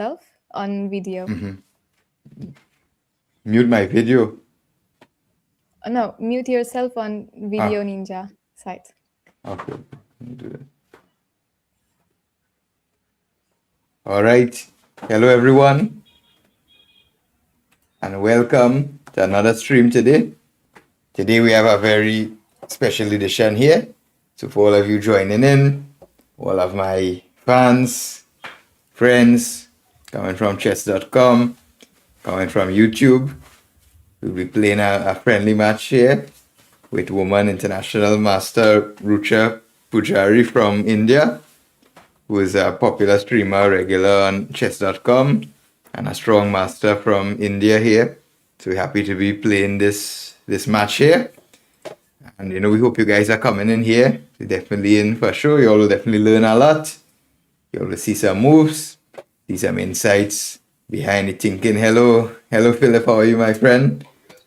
on video. Mute my video. No, mute yourself on Video Ninja site. Okay, let me do that. All right. Hello, everyone, and welcome to another stream today. Today we have a very special edition here. So for all of you joining in, all of my fans, friends, coming from chess.com, coming from YouTube, we'll be playing a friendly match here with woman international master Rucha Pujari from India, who is a popular streamer, regular on chess.com, and a strong master from India here. So we're happy to be playing this match here. And we hope you guys are coming in here. You're definitely in for sure. You all will definitely learn a lot. You all will see some moves, see some insights behind the thinking. Hello, Philip. How are you, my friend?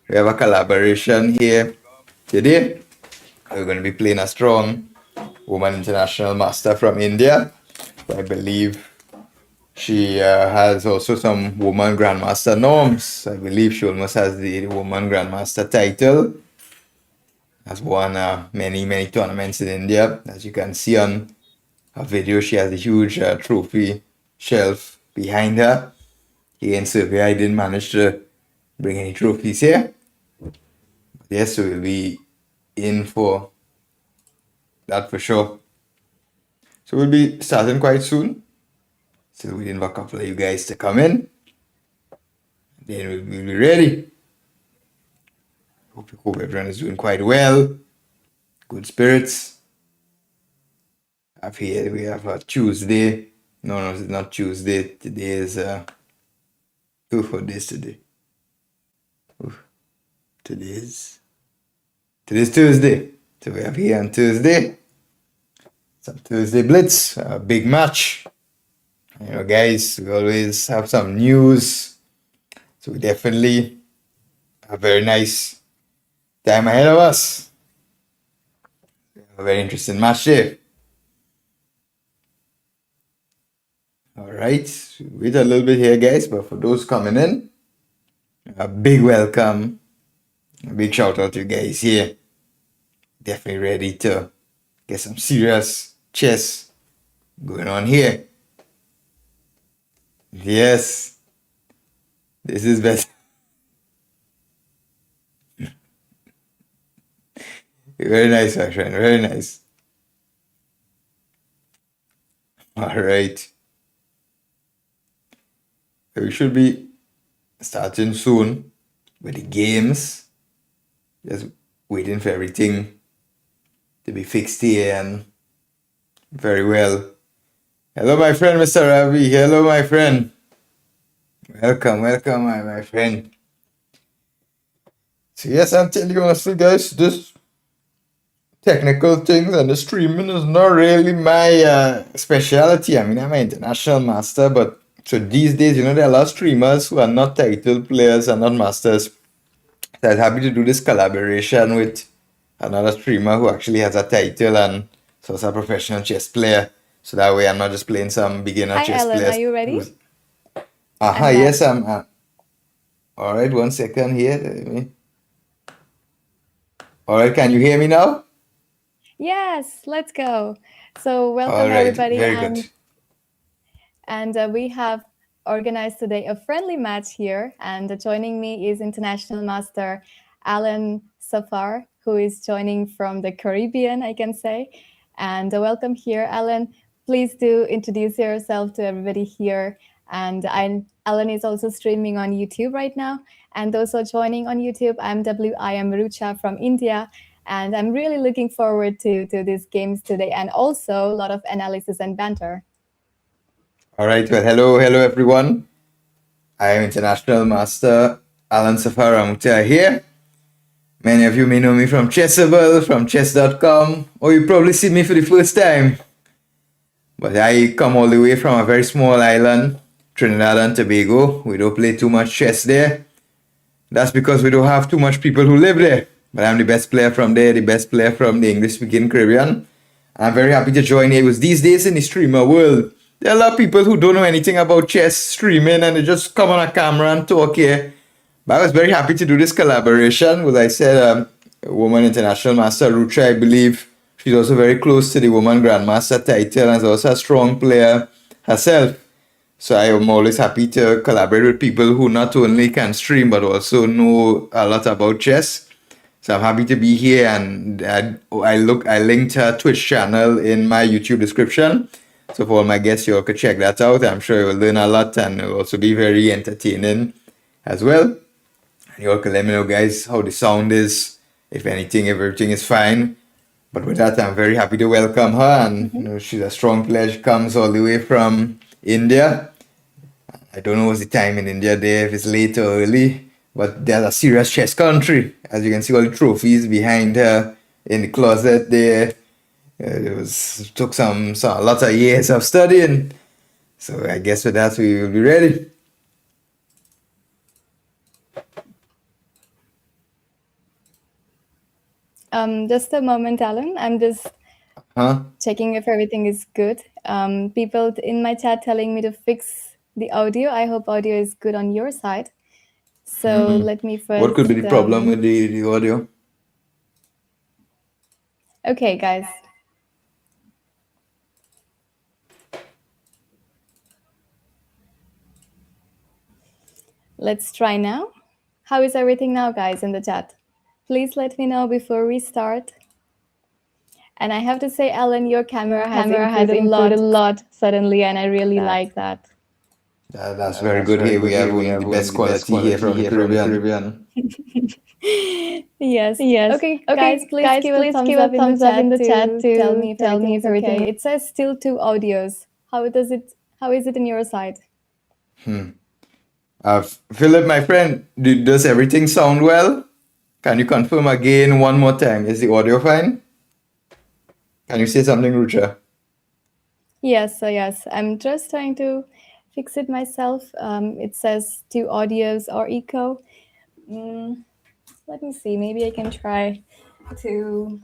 We have a collaboration here today. We're going to be playing a strong woman international master from India. I believe she has also some woman grandmaster norms. I believe she almost has the woman grandmaster title. Has won many tournaments in India. As you can see on her video, she has a huge trophy shelf behind her. Here in Serbia, I didn't manage to bring any trophies here. But yes, so we'll be in for that for sure. So we'll be starting quite soon. Still waiting for a couple of you guys to come in. Then we'll be ready. Hope everyone is doing quite well. Good spirits. Up here we have a Tuesday. No, it's not Tuesday. Today is what day is today? Today's Tuesday. So we have here on Tuesday some Tuesday Blitz, a big match. Guys, we always have some news. So we definitely have a very nice time ahead of us. A very interesting match there. All right, wait a little bit here, guys, but for those coming in, a big welcome, a big shout out to you guys here. Definitely ready to get some serious chess going on here. Yes, this is better. Very nice, my friend. Very nice. All right. We should be starting soon with the games. Just waiting for everything to be fixed here and very well. Hello, my friend, Mr. Ravi. Hello, my friend. Welcome, my friend. So yes, I'm telling you honestly, guys, this technical things and the streaming is not really my specialty. I mean, I'm an international master, but so these days, there are a lot of streamers who are not title players and not masters. So I'm happy to do this collaboration with another streamer who actually has a title and so is a professional chess player. So that way I'm not just playing some beginner chess Alan, players. are you ready? Yes, I'm. All right, 1 second here. All right, can you hear me now? Yes, let's go. So welcome All right, everybody, very good. and we have organized today a friendly match here, and joining me is international master Alan Safar, who is joining from the Caribbean, I can say. And welcome here, Alan. Please do introduce yourself to everybody here. And Alan is also streaming on YouTube right now. And those who are joining on YouTube, I'm WIM Rucha from India. And I'm really looking forward to these games today, and also a lot of analysis and banter. All right, well, hello everyone. I am International Master Alan Safar Ramoutar here. Many of you may know me from Chessable, from chess.com, or you probably see me for the first time. But I come all the way from a very small island, Trinidad and Tobago. We don't play too much chess there. That's because we don't have too much people who live there. But I'm the best player from there, the best player from the English-speaking Caribbean. I'm very happy to join you. It was these days in the streamer world, there are a lot of people who don't know anything about chess streaming and they just come on a camera and talk here. But I was very happy to do this collaboration with, I said, Woman International Master Rucha, I believe. She's also very close to the Woman Grandmaster title and is also a strong player herself. So I am always happy to collaborate with people who not only can stream but also know a lot about chess. So I'm happy to be here, and I linked her Twitch channel in my YouTube description. So for all my guests, you all could check that out. I'm sure you will learn a lot and it will also be very entertaining as well. You all can let me know, guys, how the sound is, if anything, if everything is fine. But with that, I'm very happy to welcome her, and she's a strong player. She comes all the way from India. I don't know what's the time in India there, if it's late or early, but they're a serious chess country. As you can see, all the trophies behind her in the closet there. Took a lot of years of studying. So I guess with that, we will be ready. Just a moment, Alan. I'm just checking if everything is good. People in my chat telling me to fix the audio. I hope audio is good on your side. So let me first... What could be the problem with the audio? Okay, guys. Let's try now. How is everything now, guys, in the chat? Please let me know before we start. And I have to say, Alan, your camera has improved a lot suddenly, and I really like that. That's very good. Here we have only the best quality here from the Caribbean. Yes. Okay, guys, please give a thumbs up in the chat to tell me if everything is okay. It says still 2 audios. How is it in your side? Philip, my friend, does everything sound well? Can you confirm again one more time? Is the audio fine? Can you say something, Rucha? Yes. I'm just trying to fix it myself. It says 2 audios or echo. Let me see. Maybe I can try to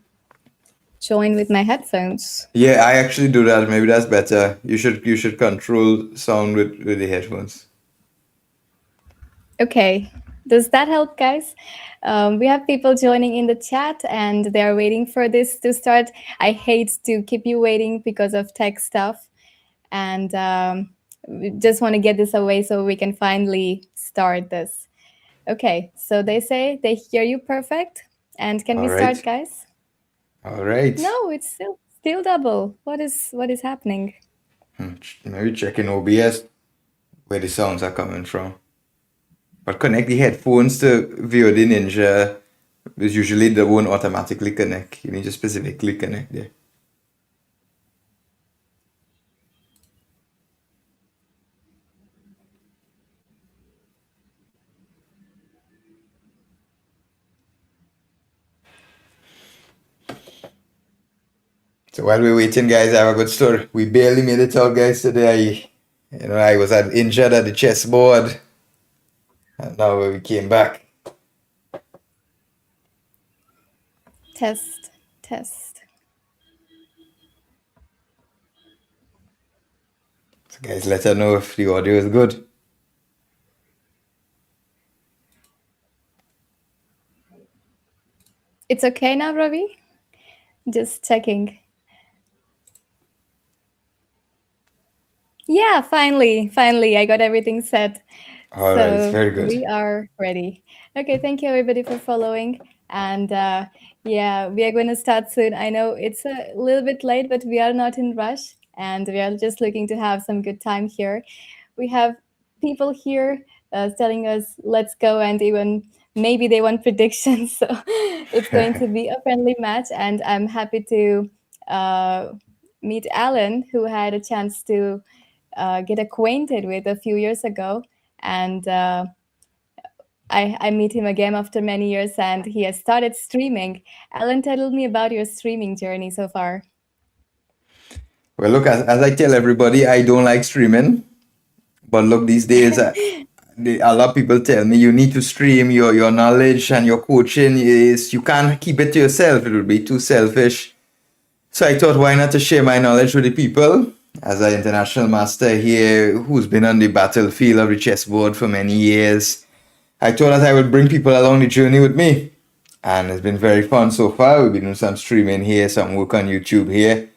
join with my headphones. Yeah, I actually do that. Maybe that's better. You should control sound with the headphones. Okay. Does that help, guys? We have people joining in the chat and they're waiting for this to start. I hate to keep you waiting because of tech stuff. And we just want to get this away so we can finally start this. Okay, so they say they hear you perfect. And can we start, guys? All right. No, it's still double. What is happening? Maybe checking OBS where the sounds are coming from. But connect the headphones to VOD Ninja, because usually they won't automatically connect. You need to specifically connect there. So while we're waiting, guys, I have a good story. We barely made it out, guys, today. I was injured at the chessboard. And now we came back. Test. So guys, let us know if the audio is good. It's okay now, Ravi? Just checking. Yeah, finally, I got everything set. All right, very good. We are ready. Okay, thank you everybody for following. And yeah, we are going to start soon. I know it's a little bit late, but we are not in rush. And we are just looking to have some good time here. We have people here telling us, let's go, and even maybe they want predictions. So it's going to be a friendly match. And I'm happy to meet Alan, who had a chance to get acquainted with a few years ago. And I meet him again after many years, and he has started streaming. Alan, tell me about your streaming journey so far. Well, look, as I tell everybody, I don't like streaming. But look, these days, a lot of people tell me you need to stream. Your knowledge and your coaching you can't keep it to yourself. It would be too selfish. So I thought, why not to share my knowledge with the people? as an international master here who's been on the battlefield of the chessboard for many years, I thought that I would bring people along the journey with me. And it's been very fun so far. We've been doing some streaming here, some work on YouTube here,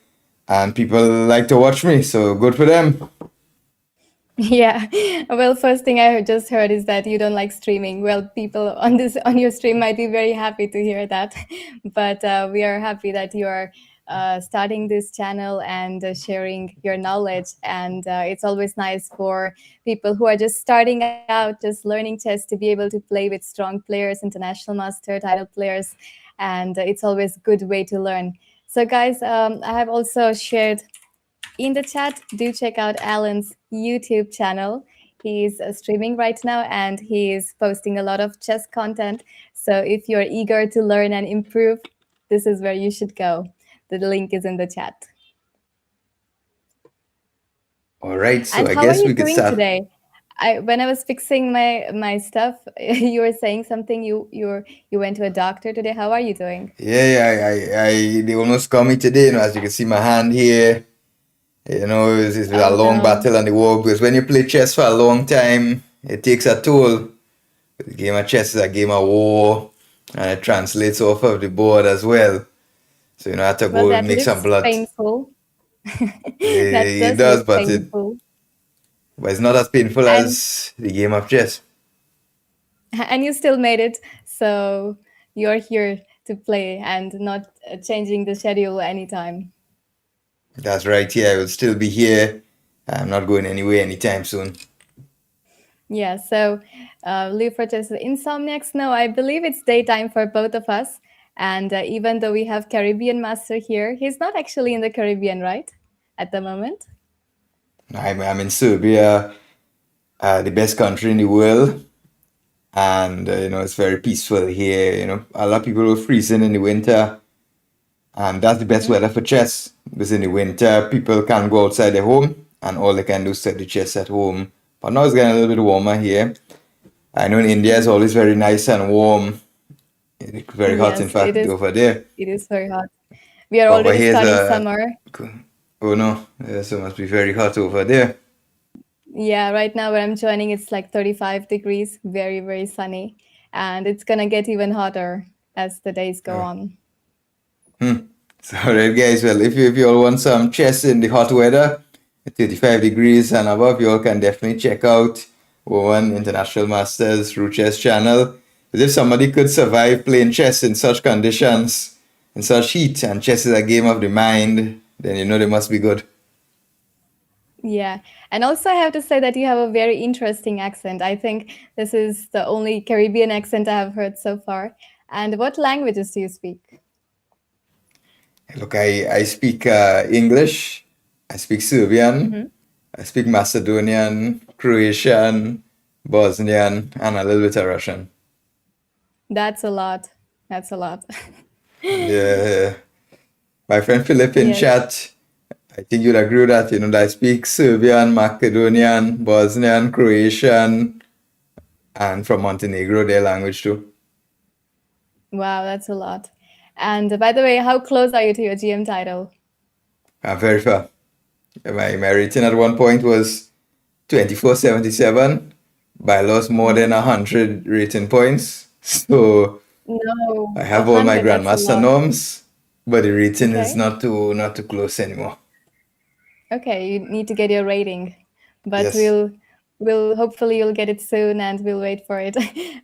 and people like to watch me, so good for them. Yeah. Well, first thing I just heard is that you don't like streaming. Well, people on this on your stream might be very happy to hear that, but we are happy that you are starting this channel and sharing your knowledge. And it's always nice for people who are just starting out, just learning chess, to be able to play with strong players, international master, title players, and it's always good way to learn. So, guys, I have also shared in the chat, do check out Alan's YouTube channel. He's streaming right now and he is posting a lot of chess content. So if you're eager to learn and improve, this is where you should go. The link is in the chat. All right, so And I how are guess you we could doing start. today? When I was fixing my stuff, you were saying something. You went to a doctor today. How are you doing? They almost got me today, as you can see my hand here. It's a Oh long no. battle on the wall because when you play chess for a long time, it takes a toll. The game of chess is a game of war, and it translates off of the board as well. So I have to Well, go that make some looks blood. painful. That It does does, look but painful. it's not as painful And as the game of chess. and you still made it, so you're here to play and not changing the schedule anytime. That's right. Yeah, I will still be here. I'm not going anywhere anytime soon. Yeah, so live for just insomniacs. No, I believe it's daytime for both of us, and even though we have Caribbean master here, he's not actually in the Caribbean, right, at the moment. I'm in Serbia, the best country in the world, and it's very peaceful here. A lot of people are freezing in the winter, and that's the best Hmm. weather for chess because in the winter people can't go outside their home, and all they can do is study chess at home. But now it's getting a little bit warmer here. I know in India it's Hmm. always very nice and warm. It's very hot, in Yes, it fact, is. over there. It is very hot. We are But over already here is starting summer. oh no, so it must be very hot over there. Yeah, right now where I'm joining, it's like 35 degrees, very, very sunny. And it's gonna get even hotter as the days go Oh. on. So, alright, guys. Well, if you all want some chess in the hot weather, 35 degrees and above, you all can definitely check out Woman International Masters Root Chess channel. Because if somebody could survive playing chess in such conditions, in such heat, and chess is a game of the mind, then they must be good. Yeah. And also, I have to say that you have a very interesting accent. I think this is the only Caribbean accent I have heard so far. And what languages do you speak? Look, I speak English, I speak Serbian, Hmm. I speak Macedonian, Croatian, Bosnian, and a little bit of Russian. That's a lot. That's a lot. Yeah. My friend Philip in Yes. chat, I think you'd agree with that, that I speak Serbian, Macedonian, Bosnian, Croatian, and from Montenegro, their language too. Wow, that's a lot. And by the way, how close are you to your GM title? I'm very far. My rating at one point was 2477, but I lost more than Hmm. 100 rating points. So No, I a have all my hundred, that's a grandmaster lot. norms, but the rating is Okay. not too close anymore. Okay, you need to get your rating, but Yes. we'll hopefully you'll get it soon, and we'll wait for it.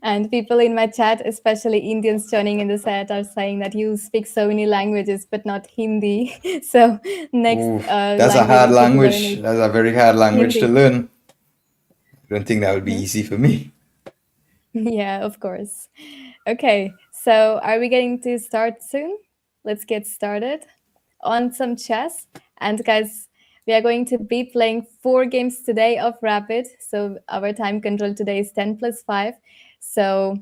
And people in my chat, especially Indians joining in the chat, are saying that you speak so many languages, but not Hindi. So next Ooh, that's a language hard you should learn language. is That's a very hard language to Hindi. learn. I don't think that would be Mhm. easy for me. Yeah, of course. Okay, so are we getting to start soon? Let's get started on some chess. And guys, we are going to be playing 4 games today of Rapid. So our time control today is 10 plus 5. So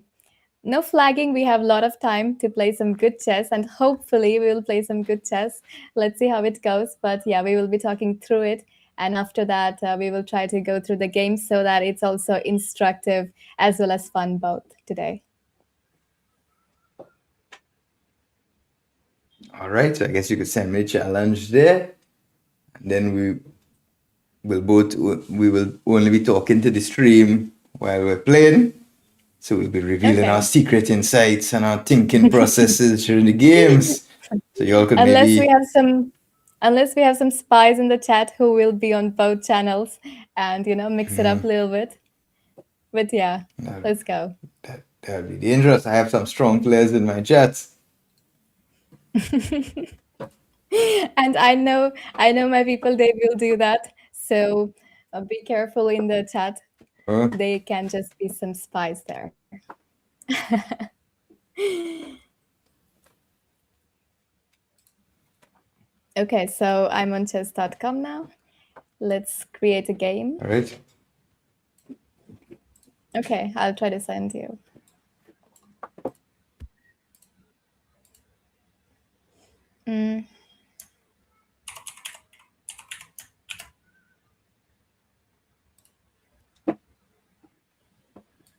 no flagging. We have a lot of time to play some good chess, and hopefully we will play some good chess. Let's see how it goes. But yeah, we will be talking through it. And after that, we will try to go through the games so that it's also instructive as well as fun both today. All right, so I guess you could send me a challenge there, and then we we will only be talking to the stream while we're playing. So we'll be revealing our Okay. secret insights and our thinking processes during the games. So y'all could Unless we maybe have some spies in the chat who will be on both channels and mix it up a little bit. But yeah, that let's go. would be dangerous. I have some strong players in my chats. And I know my people, they will do that. So be careful in the chat. Uh, They can just be some spies there. Okay, so I'm on chess.com now. Let's create a game. all right. Okay, I'll try to send you. Mm,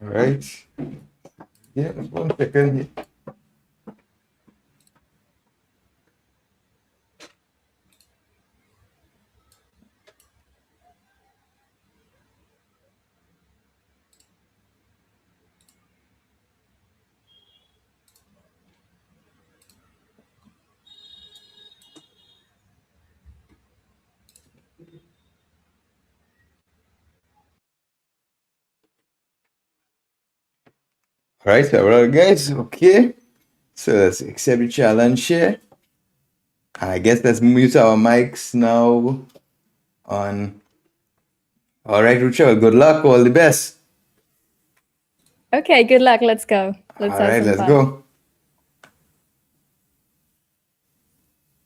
All right. Yeah, just 1 second. All right, all right, guys. Okay. So let's accept the challenge here. I guess let's mute our mics now on. All right, Rucha, well, good luck. All the best. okay, good luck. Let's go. Let's All have right, some let's fun. go.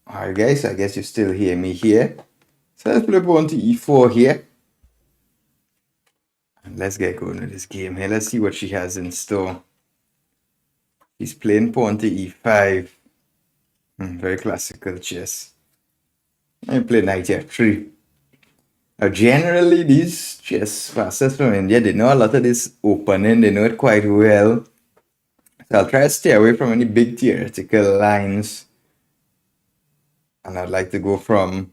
All right, guys, I guess you still hear me here. So let's play pawn to e4 here. And let's get going with this game here. Let's see what she has in store. She's playing pawn to e5. Very classical chess. I play knight f3. Now, generally, these chess masters from India, they know a lot of this opening. They know it quite well. So I'll try to stay away from any big theoretical lines. And I'd like to go from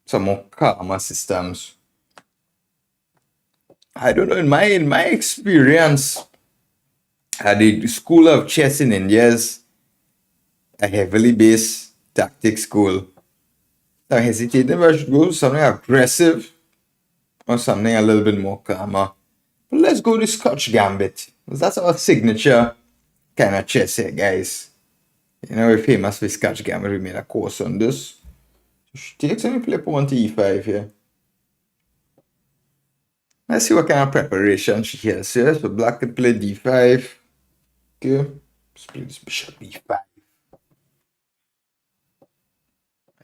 some more calmer systems. I don't know, in my experience, the school of chess in India is a heavily based tactic school. So I hesitate if I should go something aggressive or something a little bit more calmer. But let's go to Scotch Gambit. Because that's our signature kind of chess here, guys. You know, we're famous for Scotch Gambit. We made a course on this. She takes and we play pawn to e5 here. Let's see what kind of preparation she has here. So black could play d5. Okay. Let's play this bishop e5.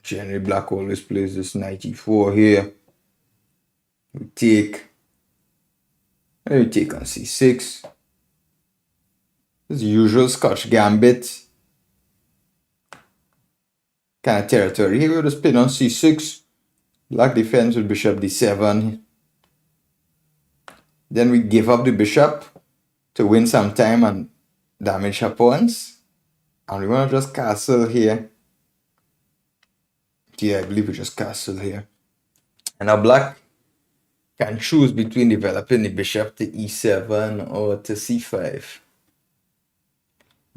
Generally, black always plays this knight e4 here. We take. And we take on c6. This is the usual Scotch Gambit kind of territory. Here we'll just pin on c6. Black defends with bishop d7. Then we give up the bishop to win some time and damage her pawns. And we want to just castle here. Yeah, I believe we just castle here. And now black can choose between developing the bishop to e7 or to c5.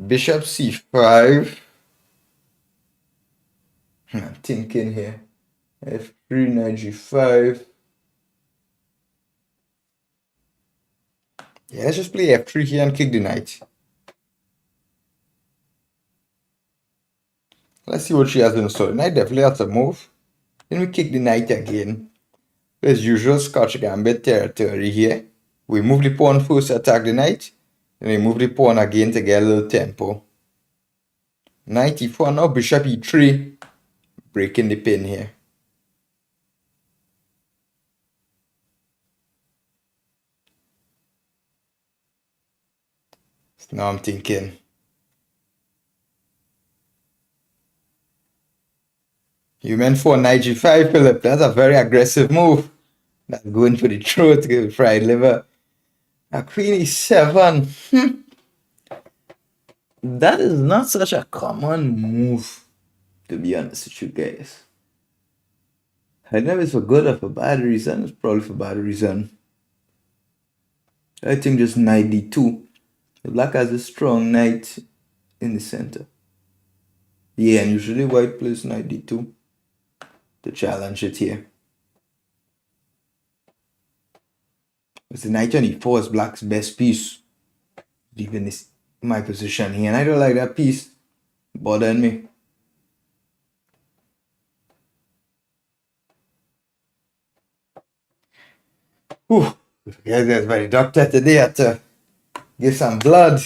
Bishop c5. I'm thinking here. f3, knight g5. Yeah, let's just play f3 here and kick the knight. Let's see what she has in store. The knight definitely has a move. Then we kick the knight again. As usual, Scotch Gambit territory here. We move the pawn first to attack the knight. Then we move the pawn again to get a little tempo. Knight e4, now bishop e3. Breaking the pin here. So now I'm thinking. You meant for knight g5, Philip. That's a very aggressive move. That's going for the throat, fried liver. A queen e7. That is not such a common move, to be honest with you guys. I don't know if it's for good or for bad reason. It's probably for bad reason. I think just knight d2. The black has a strong knight in the center. Yeah, and usually white plays knight d2 to challenge it here. It's the knight on e4 is black's best piece. Even this my position here, and I don't like that piece bothering me. Whew. Guys, there's my doctor today had to give some blood.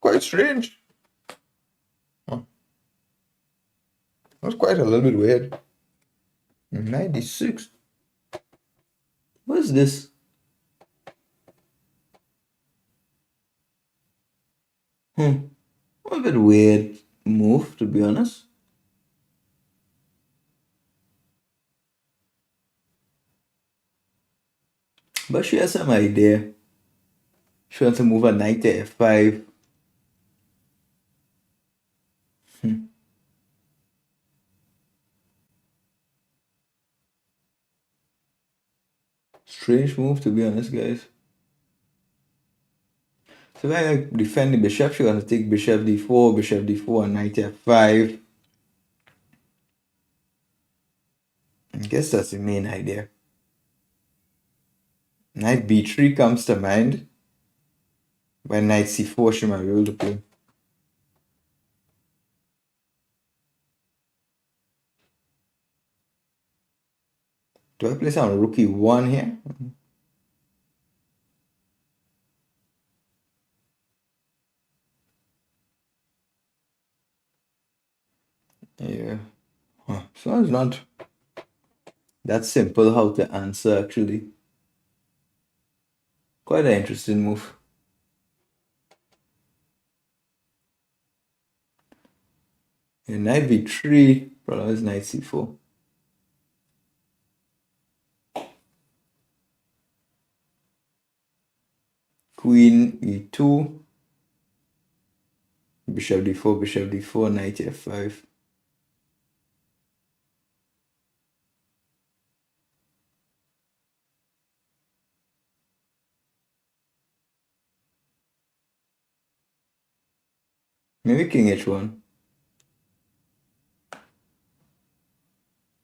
Quite strange. Huh. That's quite a little bit weird. 96. What is this? A bit weird move, to be honest. But she has some idea. She wants to move a knight to f5. Strange move, to be honest, guys. So when I defend the bishop, she wants to take bishop d4, and knight f5. I guess that's the main idea. Knight b3 comes to mind. When knight c4, she might be able to play. Do I play some rook e1 here? Yeah. So it's not that simple how to answer, actually. Quite an interesting move. Yeah, knight b3, problem is knight c4. Queen e2, bishop d4, knight f5. Maybe king h1.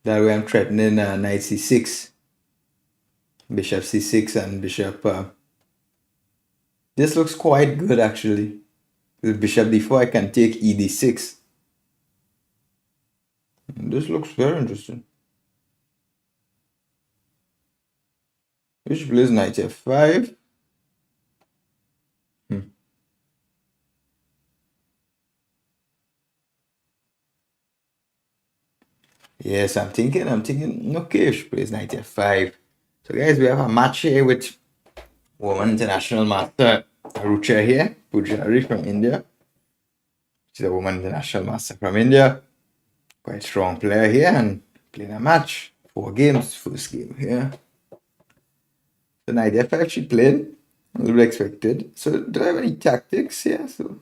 That way I'm threatening knight c6, bishop c6, and bishop. This looks quite good, actually. With bishop d4, I can take e d6. This looks very interesting. Which plays knight f5. Yes, I'm thinking, okay, she plays knight f5. So guys, we have a match here with woman international master Rucha here, Pujari from India. She's a woman international master from India. Quite strong player here and playing a match. 4 games, first game here. So knight f5 she played, a little bit expected. So do I have any tactics here? So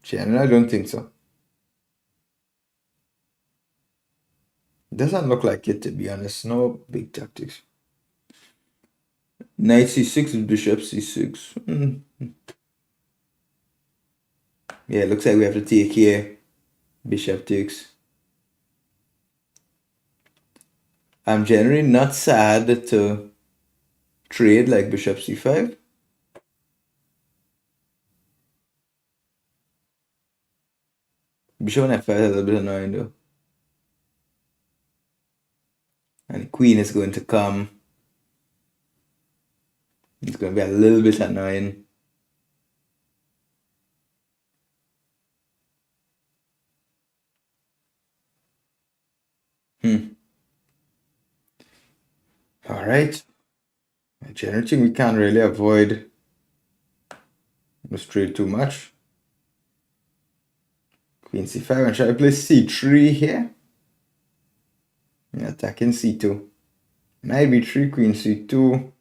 generally, I don't think so. Doesn't look like it, to be honest. No big tactics. Knight c6, bishop c6. Yeah, it looks like we have to take here. Bishop takes. I'm generally not sad to trade like bishop c5. Bishop on f5 is a little bit annoying though. And the queen is going to come. It's going to be a little bit annoying. All right. I generally think we can't really avoid this trade too much. Queen c5, and should I play c3 here? Yeah, attacking c2. Knight b3, queen c2.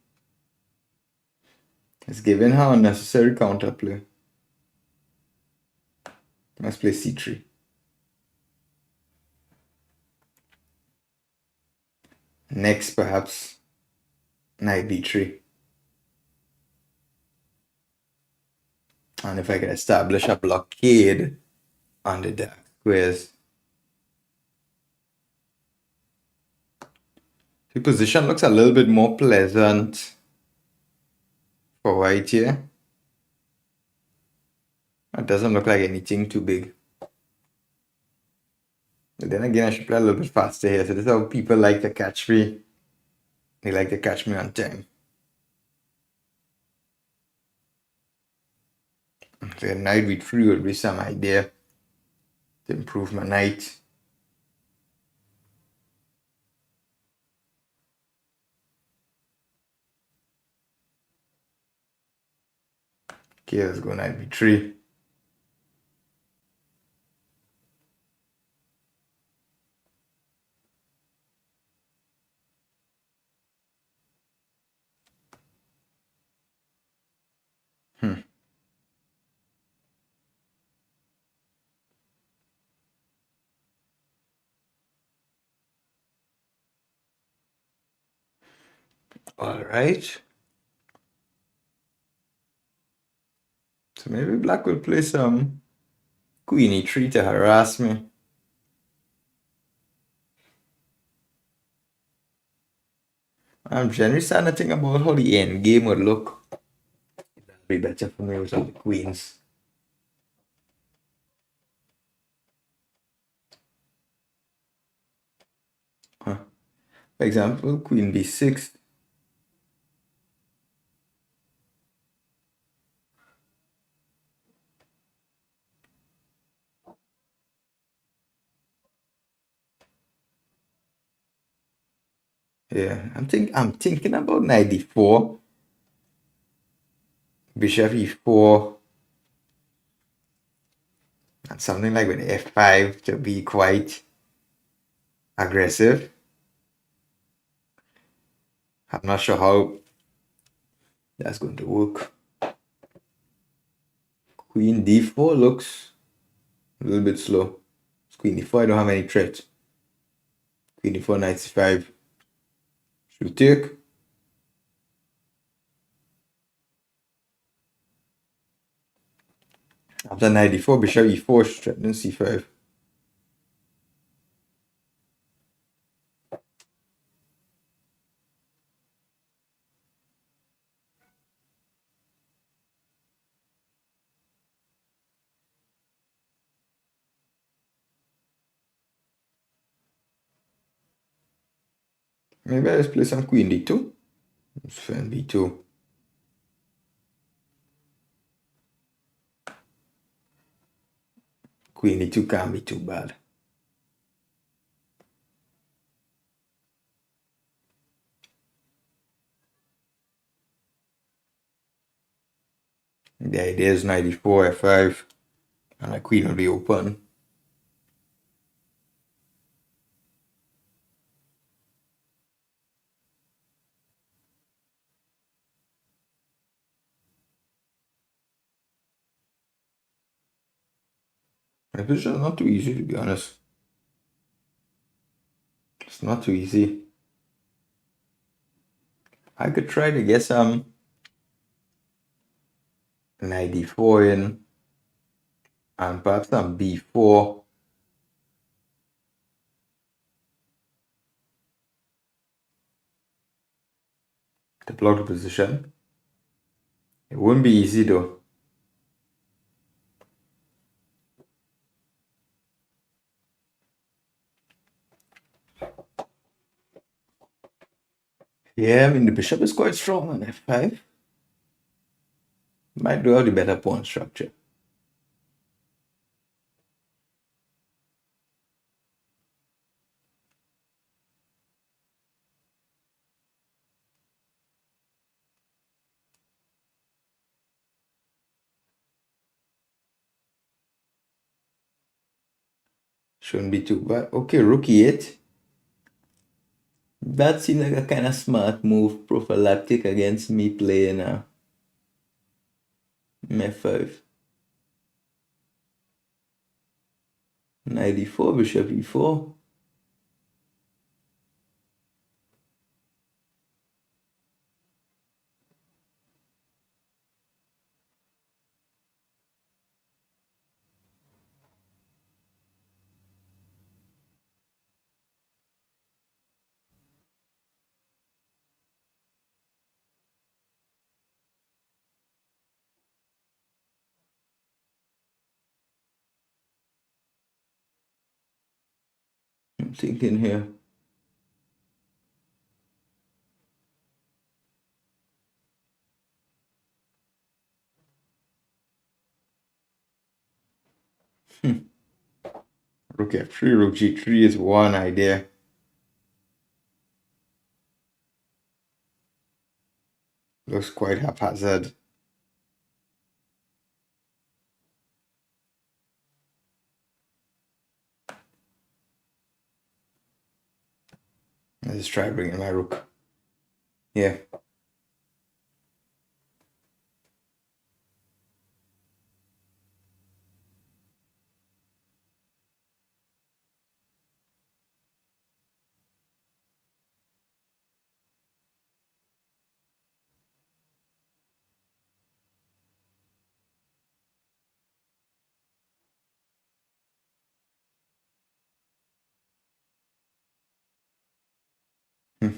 It's giving her unnecessary counterplay. Let's play c3. Next, perhaps knight b3. And if I can establish a blockade on the dark squares. The position looks a little bit more pleasant for white here. It doesn't look like anything too big. But then again, I should play a little bit faster here. So this is how people like to catch me. They like to catch me on time. So knight b3 would be some idea to improve my knight. Okay, let's go knight b3. All right. So maybe black will play some queen e3 to harass me. I'm generally starting to think about how the end game would look. That'd be better for me with all the queens. For example, queen b6. Yeah, I'm thinking about knight d4, bishop e4, and something like with f5 to be quite aggressive. I'm not sure how that's going to work. Queen d4 looks a little bit slow. It's queen d4, I don't have any threat. Queen d4, knight c5. Should take. After knight d4, bishop e4, threatening c5. Maybe I just play some queen d2. Let's defend b2. Queen d2 can't be too bad. The idea is knight d4, f5, and my queen will be open. My position is not too easy, to be honest. It's not too easy. I could try to get some knight d4 in, and perhaps some b4. To block the position. It wouldn't be easy though. Yeah, I mean the bishop is quite strong on f5. Might do have the better pawn structure. Shouldn't be too bad. Okay, rook e8. That seems like a kind of smart move, prophylactic against me playing f5. Knight e4, bishop e4. I'm thinking here. Rook f3, rook g3 is one idea. Looks quite haphazard. Let's try bringing my rook. Yeah.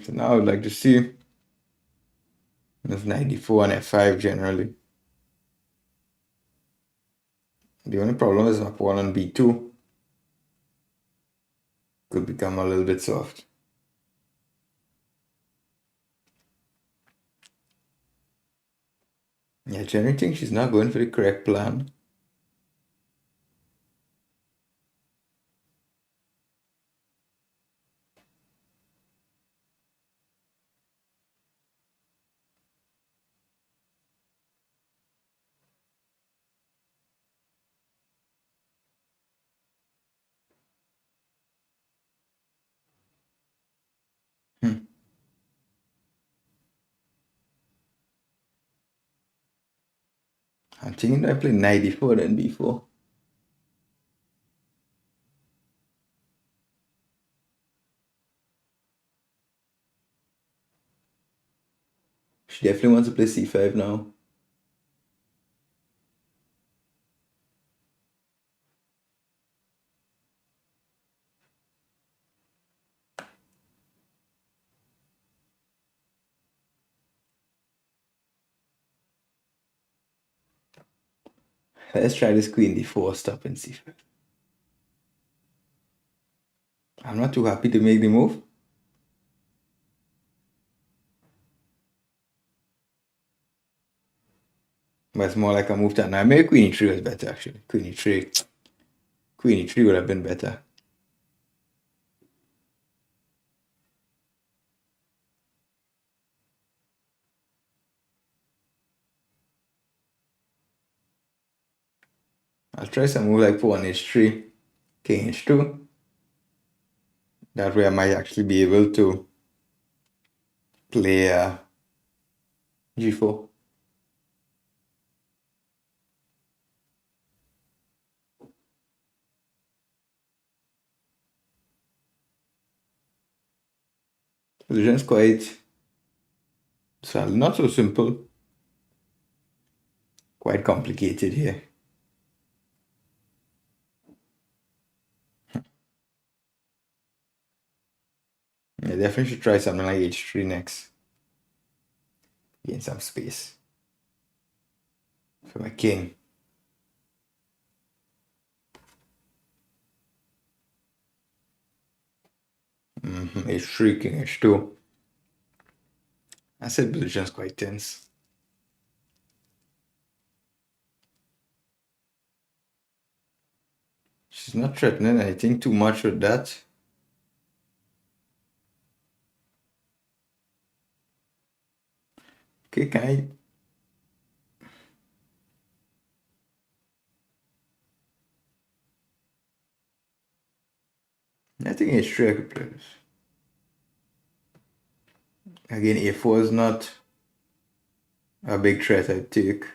So now I would like to see this 94 and f5 generally. The only problem is my pawn on b2 could become a little bit soft. Yeah, generally think she's not going for the correct plan. Hmm. I'm thinking I play 94 then b4. She definitely wants to play c5 now. Let's try this queen d4 stop in c5. I'm not too happy to make the move. But it's more like a move that now. Maybe queen e3 was better actually. Queen e3. Queen e3 would have been better. I'll try some move like pawn h3, king h2. That way I might actually be able to play g4. Position is quite not so simple. Quite complicated here. I definitely should try something like h3 next. Gain some space for my king. H3, king h2. I said position is quite tense. She's not threatening anything too much with that. Okay, can I think h3 I could play this. Again, a4 is not a big threat, I take.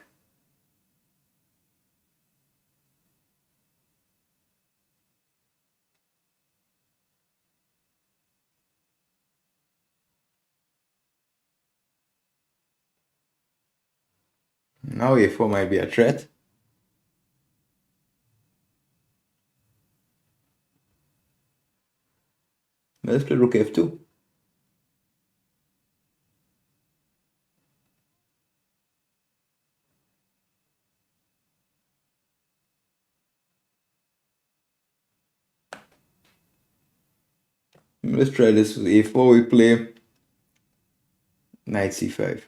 Now a4 might be a threat. Let's play rook f2. Let's try this with a4. We play knight c5.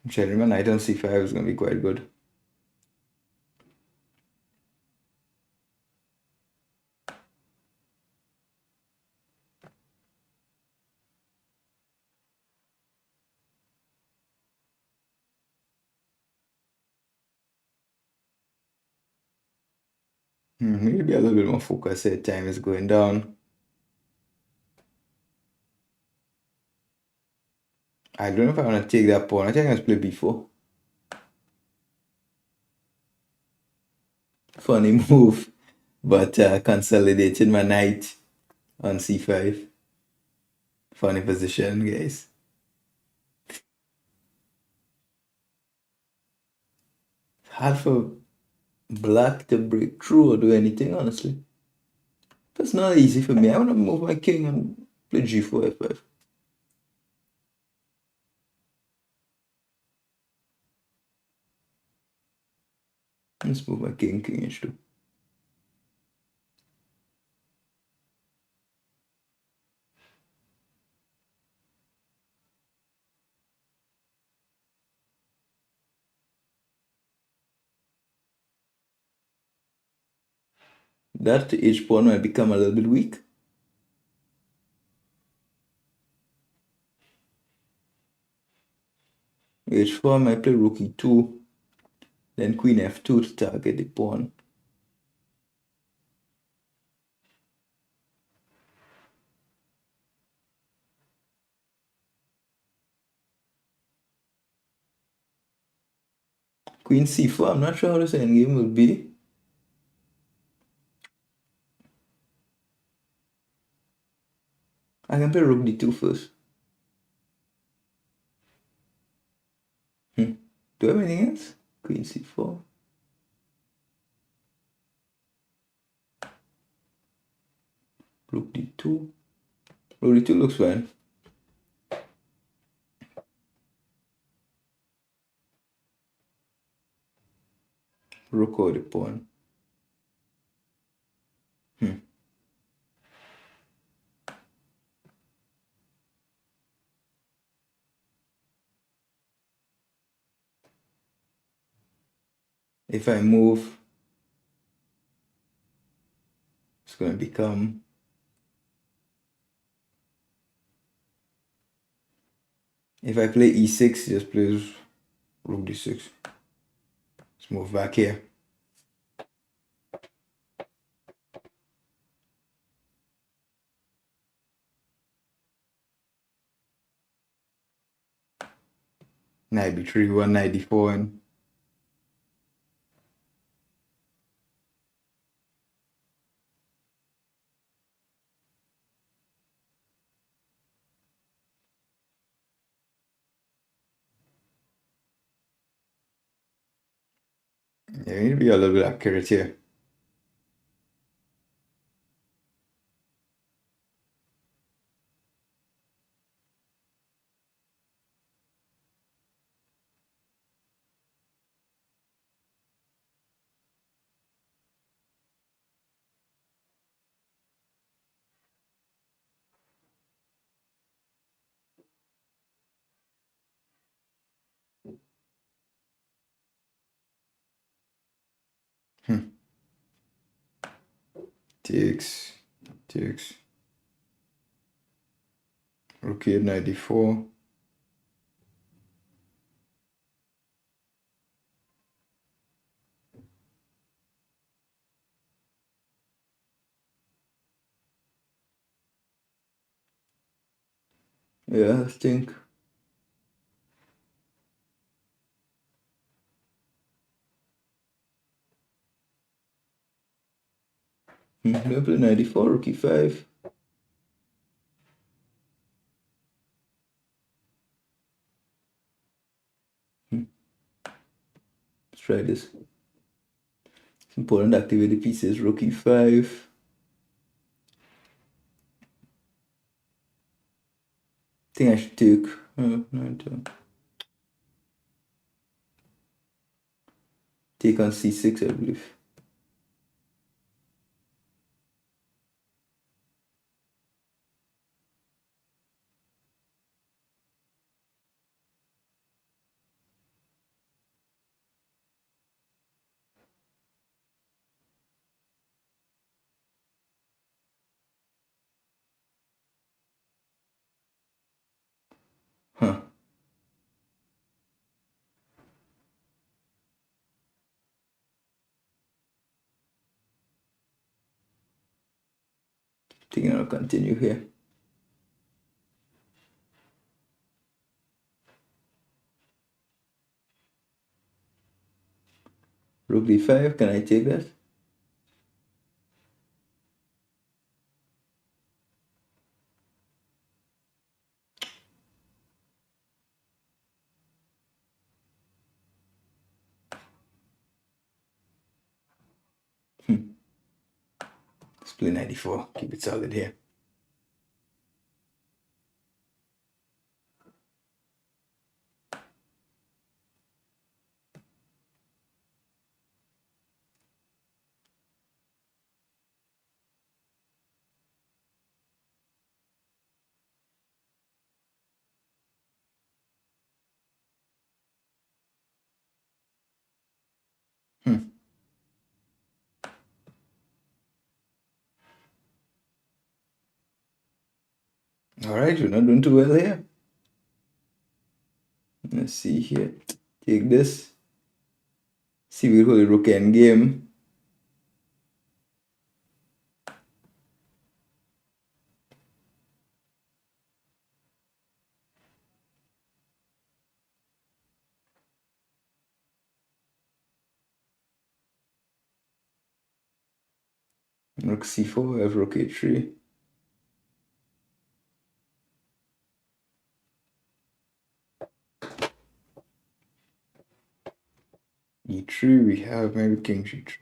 Gentlemen, knight on c5 is going to be quite good. Maybe a little bit more focus here. Time is going down. I don't know if I want to take that pawn. I think I can play b4. Funny move, but consolidated my knight on c5. Funny position, guys. It's hard for black to break through or do anything, honestly. It's not easy for me. I want to move my king and play g4, f5. Let's move my king, king h2. That h pawn might become a little bit weak. h4 might play rook e2, then queen f2 to target the pawn. Queen c4, I'm not sure how this endgame will be. I can play rook d2 first. Do I have anything else? Queen c4. Rook d2. Rook d2 looks fine. Rook or the pawn. If I move, it's going to become... If I play e6, just plays rook d6. Let's move back here. Knight b3, one knight d4, and yeah, we need to be a little bit accurate here. Takes. Rook A94. Yeah, I think. Never play 94, Rook E5. Let's try this. It's important to activate the pieces. Rook E5. I think I should take. Take on C6, I believe. Huh. I think I'll continue here. Rook D5, can I take that? Let's play 94. Keep it solid here. All right, we're not doing too well here. Let's see here. Take this. See, we hold rook end game. Rook C4, I have rook A3. E3, we have maybe king G3.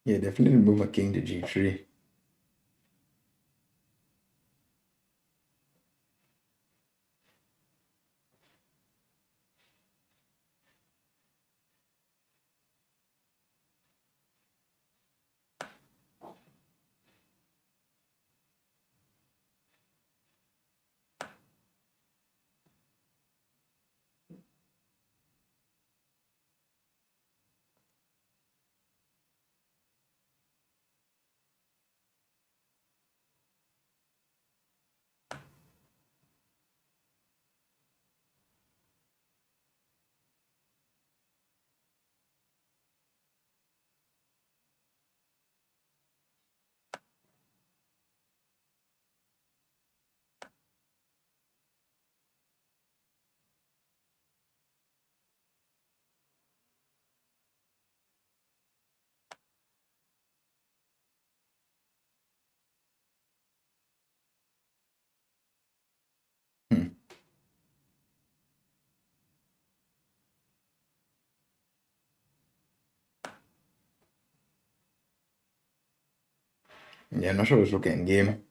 Yeah, definitely move my king to G3. Yeah, I'm not sure it's rook end game.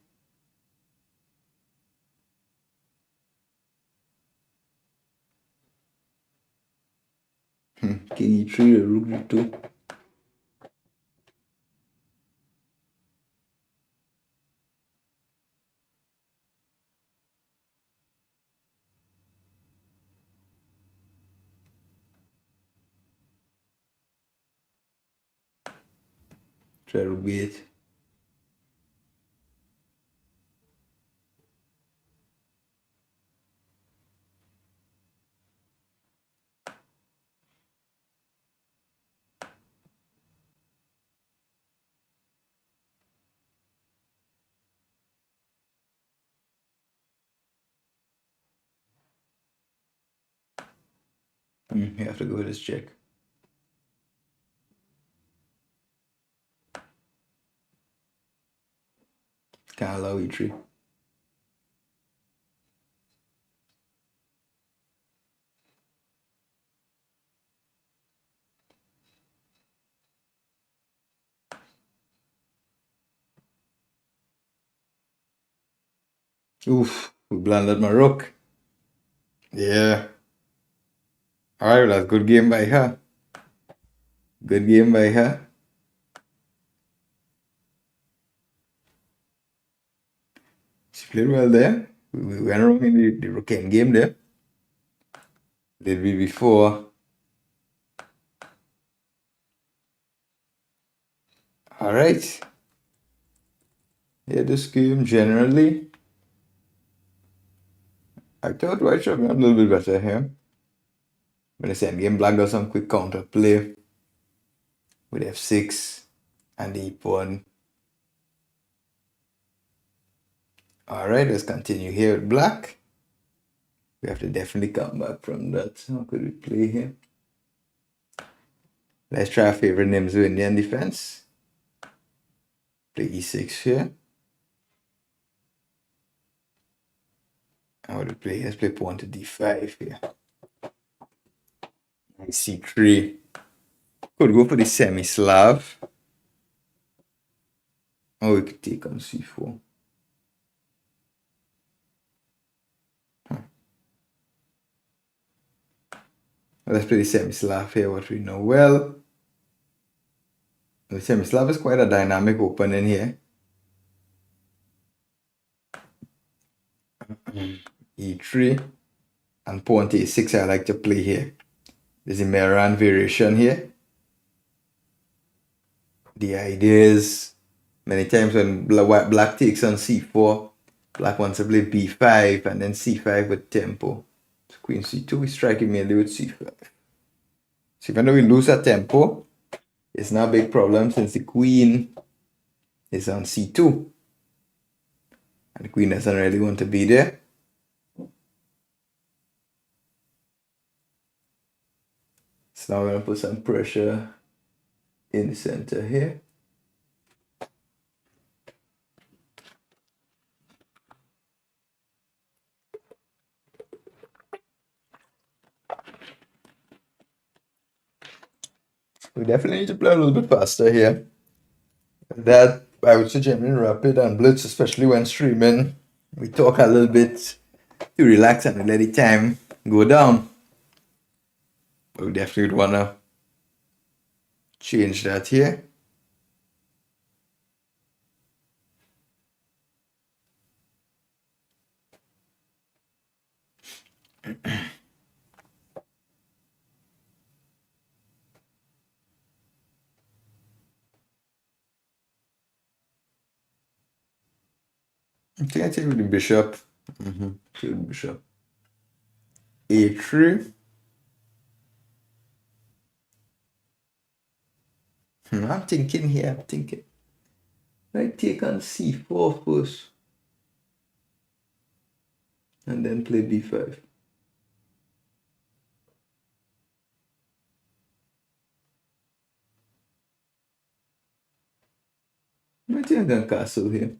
King E3, rook G2. Try to wait. You have to go with this check. Can't allow E3. Oof, we blundered my rook. Yeah. Alright, that's good game by her. Good game by her. She played well there. We went wrong in the rook end game there. Did we before? Alright. Yeah, this game generally, I thought White should have been a little bit better here. But the same game, Black got some quick counter play with f6 and the pawn. Alright, let's continue here with Black. We have to definitely come back from that. How could we play here? Let's try our favorite names with Indian defense. Play e6 here. And what do we play? Let's play pawn to d5 here. c3. Could go for the semi-Slav. Or we could take on c4. Let's play the semi-Slav here, what we know well. The semi-Slav is quite a dynamic opening here. e3 and pawn to a6 I like to play here. There's a Meran variation here. The idea is many times when black takes on c4, black wants to play b5 and then c5 with tempo. So queen c2, we strike immediately with c5. So even though we lose our tempo, it's not a big problem since the queen is on c2. And the queen doesn't really want to be there. So now we're going to put some pressure in the center here. We definitely need to play a little bit faster here. That I would suggest in rapid and blitz, especially when streaming. We talk a little bit to relax and let the time go down. But we definitely would want to change that here. I think I take with the bishop. Take with the bishop. a3. I'm thinking here. I'm thinking. I take on c4 first. And then play b5. I think I'm going to castle here.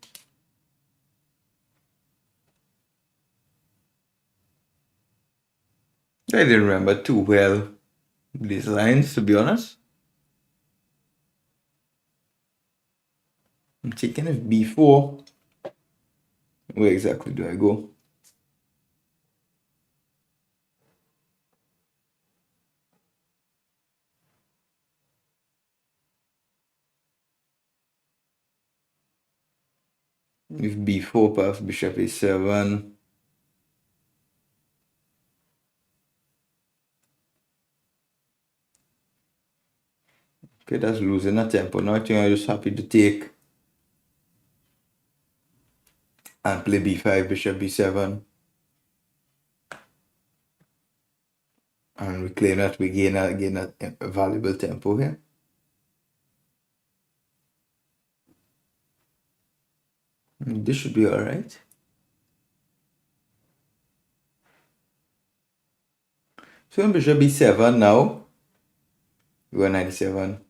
I didn't remember too well these lines, to be honest. I'm taking if b4. Where exactly do I go? If b4 perhaps bishop a7. Okay, that's losing a tempo. Now I think I'm just happy to take and play b5, bishop b7. And we claim that we gain a valuable tempo here. This should be all right. So when bishop b7 now, we go 97.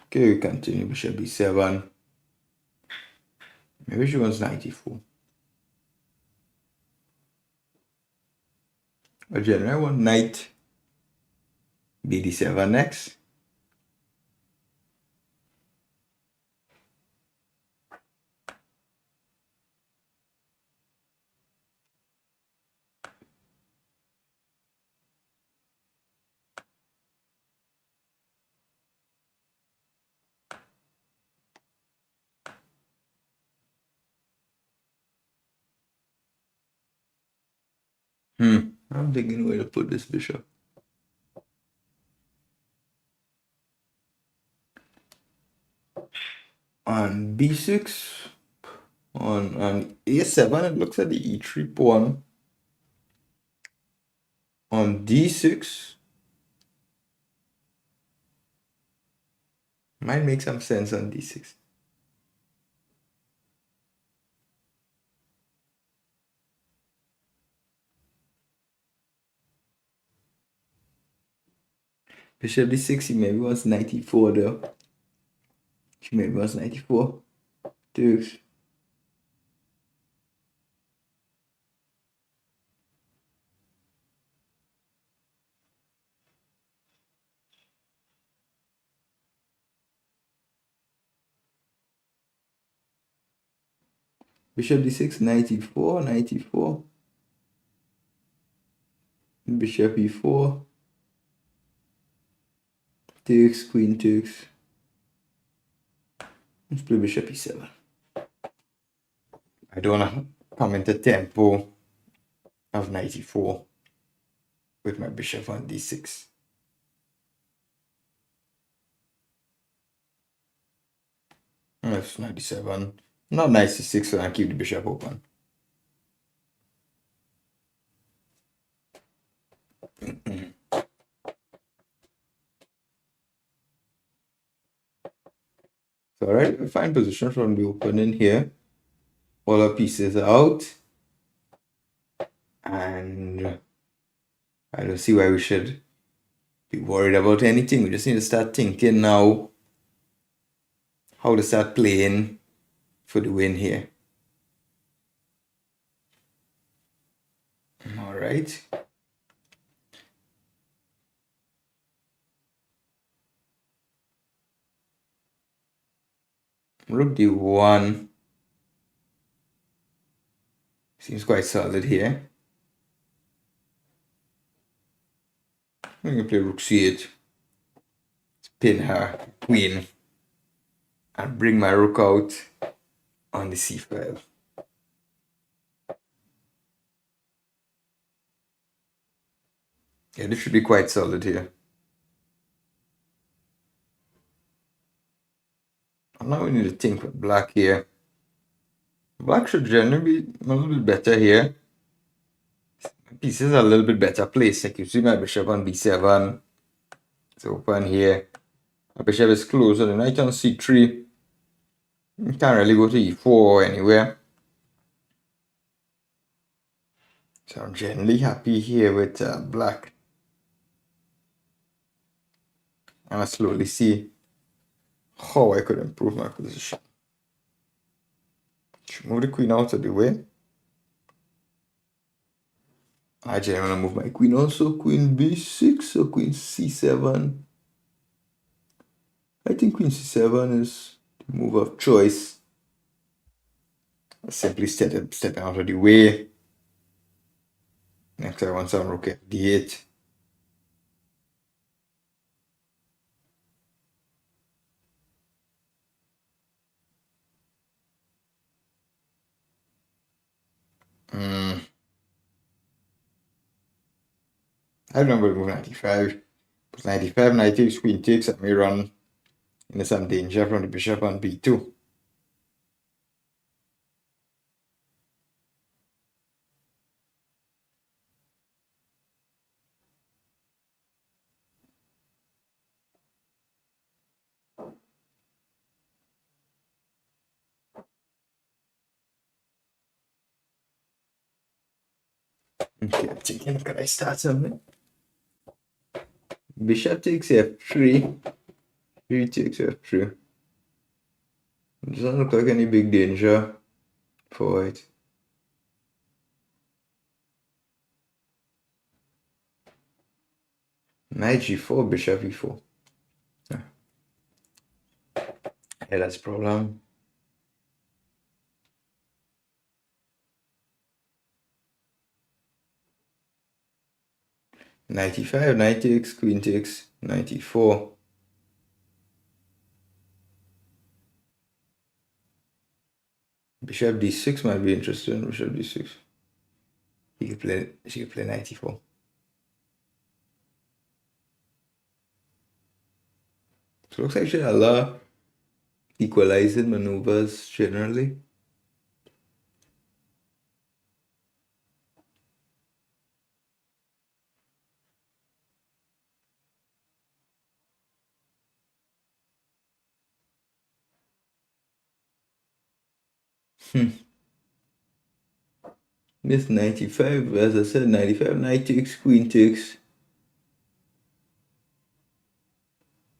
Okay, we continue bishop b7. Maybe she wants 94. Again, I want knight bd7 next. I'm thinking where to put this bishop. On b6, on a7, it looks at the e3 pawn. On d6, might make some sense on d6. Bishop d6, he maybe wants 94 though. She maybe wants 94. Dukes. Bishop d6, 94, 94. Bishop e4. Takes, queen takes. Let's play bishop e7. I don't want to come into tempo of 94 with my bishop on d6. That's 97. Not 96, so I keep the bishop open. So alright, we find position from the opening here. All our pieces are out. And I don't see why we should be worried about anything. We just need to start thinking now how to start playing for the win here. Alright. Rook d1 seems quite solid here. I'm going to play rook c8. Pin her queen and bring my rook out on the c file. Yeah, this should be quite solid here. And now we need to think with black here. Black should generally be a little bit better here. Pieces are a little bit better placed. Like you see my bishop on b7. It's open here. My bishop is closed, so the knight on c3. You can't really go to e4 or anywhere. So I'm generally happy here with black. And I slowly see how I could improve my position. Should move the queen out of the way. I generally want to move my queen also. Queen b6 or queen c7. I think queen c7 is the move of choice. I simply step out of the way. Next I want some rook f d8. I remember move 95. But 95, 96, queen takes at me run into some danger from the bishop on b2. Okay, I'm thinking, could I start something? Bishop takes f3. 3 takes f3. Doesn't look like any big danger for white. Knight g4, bishop e4. Yeah, that's a problem. Knight e5, knight takes, queen takes, knight e4. Bishop d6 might be interesting. Bishop d6. She could play knight e4. So it looks like she had a lot of equalizing maneuvers generally. This 95, as I said, 95, knight takes, queen takes.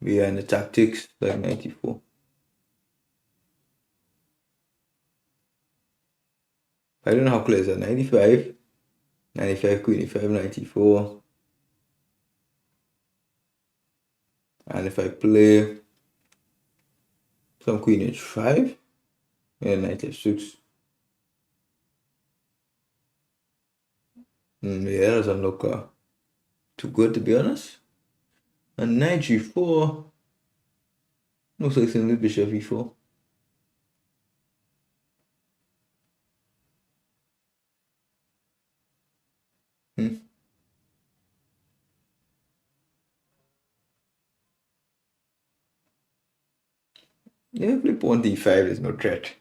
Behind the tactics, like 94. I don't know how clear is that. 95, 95, queen e5, 94. And if I play some queen h5, yeah, knight f6. Yeah, that doesn't look too good, to be honest. And knight g4 looks like something with bishop e4. Yeah, play pawn d5, there's no threat.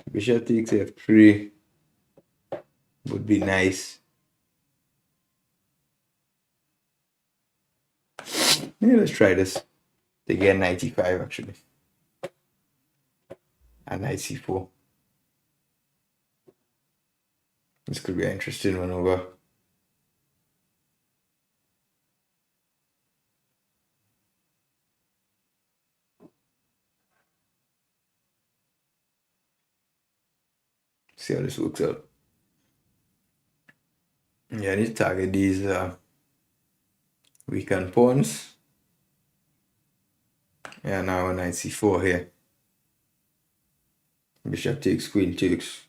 Bishop takes f3 would be nice. Yeah, let's try this. They get 95 actually. And knight c4. This could be an interesting maneuver. See how this works out. Yeah, I need to target these weakened pawns. Yeah, now knight c4 here. Bishop takes, queen takes.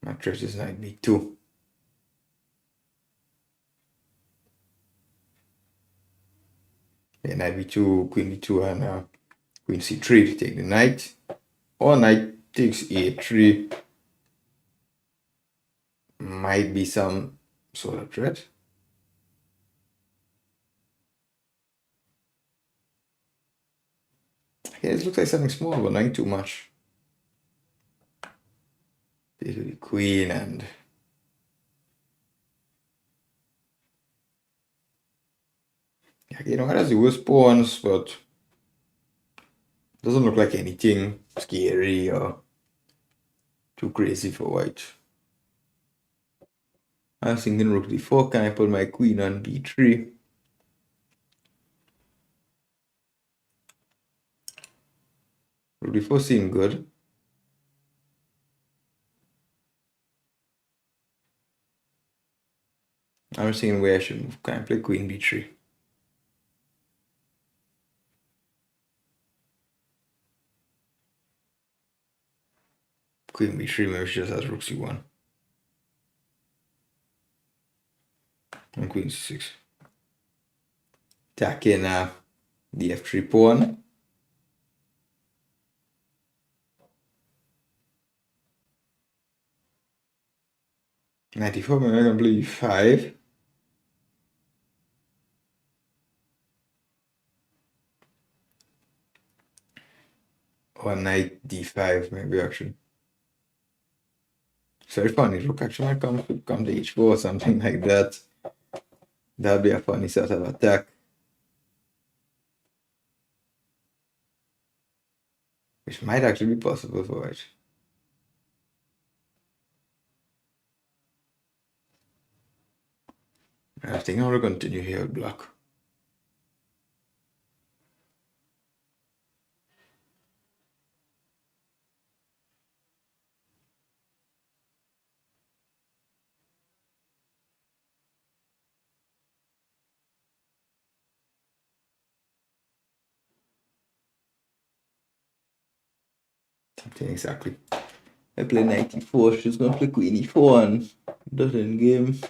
My threat is knight b2. Yeah, knight b2, queen b2, and queen c3 to take the knight. Or knight takes a3. Might be some sort of threat. Yeah, this looks like something small, but not too much. Take the queen and you know, that's the worst pawns, but doesn't look like anything scary or too crazy for white. I was thinking rook d4. Can I put my queen on b3? Rook d4 seemed good. I was thinking where I should move. Can I play queen b3? Queen b3, maybe she just has rook c1. And queen c6. Attacking the f3 pawn. 94, maybe I can play e5. Or knight d5, maybe actually. It's very funny. Rook actually might come to h4 or something like that. That'd be a funny sort of attack. Which might actually be possible for white. I think I will continue here with black. Something exactly. I play 94, she's gonna play queen e4 and that end game.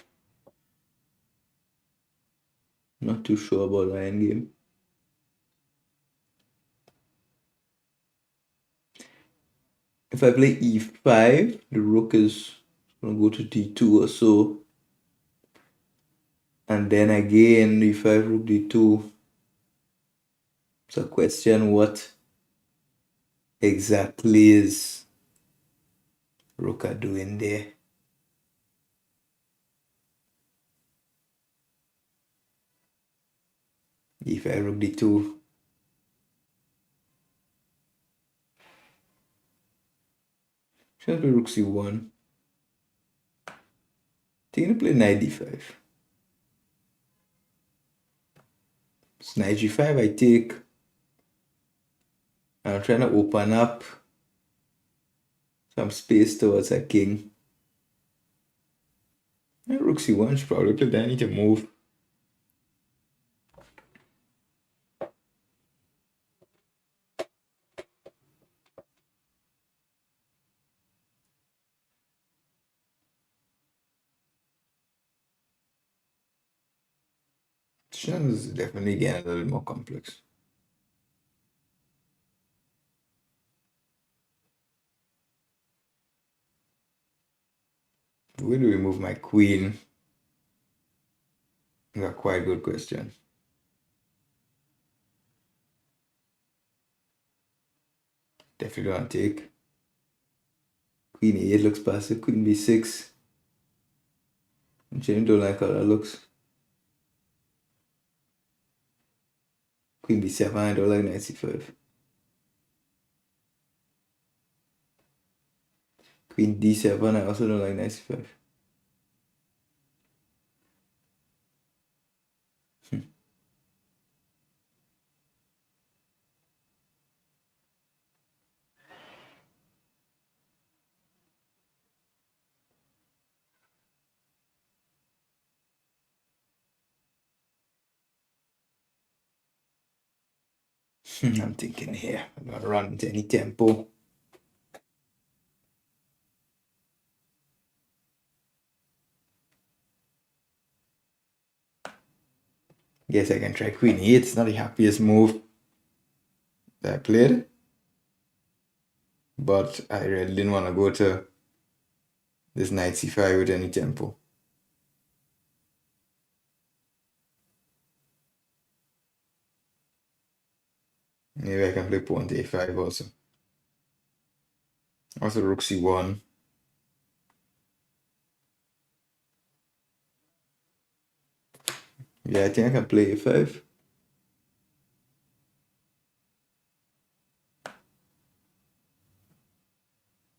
Not too sure about the end game. If I play e5, the rook is gonna go to d2 or so. And then again, e5, rook d2. It's a question what exactly is rook doing there. e5, rook d2. Should play rook c1. Think to play knight d5. It's knight g5 I take. I'm trying to open up some space towards a king. And rook c1 should probably play, then I need to move. Shan is definitely getting a little more complex. Where do we move my queen? That's a quite good question. Definitely don't take. Queen e8 looks passive. Queen b6. Jane don't like how that looks. Queen b7, I don't like knight c5. Queen d7, I also don't like knight c5. I'm thinking here. I'm gonna run into any tempo. Guess I can try queen e8. It's not the happiest move that I played. But I really didn't want to go to this knight c5 with any tempo. Maybe I can play pawn to a5 also. Also rook c1. Yeah, I think I can play a5.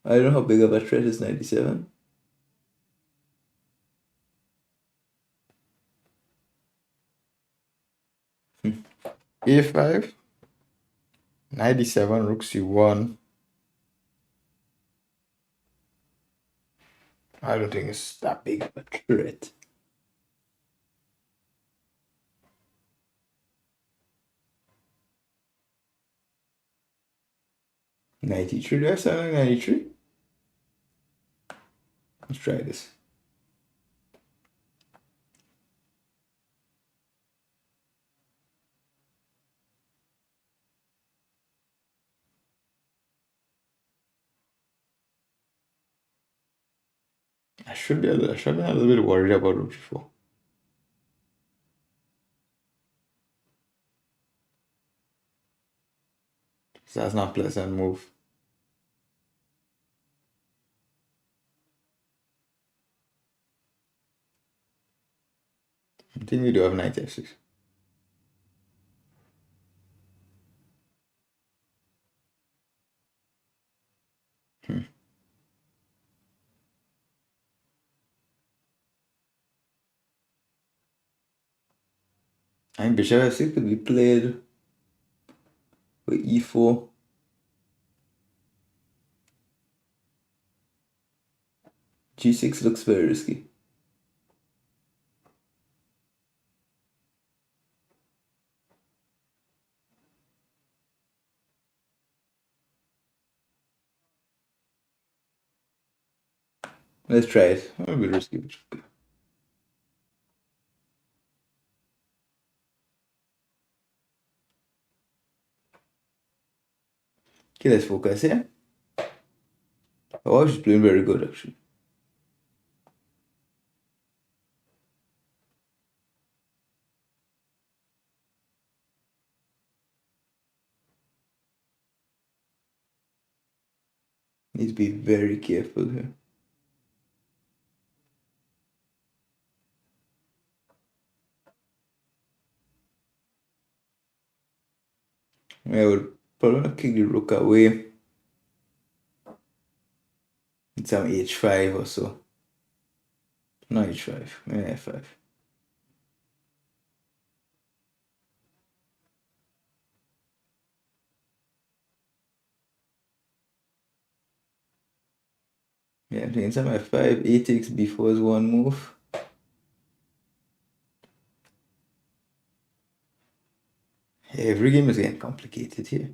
I don't know how big of a threat is 97. a5. 97, rook c1. I don't think it's that big of a threat. Knight e3, do I sound like knight e3? Let's try this. I should be a little bit worried about rook g4. So that's not a pleasant move. I think we do have knight f6. I mean, bishop f6 could be played with e4. G6 looks very risky. Let's try it. A bit risky, but okay. Okay, let's focus here. Oh, she's playing very good actually. Need to be very careful here. I would probably not kick the rook away. It's some h5 or so. No h5, maybe f5. Yeah, I'm taking some f5. A takes b4 is one move. Yeah, every game is getting complicated here.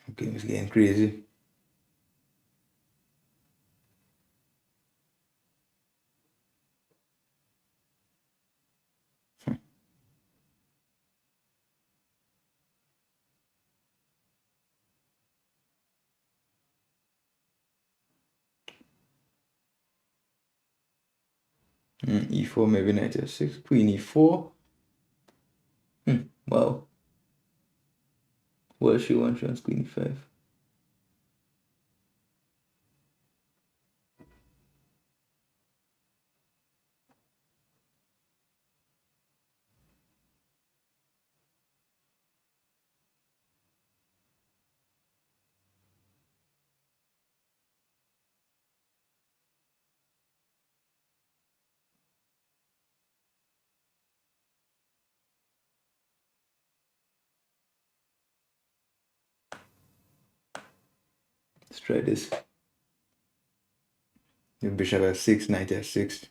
The game is getting crazy. E4, maybe knight f6, queen e4. Wow. What does she want? She wants queen e5. Let's try this. The bishop f6, knight f6.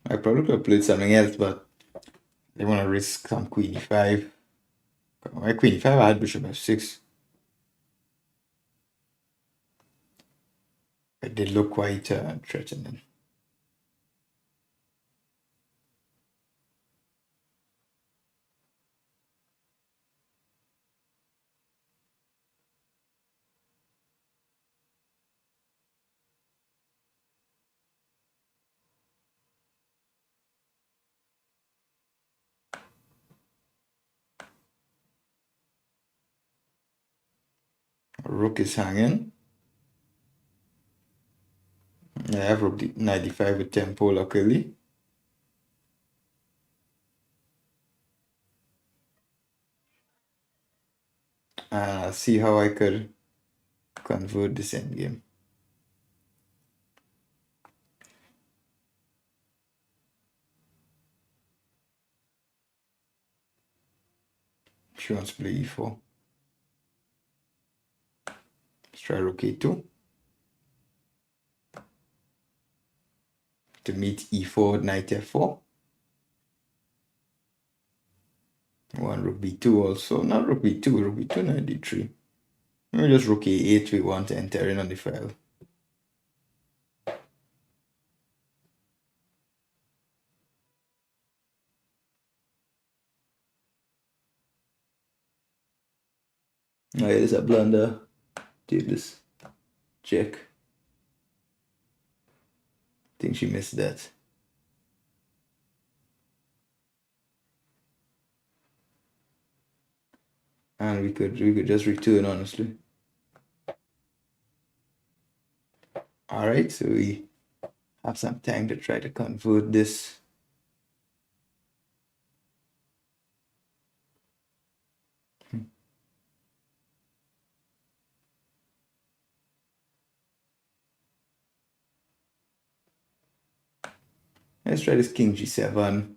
I probably could have played something else, but I want to risk some queen e5. My queen e5, I had bishop f6. It did look quite threatening. Rook is hanging. I have rook 95 with tempo, luckily. And I'll see how I could convert this endgame. She wants to play e4. Let's try rook a2. To meet e4 with knight f4. One rook b2 also. Not rook b2, rook b2 knight d3. Maybe just rook a8 we want to enter in on the file. Oh, yeah, there's a blunder. Take this. Check. Think she missed that. And we could just return, honestly. All right, so we have some time to try to convert this. Let's try this king g7.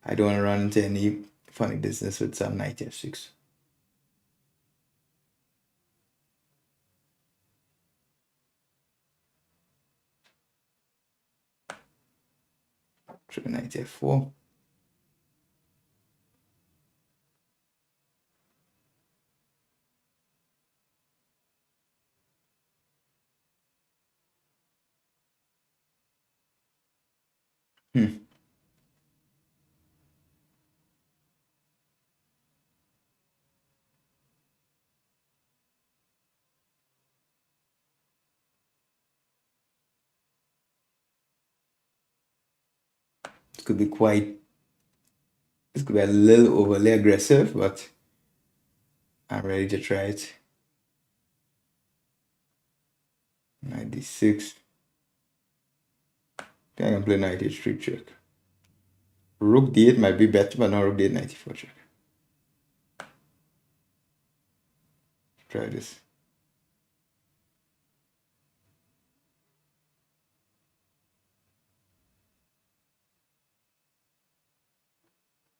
I don't want to run into any funny business with some knight f6. Try knight f4. Hmm. This could be a little overly aggressive, but I'm ready to try it. Knight d6. I think I can play knight h3 check. Rook d8 might be better, but not rook d8 knight e4 check. Try this.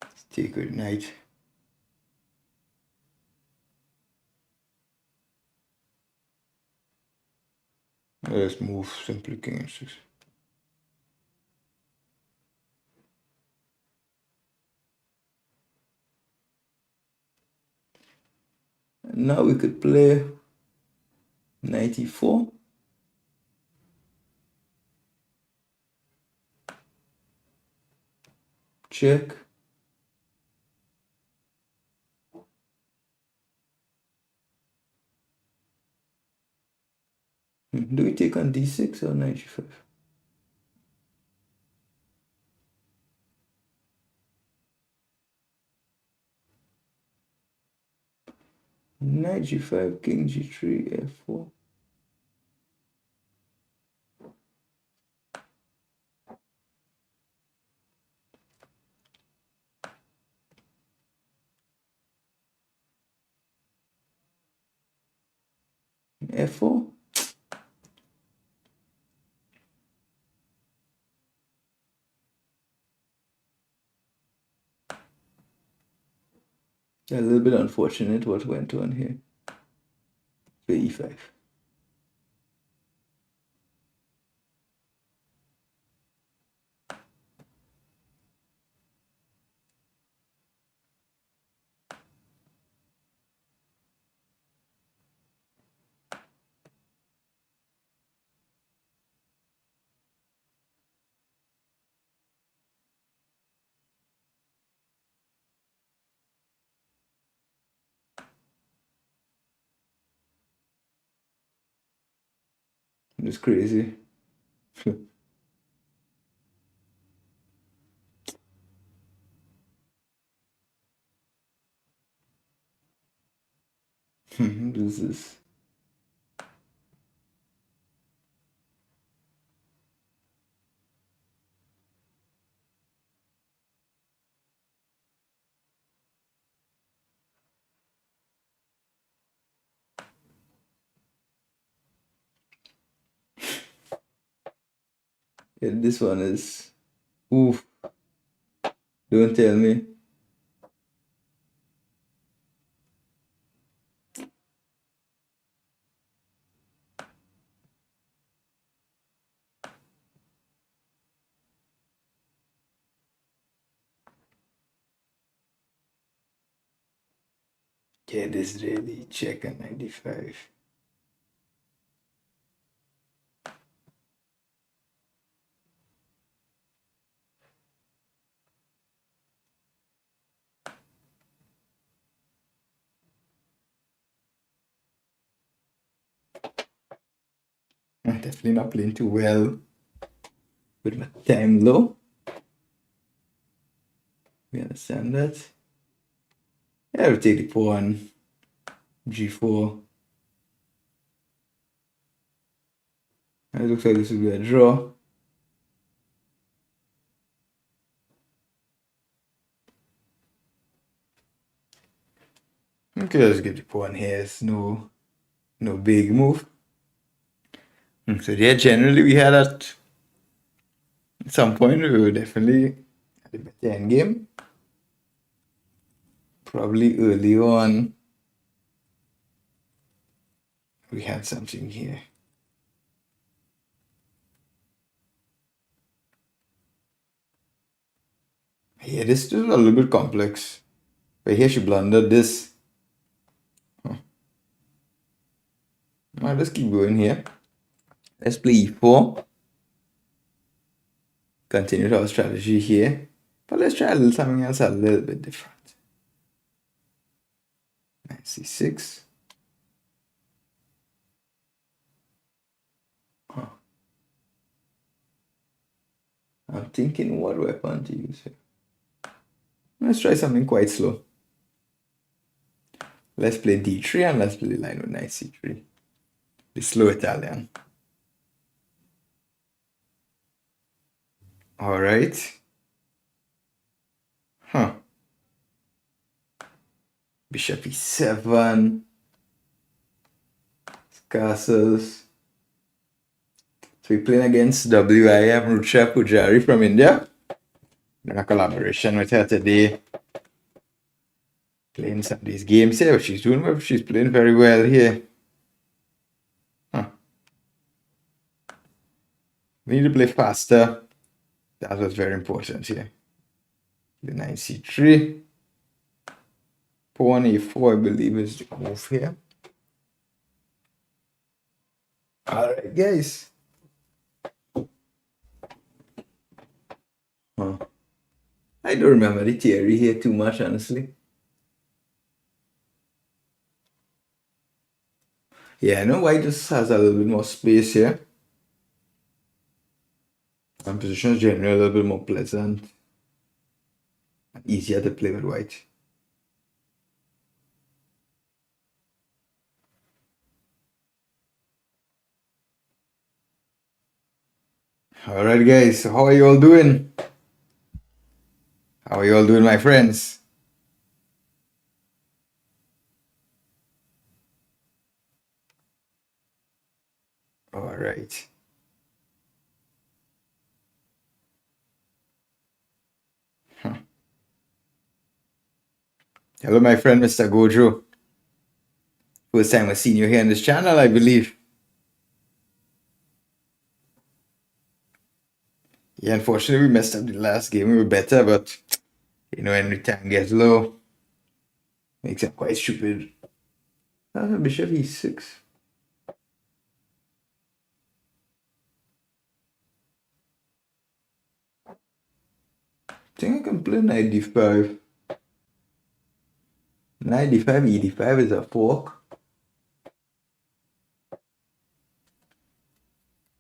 Let's take with knight. Let's move simply king h6. And now we could play knight e4. Check. Do we take on d6 or knight g5? Knight g5, king g3, f4. f4. A little bit unfortunate what went on here. Play e5. It's crazy. This is this one is oof. Don't tell me. Yeah, this really check on 95. I'm definitely not playing too well with my time low. We understand that. Yeah, we'll take the pawn, g4. It looks like this will be a draw. Okay, let's get the pawn here. It's no big move. So yeah, generally we had at some point we were definitely at the better end game. Probably early on we had something here. Yeah, this is a little bit complex. But here she blundered this. Now let's keep going here. Let's play e4. Continue our strategy here. But let's try a little something else a little bit different. Knight c6. I'm thinking what weapon to use here. Let's try something quite slow. Let's play d3 and let's play the line with knight c3. The slow Italian. All right. Bishop e7. Castles. So we're playing against WIM Rucha Pujari from India. Doing a collaboration with her today. Playing some of these games here. She's doing well. She's playing very well here. We need to play faster. That was very important here. The knight c3. Pawn a4, I believe, is the move here. Alright, guys. I don't remember the theory here too much, honestly. Yeah, I know white just has a little bit more space here. And position is generally a little bit more pleasant and easier to play with white. Alright, guys, so how are you all doing? How are you all doing, my friends? Alright. Hello, my friend, Mr. Gojo. First time I've seen you here on this channel, I believe. Yeah, unfortunately, we messed up the last game. We were better, but you know, when the time gets low, makes it quite stupid. Bishop e6. I think I can play knight d5. Knight d5, e d5 is a fork.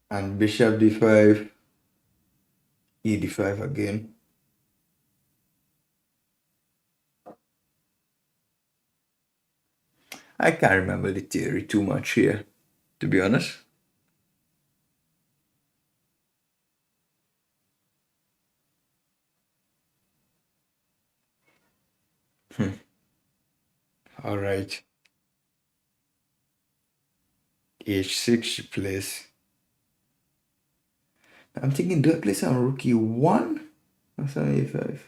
And bishop d5, e d5 again. I can't remember the theory too much here, to be honest. All right. h6 she plays. I'm thinking, do I play some rook e1 or some a5?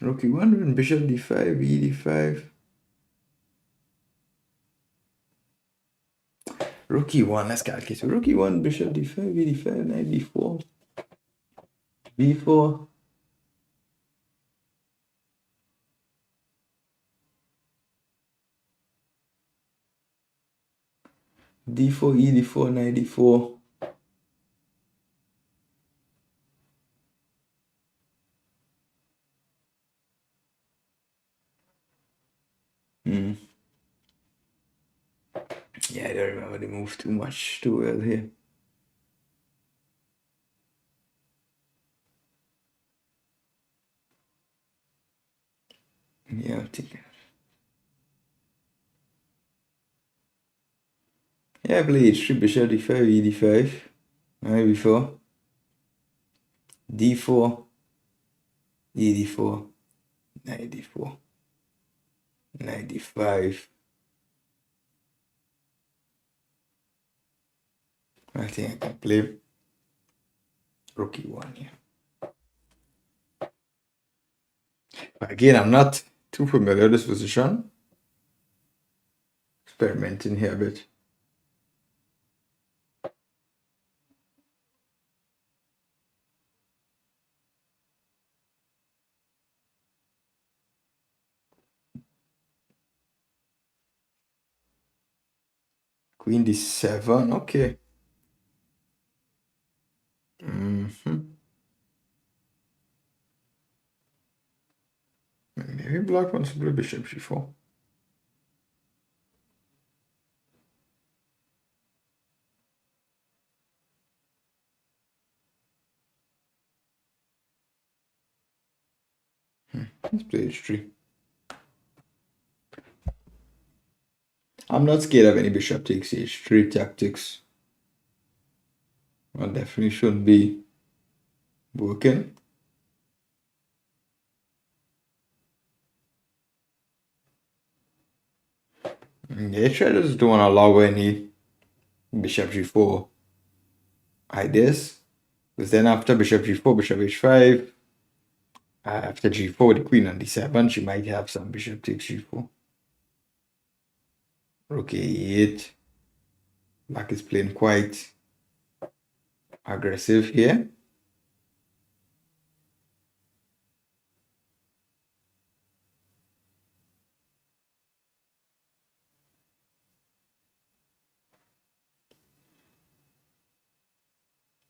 Rook e1 and bishop d5, e d5. Rook e1, let's calculate. Rook e1, bishop d5, e d5, knight d4. b4. d4, e d4, knight d4. Yeah, I don't remember the move too much too well here. Yeah, I'm thinking. Yeah, I play h3, bishop d5, e d5. Right before. d4, e d4, knight d4, knight d5. I think I can play rook e1 here. But again, I'm not too familiar with this position. Experimenting here a bit. Queen d7, okay. Maybe black wants to play bishop g4. Let's play h3. I'm not scared of any bishop takes h3 tactics. Well, definitely shouldn't be working. Yeah, traders don't want to allow any bishop g4 ideas. Because then after bishop g4, bishop h5, after g4, the queen on d7, she might have some bishop takes g4. Rook a8. Black is playing quite aggressive here.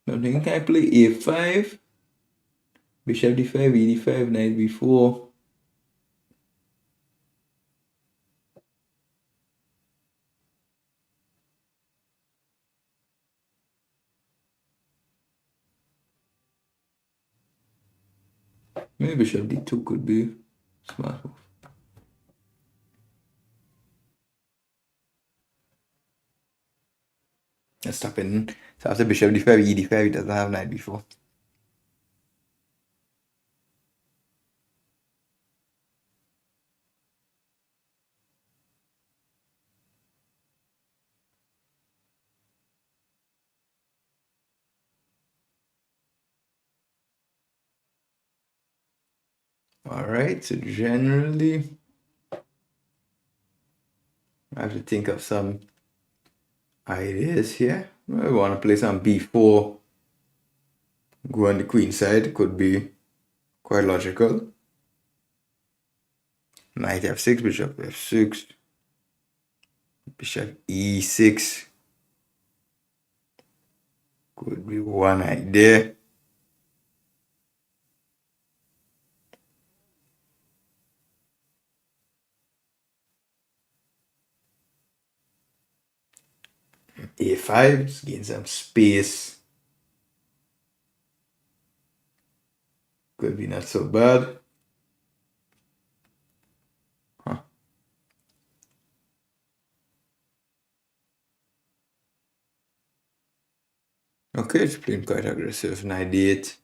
Now then can I play a5? Bishop d5, e d5, knight b4. Maybe bishop d2 could be smart move. Let's stop in. So after bishop d5, e d5, it doesn't have knight b4. All right, so generally, I have to think of some ideas here. I want to play some b4, go on the queen side, could be quite logical. Knight f6, bishop f6, bishop e6, could be one idea. a5, just gain some space. Could be not so bad. Huh. Okay, it's playing quite aggressive. Knight d8.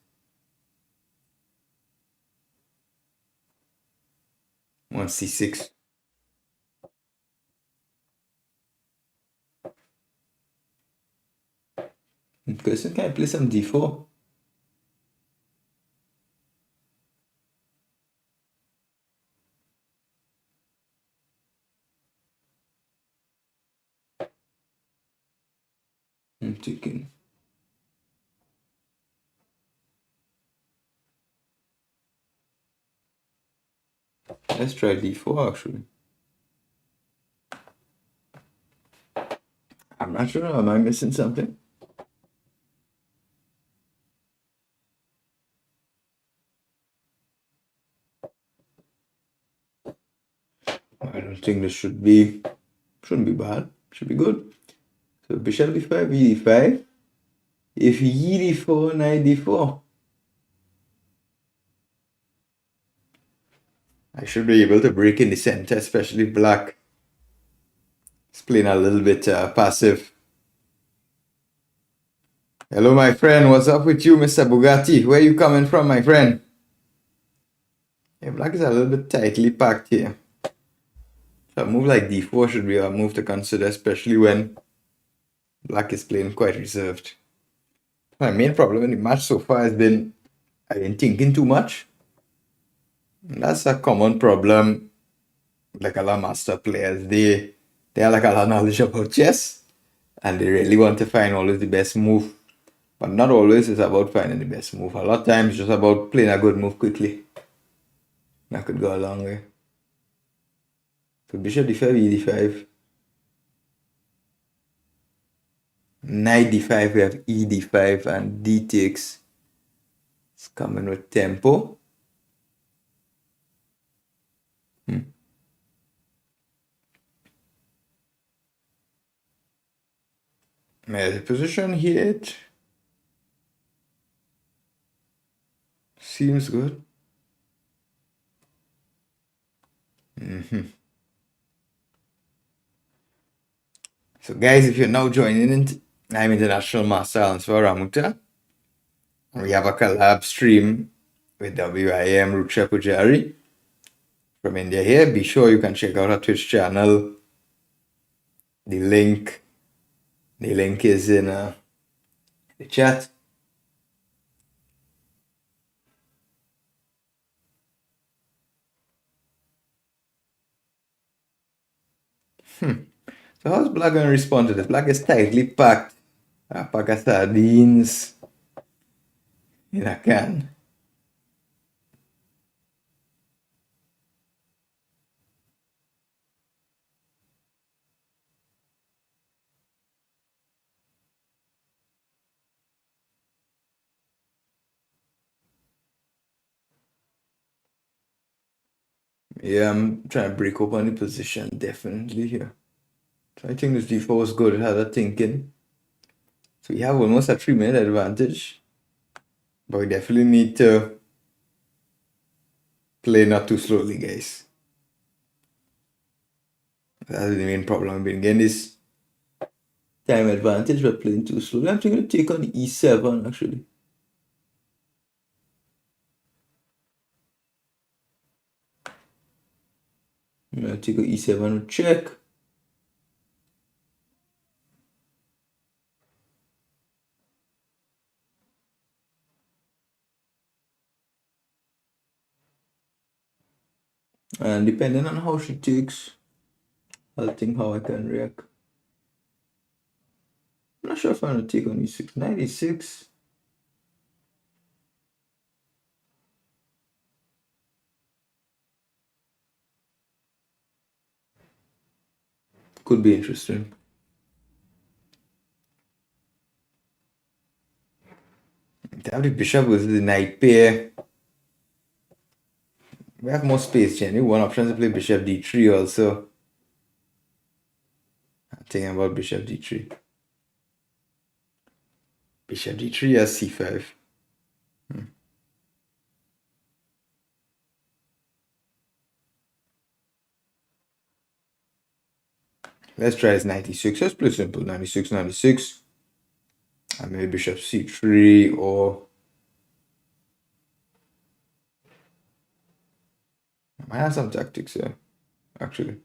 One c6. Question, can I play some d4? I'm thinking. Let's try d4 actually. I'm not sure. Am I missing something? I don't think this shouldn't be bad. Should be good. So bishop d5, e5. If e d4, knight d4. I should be able to break in the center, especially black. It's playing a little bit passive. Hello, my friend. What's up with you, Mr. Bugatti? Where you coming from, my friend? Yeah, black is a little bit tightly packed here. So a move like d4 should be a move to consider, especially when black is playing quite reserved. My main problem in the match so far has been I've been thinking too much. And that's a common problem. Like a lot of master players, they are like a lot of knowledge about chess, and they really want to find always the best move. But not always it's about finding the best move. A lot of times it's just about playing a good move quickly. That could go a long way. So bishop d5, e d5. Knight d5, we have e d5, and d takes. It's coming with tempo. The position here it seems good. So guys, if you're now joining in, I'm International Master Alan Safar Ramoutar. We have a collab stream with WIM Rucha Pujari from India here. Be sure you can check out our Twitch channel. The link is in the chat. So how's black going to respond to this? Black is tightly packed. A pack of sardines in a can. Yeah, I'm trying to break open the position definitely here. So I think this d4 was good. It had a thinking. So we have almost a 3-minute advantage. But we definitely need to play not too slowly, guys. That's the main problem. I've been getting this time advantage by playing too slowly. I'm going to take on e7 actually. I'm going to take on e7 with check. And depending on how she takes, I'll think how I can react. I'm not sure if I'm going to take on e6. 96. Could be interesting. To have the bishop with the knight pair. We have more space, Jenny. One option is to play bishop d3 also. I'm thinking about bishop d3. Bishop d3 as c5. Let's try this 96. Let's play simple. 96, 96. And maybe bishop c3 or... I have some tactics here, actually.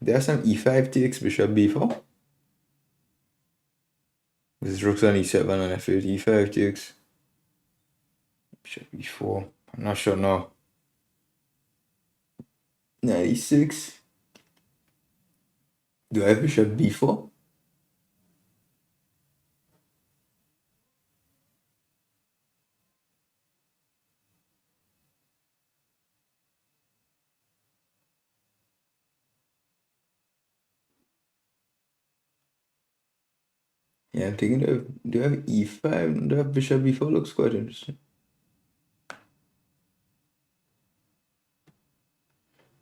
There are some e5 takes, bishop b4. This is rook on e7 and f8, e5 takes. Bishop b4. I'm not sure now. 96. Do I have bishop b4? Yeah, I'm thinking do I have e5? Do I have bishop b4? Looks quite interesting.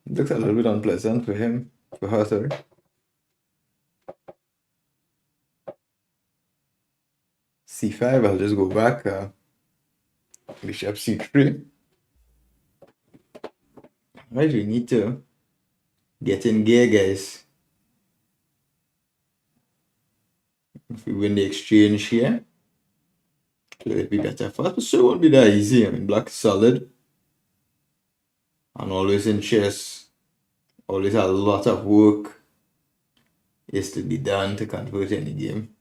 It looks a little bit unpleasant for him. For her, sorry. c5, I'll just go back. Bishop c3. Right, we need to get in gear, guys. If we win the exchange here, it'll be better for us, but so it won't be that easy. I mean, black is solid. And always in chess, always a lot of work is to be done to convert any game.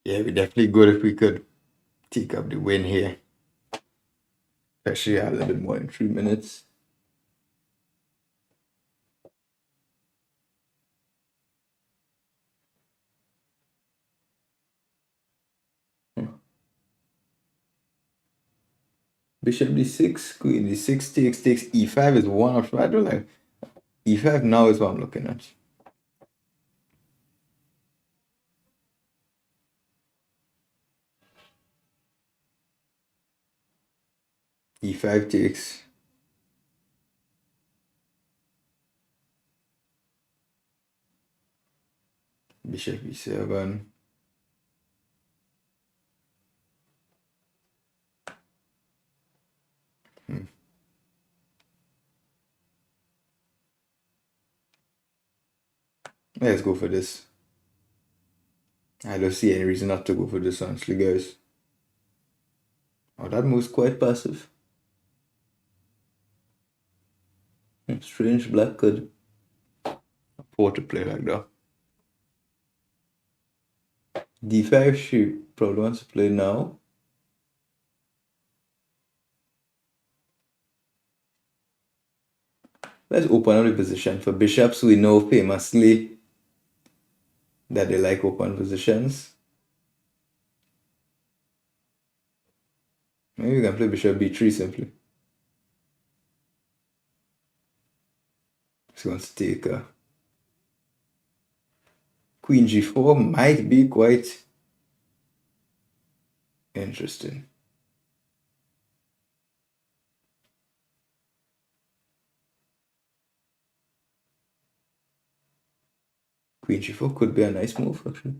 Yeah, it'd be definitely good if we could take up the win here. Especially a little bit more than 3 minutes. Bishop d6, queen d6 takes e5 is one option. I don't like e5 now is what I'm looking at. e5 takes. Bishop e7. Let's go for this. I don't see any reason not to go for this, honestly, guys. Oh, that move's quite passive. Strange, black could afford to play like that. d5, she probably wants to play now. Let's open up the position for bishops. We know famously that they like open positions. Maybe we can play bishop b3 simply. She wants to take queen g4 might be quite interesting. Queen g4 could be a nice move, actually.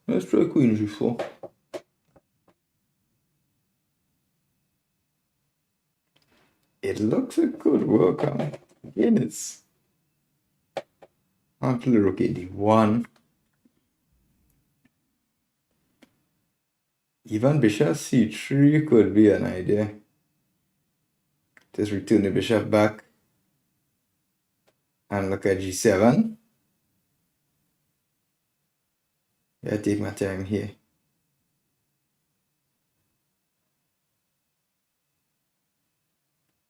Let's try queen g4. It looks a good work. Again, it's after rook d1. Even bishop c3 could be an idea. Just return the bishop back and look at g7. Yeah, take my time here.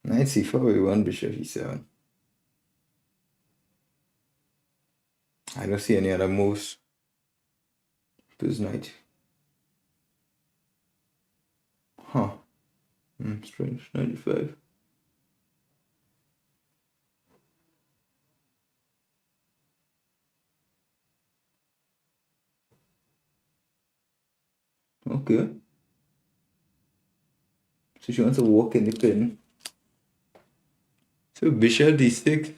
Knight c4 with one bishop e7. I don't see any other moves to this knight. Huh. Strange. 95. Okay. So she wants to walk in the pin. So bishop d6.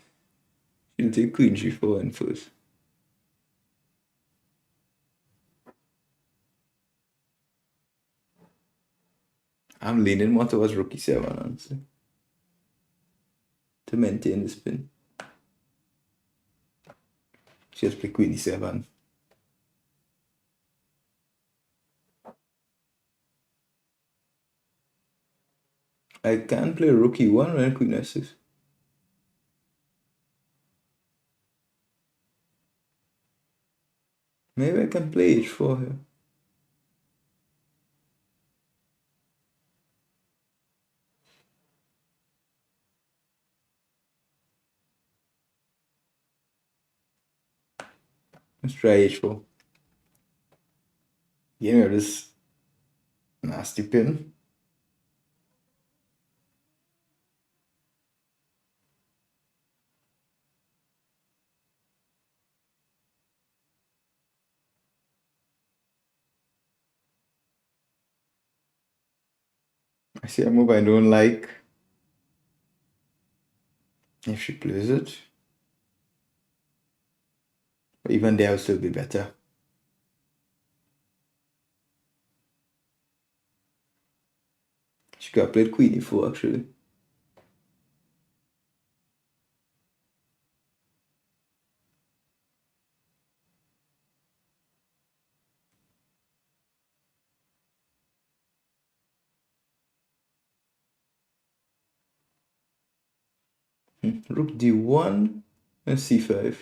She'll take queen g4 in first. I'm leaning more towards rook e7, honestly, to maintain the spin. Just play queen e7. I can play rook e1 and queen f6. Maybe I can play h4 here. Let's try h4. Yeah, we have this nasty pin. I see a move I don't like. If she plays it. But even there will still be better. She could have played queen e4 actually. Rook d1 and c5.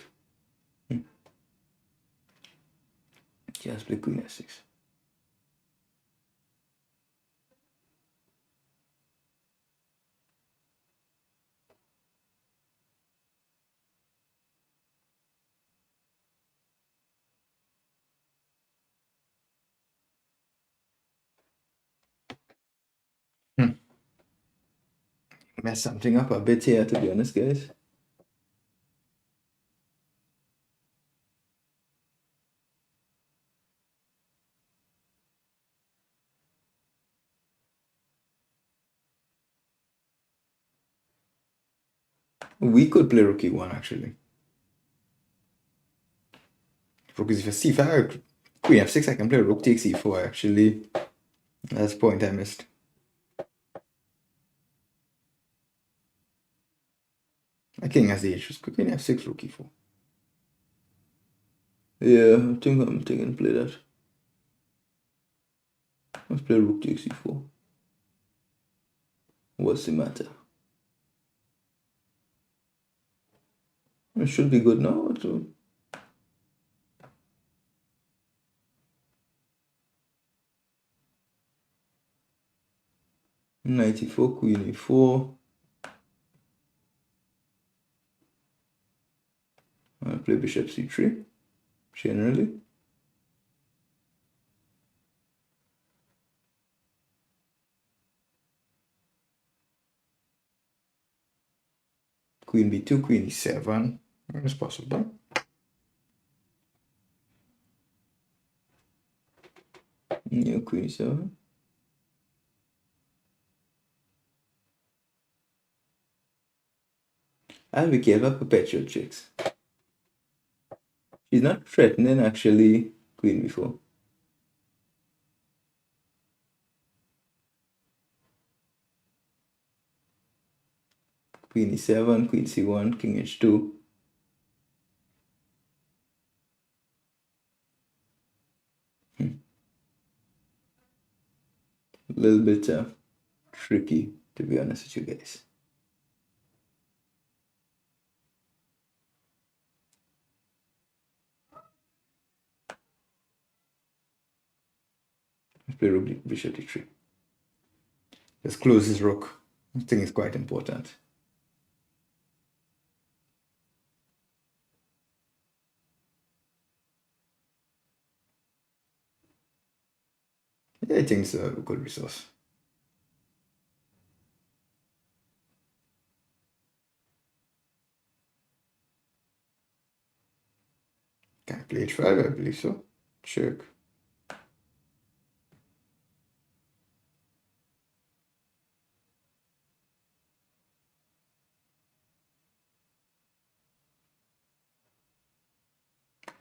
She has played queen f6. Mess something up a bit here, to be honest, guys. We could play rook e1 actually. Rook is for c5, queen f6. I can play rook takes e4 actually. That's the point I missed. My king has the h. Queen f6, rook e4. Yeah, I think I'm thinking play that. Let's play rook takes e4. What's the matter? It should be good now. So. Knight e4, queen e4. I play bishop c3, generally. Queen b2, queen e7. It's possible. Yeah, queen e7. I'll be careful of perpetual checks. She's not threatening actually queen b4. Queen e7, queen c1, king h2. A little bit tricky, to be honest with you guys. Let's play rook bishop d3. Let's close this rook. I think it's quite important. Yeah, I think it's a good resource. Can I play h5? I believe so. Check.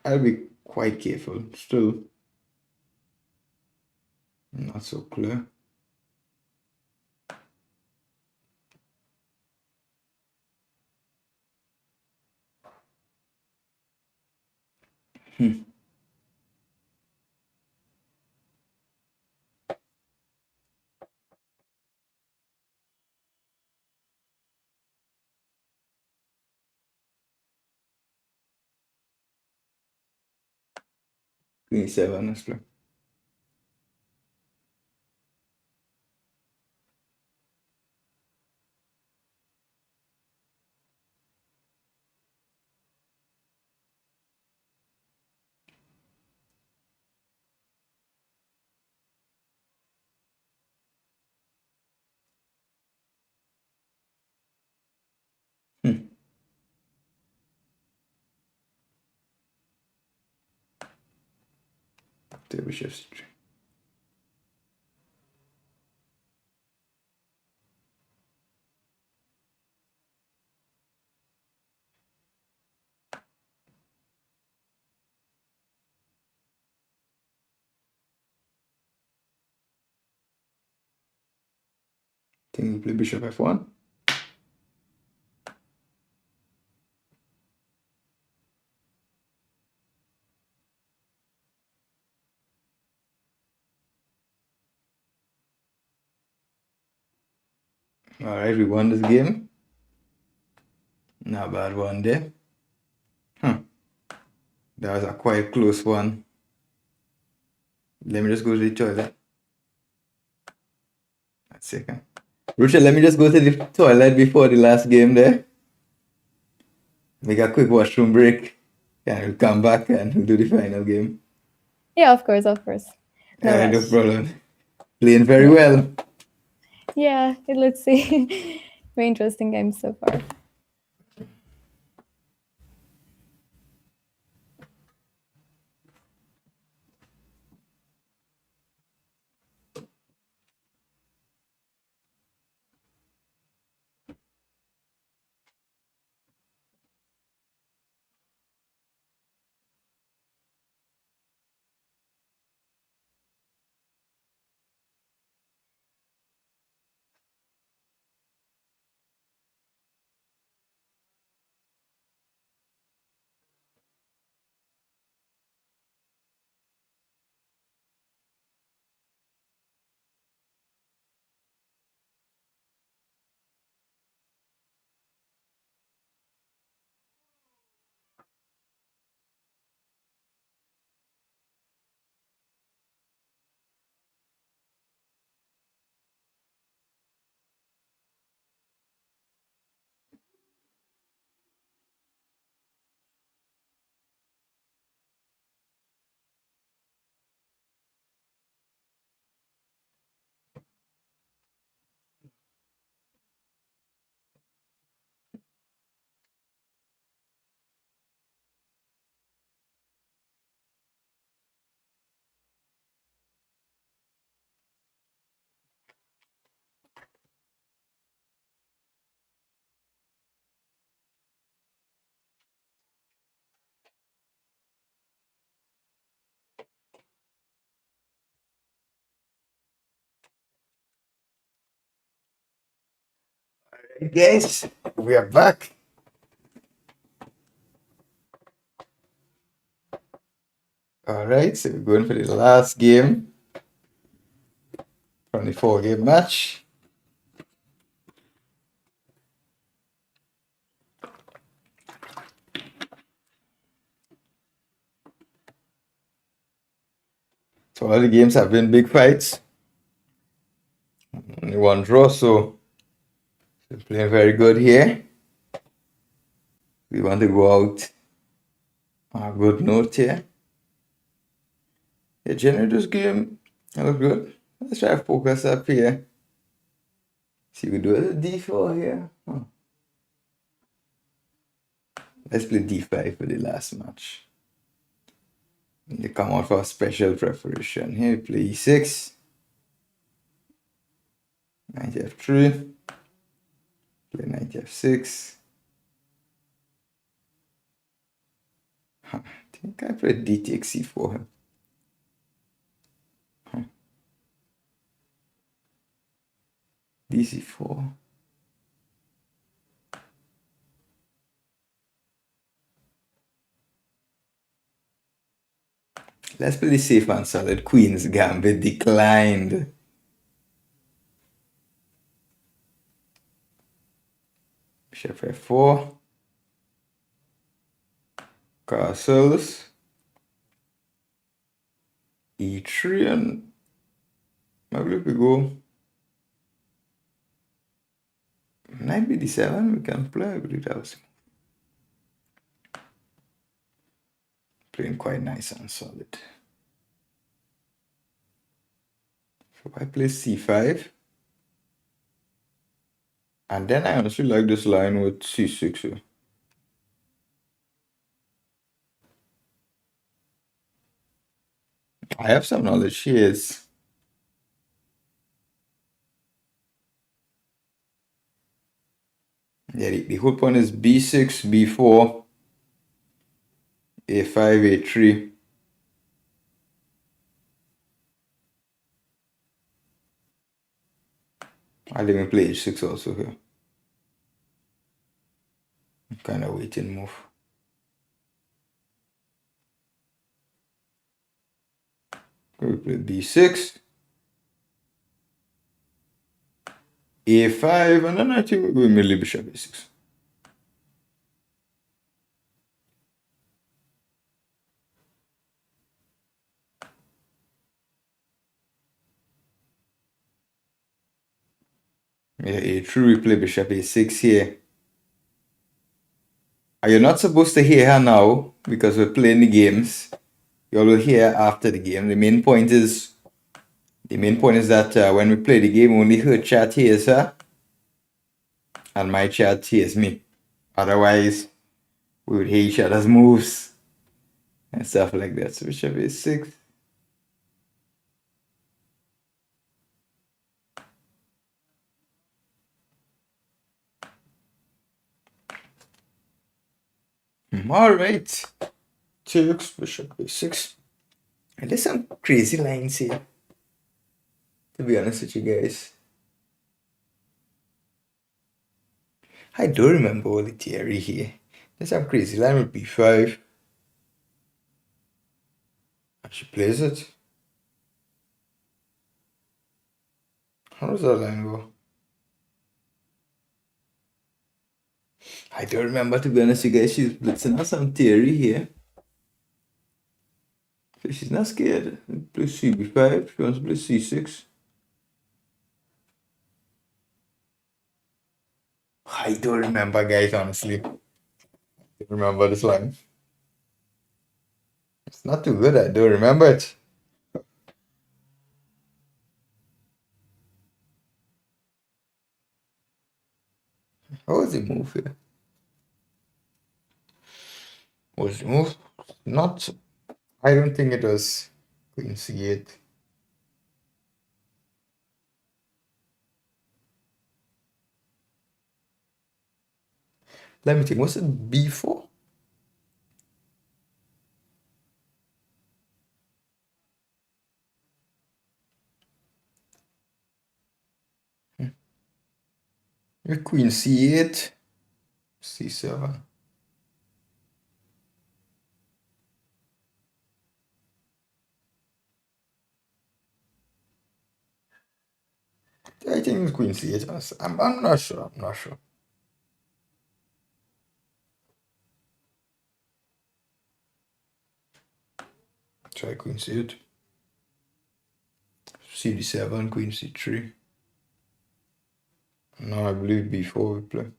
I'll be quite careful. Still not so clear. Queen e7, let's play. Take bishop c3. Think we play bishop f1. All right, we won this game. Not a bad one there. That was a quite close one. Let me just go to the toilet. A second. Rucha, let me just go to the toilet before the last game there. Make a quick washroom break. And we'll come back and we'll do the final game. Yeah, of course, of course. No No rush. problem. Playing very well. Yeah, let's see. Very interesting game so far. Guys, we are back. All right, so we're going for the last game from the 4-game match. So all the games have been big fights. Only one draw, so we're playing very good here. We want to go out on a good note here. Yeah, generally this game looks good. Let's try to focus up here. See, we do a d4 here. Let's play d5 for the last match. They come out for a special preparation. Here we play e6. Knight f3. Play knight f6. I think I played d takes c4. dc4. Let's play the safe and solid Queen's Gambit declined. Bishop f4. Castles. e3 and I believe we go knight bd7. We can play. I believe that was playing quite nice and solid. So I play c5. And then I honestly like this line with c6 here. I have some knowledge. Yes. Yeah, the whole point is b6, b4, a5, a3. I'll even play h6 also here. Kind of waiting move. We play b6, a5, and then I think we will bishop a6. Yeah, a3, we play bishop a6 here. You're not supposed to hear her now because we're playing the games. You will hear after the game. The main point is that when we play the game, only her chat hears her, and my chat hears me. Otherwise, we would hear each other's moves and stuff like that. So bishop a6. All right. Takes bishop a6. And there's some crazy lines here, to be honest with you guys. I don't remember all the theory here. There's some crazy line with b5. And she plays it. How does that line go? I don't remember, to be honest with you guys. She's blitzing out some theory here. So she's not scared. Play cb5. She wants to play c6. I don't remember, guys, honestly. I don't remember this line. It's not too good. I don't remember it. How was the move here? Was the move? Not. I don't think it was queen c8. Let me think. Was it b4? Queen c8, c7. I think it's queen c8. I'm not sure. I'm not sure. Try queen c8. cd7, queen c3. Now I believe b4 we play.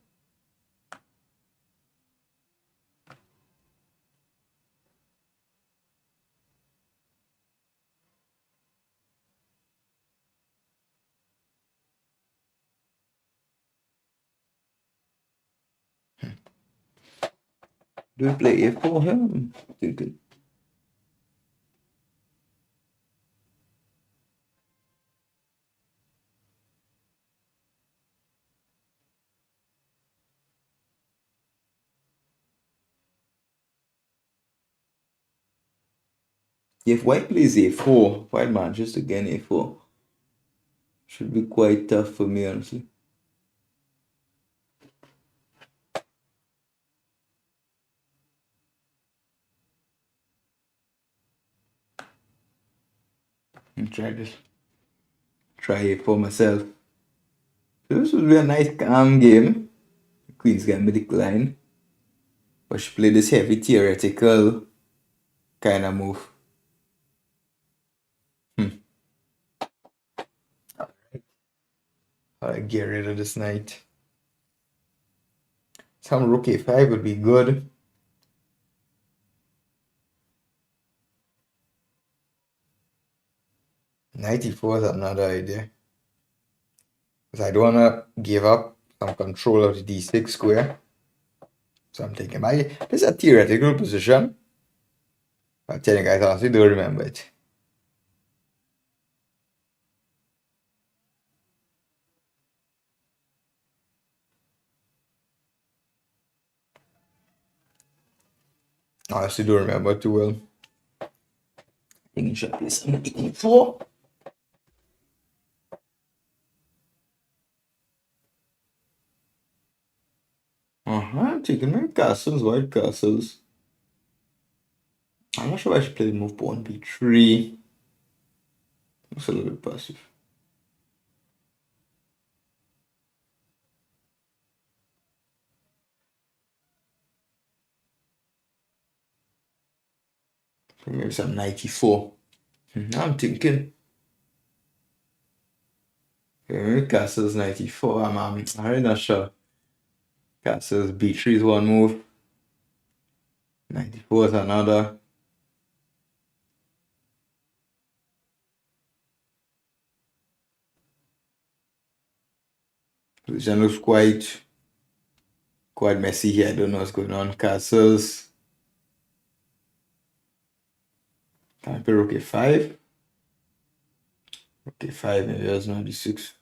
Do we play a4 here? Good. If white plays a4, white manages again a4. Should be quite tough for me, honestly. Try this. Try a4 myself. So this would be a nice calm game. Queen's gonna decline. But she played this heavy theoretical kind of move. Alright, get rid of this knight. Some rook a5 would be good. Knight e4 is another idea. Because I don't want to give up some control of the d6 square. So I'm thinking, this is a theoretical position. I'm telling you guys, I honestly don't remember it. I honestly don't remember too well. I think you should play some 84. I'm taking my castles, white castles. I'm not sure I should play move pawn b3. That's a little bit passive. Maybe some 94. I'm thinking. Maybe castles 94. I'm really not sure. Castles b3 is one move. 94 is another. Position looks quite messy here. I don't know what's going on. Castles. Can I play rook a5? Rook a5, maybe that's not d6.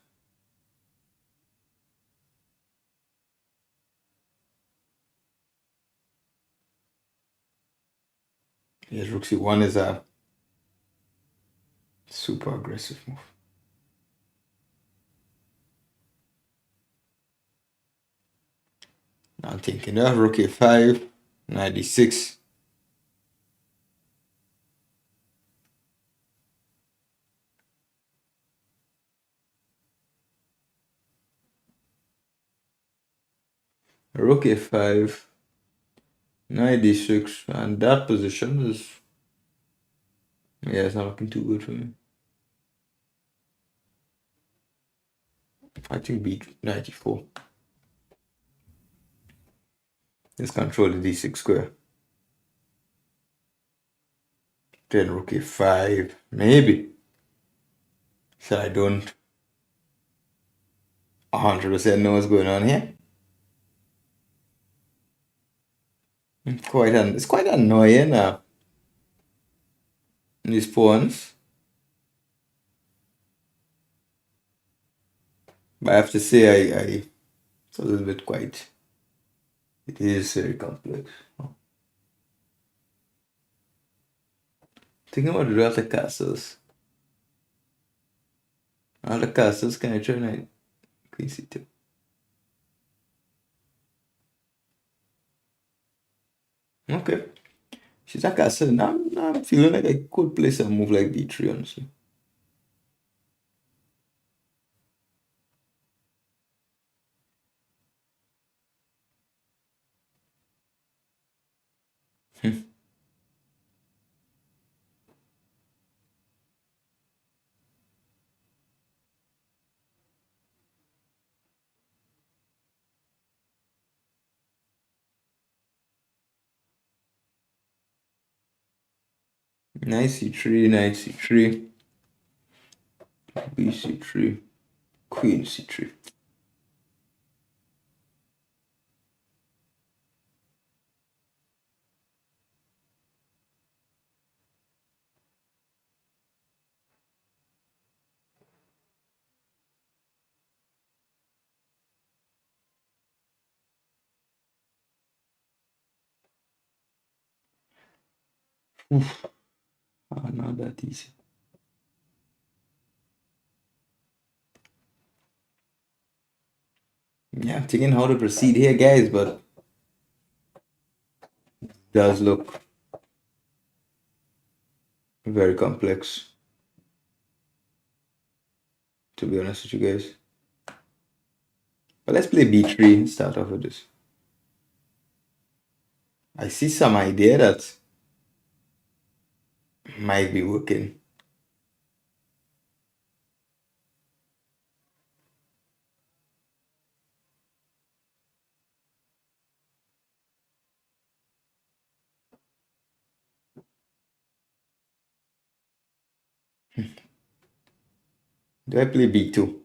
Yes, rook c1 is a super aggressive move. Now I'm thinking of rook a5, knight d6. Rook a5, knight d6, and that position is, yeah, it's not looking too good for me. I think b94. Let's control the d6 square. Then rook a5, maybe. So I don't 100% know what's going on here. It's quite annoying these pawns. But I have to say, it's a little bit quite. It is very complex. Thinking about the other castles. Other castles, can I try knight queen c2? Okay. She's a castle. Now I'm feeling like I could play some move like b3, honestly. Knight c3, knight c3, bc3, queen c3. Oof. Not that easy. Yeah, I'm thinking how to proceed here, guys, but it does look very complex, to be honest with you guys. But let's play b3 and start off with this. I see some idea that might be working. Do I play b2?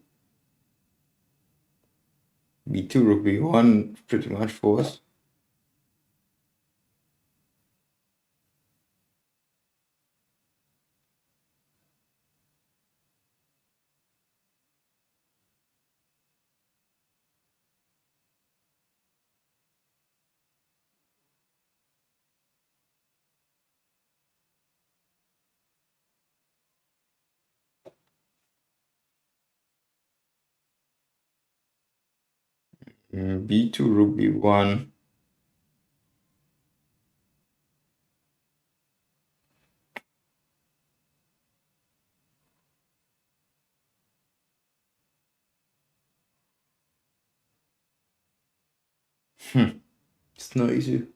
b2, rook b1, pretty much forced. B2, rook B1. It's not easy.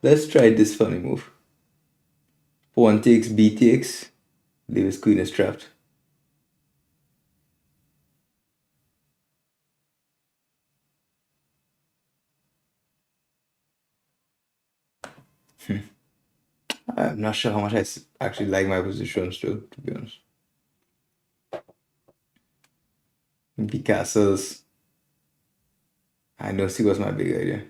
Let's try this funny move. Pawn takes, B takes. Davis queen is trapped. I'm not sure how much I actually like my position still, to be honest. B castles. I know, see what's my big idea.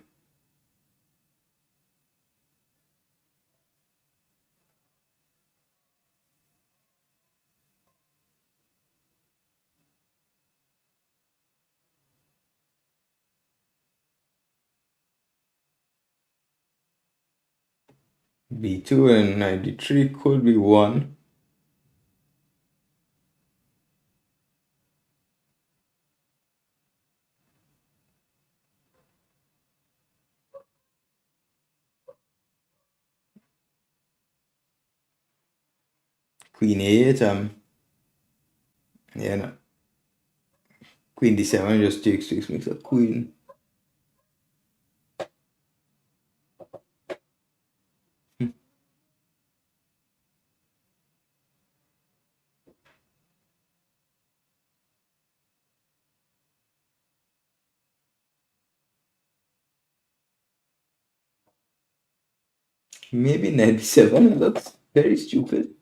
B2 and 93 could be 1. Queen A8, yeah, no. Queen D7 just takes, makes a queen. Maybe knight B7 looks very stupid.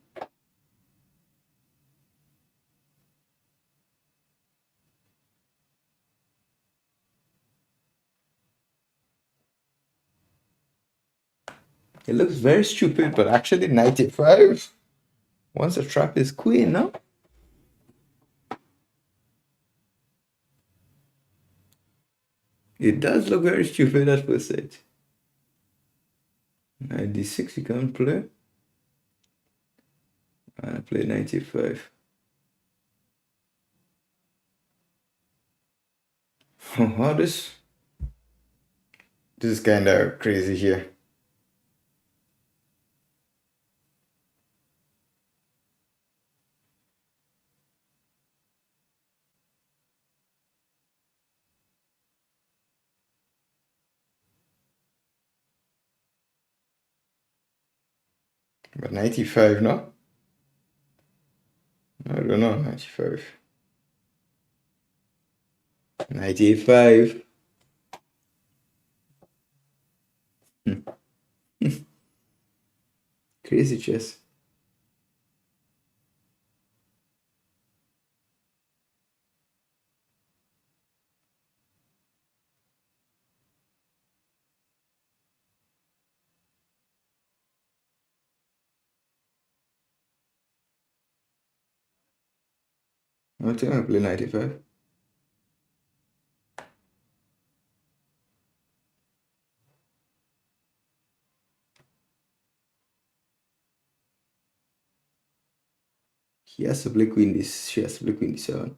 It looks very stupid, but actually knight A5. Once a trap is queen, no? It does look very stupid at first sight. Knight D6 you can't play. And I play knight A5. Oh, this is kind of crazy here. But 95, no? I don't know, 95. 95. Crazy chess. I think I play 95. He has to play queen this. She has to play queen D7.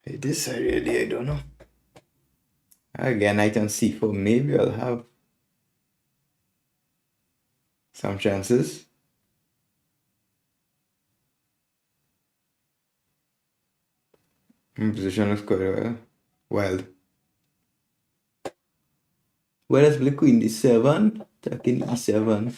Hey, this I don't know. Again, knight on C4. Maybe I'll have some chances. Position looks quite wild. Whereas play queen D7, attacking E7.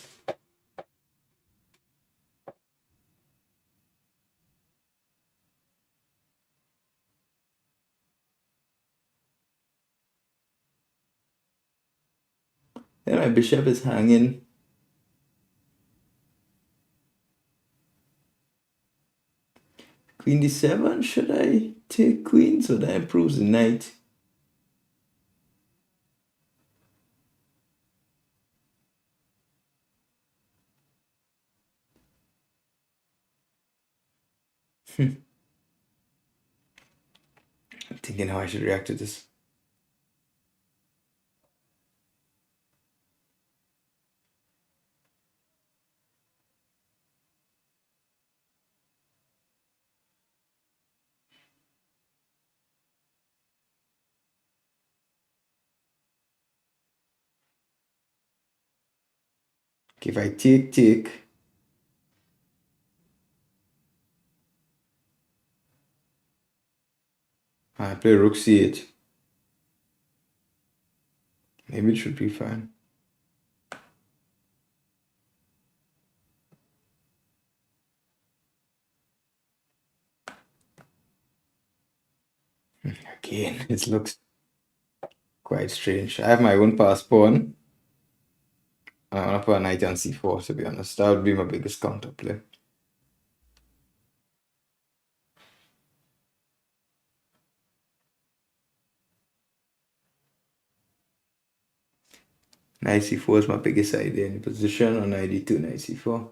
Then my bishop is hanging. Queen D7, should I take queen so that improves the knight? I'm thinking how I should react to this. Okay, if I take, I play rook c8. Maybe it should be fine. Again, it looks quite strange. I have my own pass pawn. I want to put a knight on c4, to be honest. That would be my biggest counter play. Knight c4 is my biggest idea in the position, on knight d2, knight c4.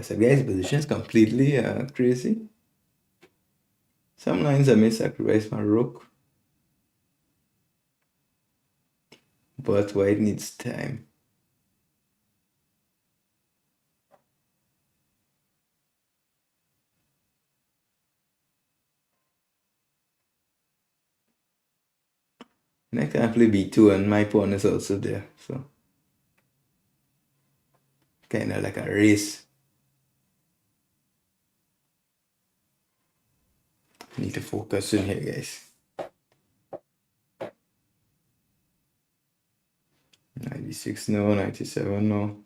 So guys, position is completely crazy. Some lines I may sacrifice my rook, but white needs time. And I can play b2 and my pawn is also there, so kind of like a race. Need to focus in here, guys. 96 no, 97 no.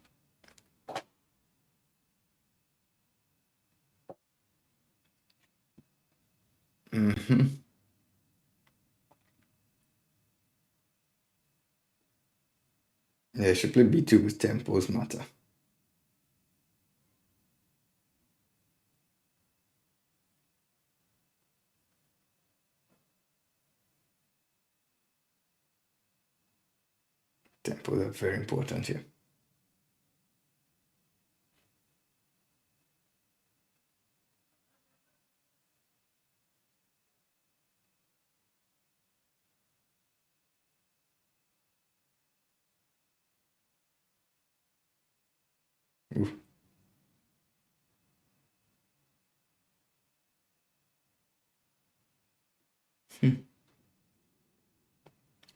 Yeah, I should play b2 with tempos matter. Tempos are very important here. Oof.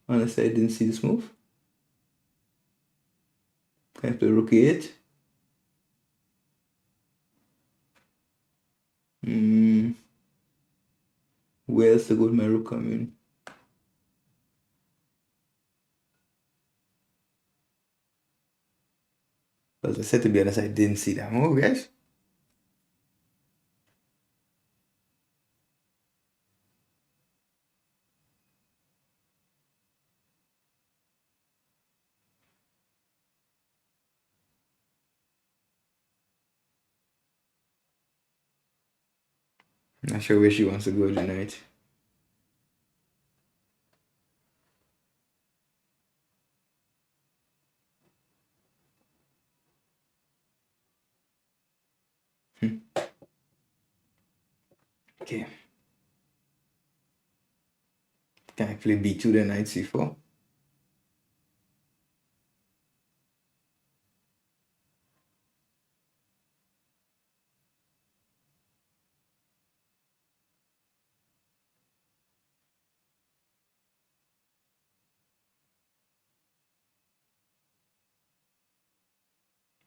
Honestly, I didn't see this move. Can I play rook e8? Where's the good my rook come in? As I said, to be honest, I didn't see that move, guys. I'm not sure where she wants to go tonight. Okay. Can I play b2 then knight c4?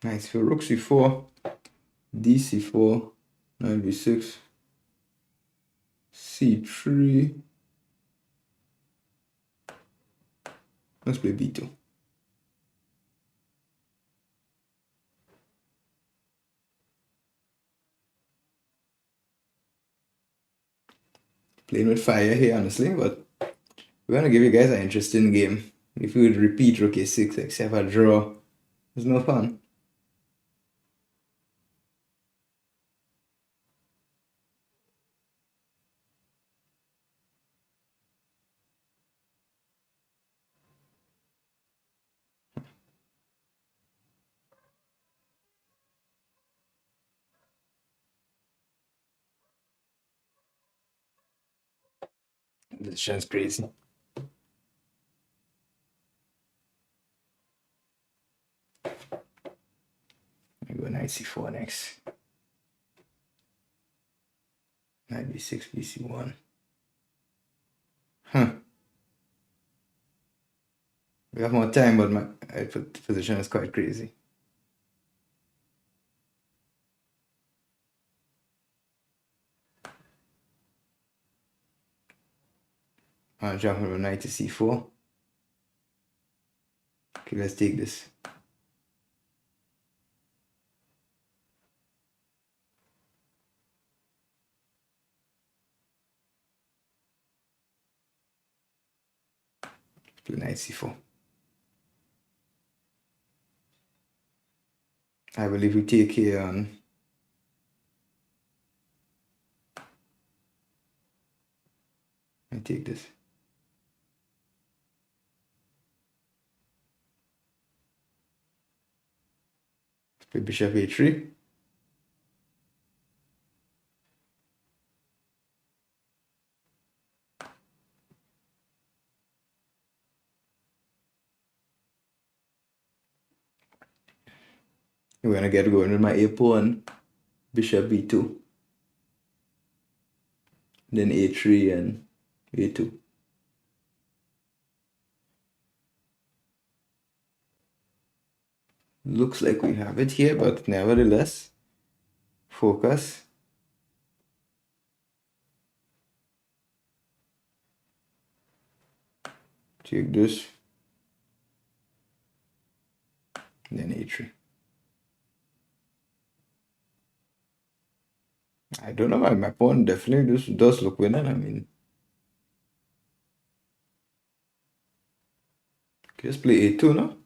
Knight for rook c4, d c4, knight b6, c3. Let's play b2. Playing with fire here, honestly, but we're gonna give you guys an interesting game. If we would repeat rook a6, except a draw, it's no fun. Position's crazy. I go knight c4 next. Knight b6, bc1. Huh. We have more time, but my position is quite crazy. I'll jump from knight to c4. Okay, let's take this. Play knight c4. I believe we take here on I take this. Play bishop a3. We're gonna get going with my a pawn, bishop b2, then a3 and a2. Looks like we have it here, but nevertheless, focus. Take this, then a3. I don't know, my pawn definitely does look winning. I mean, just play a2, no?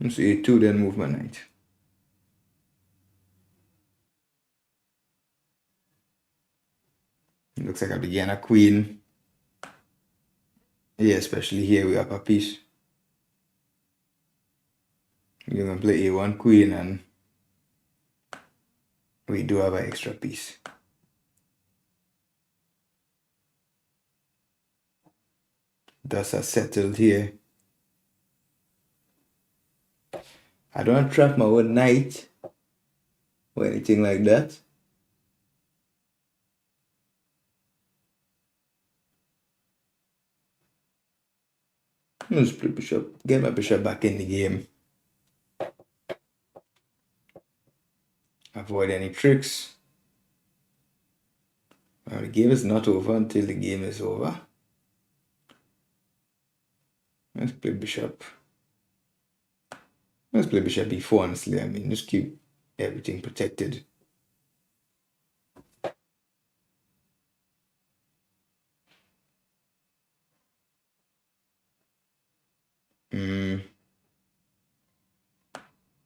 Let's a2, then move my knight. It looks like I began a queen. Yeah, especially here we have a piece. You're gonna play a1 queen, and we do have an extra piece. Thus are settled here. I don't trap my own knight or anything like that. Let's play bishop. Get my bishop back in the game. Avoid any tricks. Well, the game is not over until the game is over. Let's play bishop. Let's play bishop b4, honestly. I mean, just keep everything protected.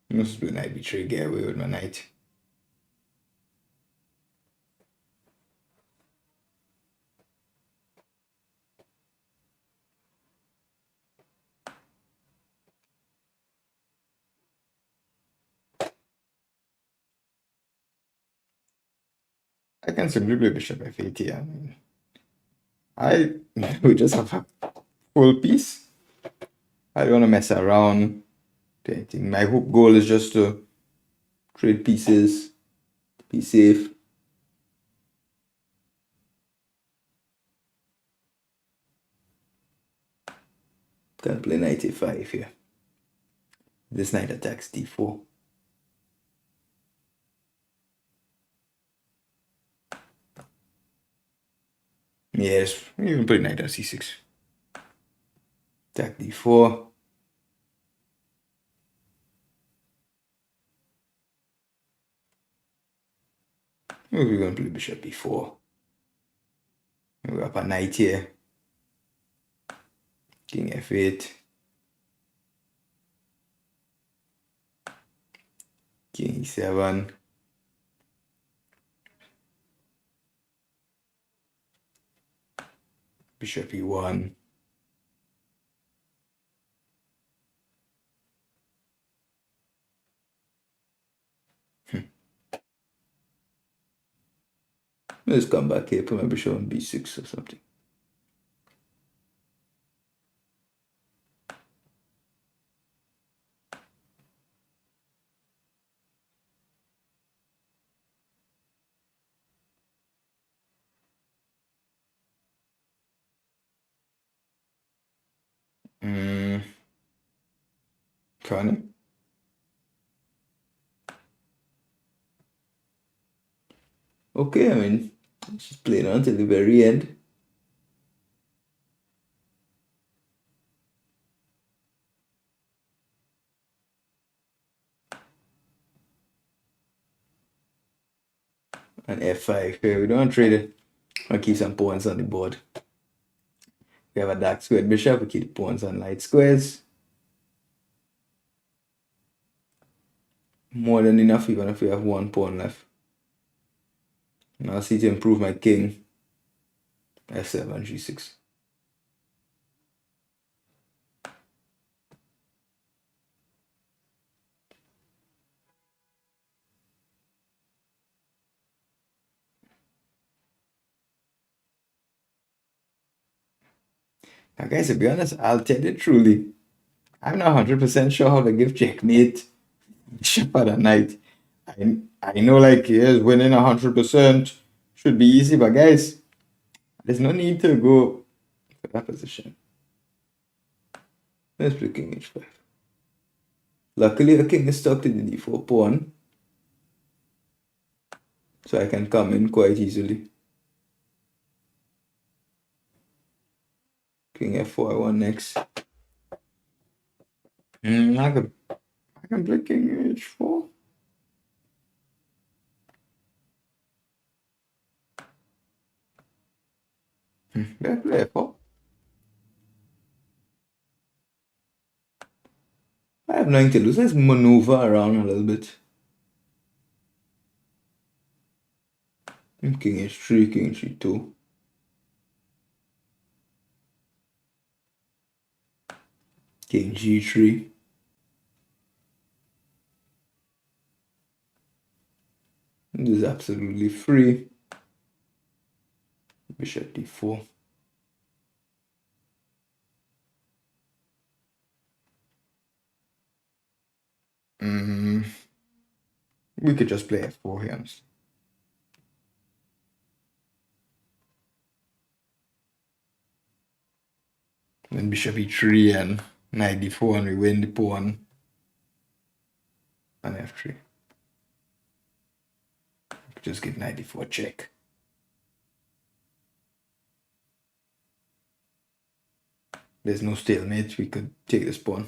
Let's play knight b3, get away with my knight. I can simply play bishop f8 here. I mean, we just have a full piece. I don't want to mess around. I think my hope goal is just to trade pieces, be safe. Can play knight a5 here. This knight attacks d4. Yes, even play knight on c6. Attack d4. We're going to play bishop b4. We have a knight here. King f8. King e7. Bishop e1. Let's come back here, put my bishop on b6 or something. Funny. Okay, I mean, she's playing on till the very end. And f5 here. We don't trade it. I'll keep some pawns on the board. We have a dark squared bishop. We keep the pawns on light squares. More than enough, even if we have one pawn left. And I'll see to improve my king. f7, g6. Now, guys, to be honest, I'll tell you truly, I'm not 100% sure how to give checkmate bishop at a knight. I know, like, yes, winning 100% should be easy, but guys, there's no need to go for that position. Let's play king h5. Luckily, the king is stuck to the d4 pawn, so I can come in quite easily. King f4, I want next. I can play king h4. Yeah, play f4. I have nothing to lose. Let's maneuver around a little bit. King h3, king g2. King g3. This is absolutely free. Bishop d4. We could just play f4 here, honestly. Then bishop e3 and knight d4, and we win the pawn on f3. Just give knight d4 check. There's no stalemate. We could take this pawn.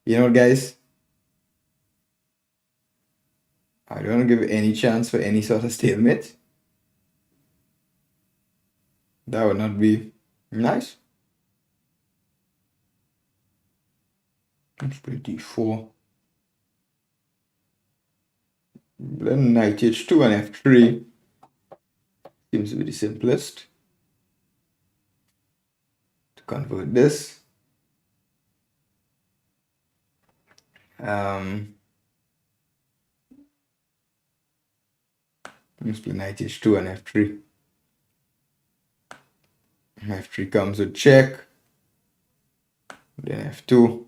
You know what, guys? I don't want to give any chance for any sort of stalemate. That would not be nice. Let's play d4. Then knight h2 and f3 seems to be the simplest to convert this. Let's play knight h2 and f3. f3 comes with check. Then f2.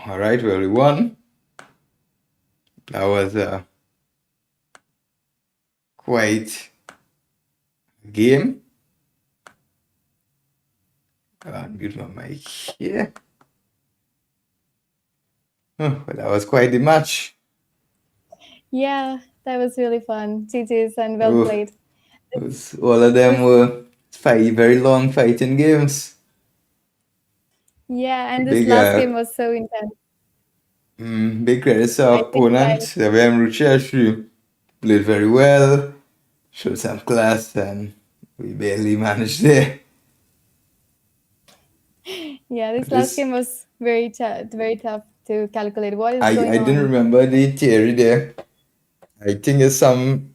All right, well, we won. That was quite a game. I'll unmute my mic here. Oh, well, that was quite the match. Yeah, that was really fun. GG's and well played. All of them were very long fighting games. Yeah, and this last game was so intense. Big credits to our opponent, the WIM Rucha. She played very well, showed some class, and we barely managed there. Yeah, this last game was very tough to calculate what is going on. I didn't remember the theory there. I think it's some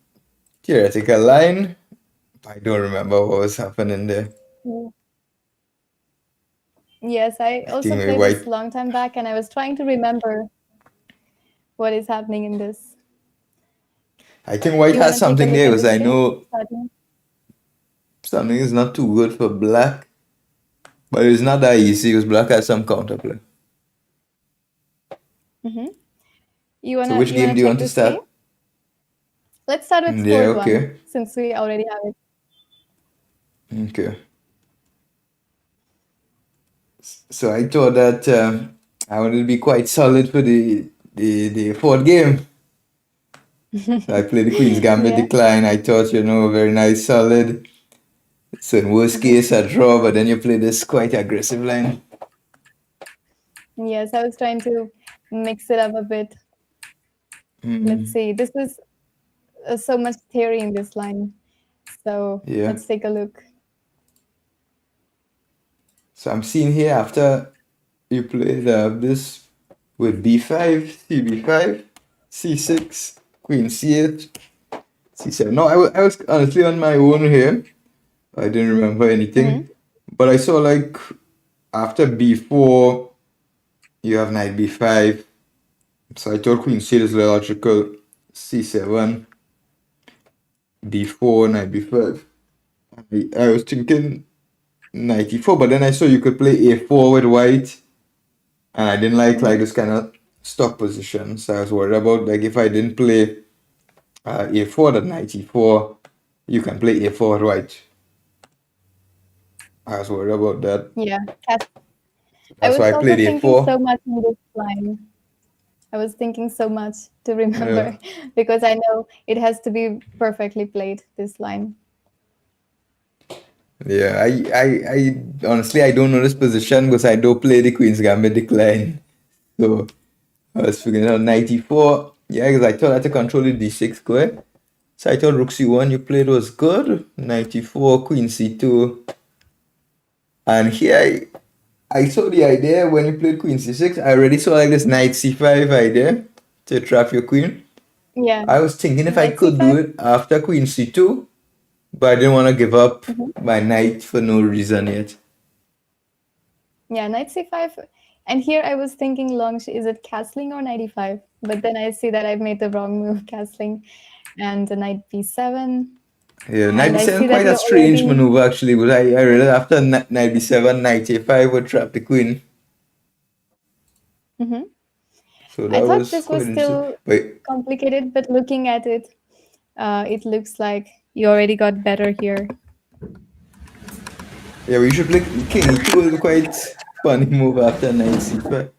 theoretical line. I don't remember what was happening there. Yes, I I also think maybe played this white. long time back, and I was trying to remember what is happening in this. I think white You want has to take a something look there at because this I game know starting? something is not too good for black, but it's not that easy because black has some counterplay. Mm-hmm. So which You game wanna do you check want to this game? start? Let's start with Yeah, scored one okay. since we already have it. Okay. So I thought that I wanted to be quite solid for the fourth game. So I played the Queen's Gambit Yeah. Decline. I thought, very nice, solid. So in worst Mm-hmm. case, a draw, but then you play this quite aggressive line. Yes, I was trying to mix it up a bit. Let's Mm, see. This is so much theory in this line. So yeah. let's take a look. So I'm seeing here after you played this with b5, cb5, c6, queen c8, c7. No, I was honestly on my own here. I didn't remember Mm-hmm. anything. But I saw like after b4, you have knight b5. So I thought queen c8 is logical. c7, b4, knight b5. I was thinking knight e4, but then I saw you could play a4 with white. And I didn't like Mm-hmm. this kind of stock position. So I was worried about like if I didn't play a4 that knight e4, you can play a4 right. I was worried about that. Yeah. I That's was why I also played thinking a4. so much in this line. I was thinking so much to Yeah. remember because I know it has to be perfectly played, this line. Yeah, I honestly I don't know this position because I don't play the Queen's Gambit decline. So I was figuring out 94. Yeah, because I thought I had to control the d6 square. So I thought rook c1 you played was good. 94, queen c2. And here I saw the idea when you played queen c6. I already saw like this knight c5 idea to trap your queen. Yeah. I was thinking if I Knight could c5. do it after queen c2, but I didn't want to give up Mhm. my knight for no reason yet. Yeah, knight c5. And here I was thinking long, is it castling or knight e5? But then I see that I've made the wrong move, castling. And the knight b7. Yeah, knight And I b7 see that quite a you're strange already. maneuver actually, but I realized after knight b7, knight a5 would trap the queen. Mhm. So I that thought was this quite was interesting. still But complicated, but looking at it, it looks like you already got better here. yeah, we should play king e2 was quite funny move after knight c5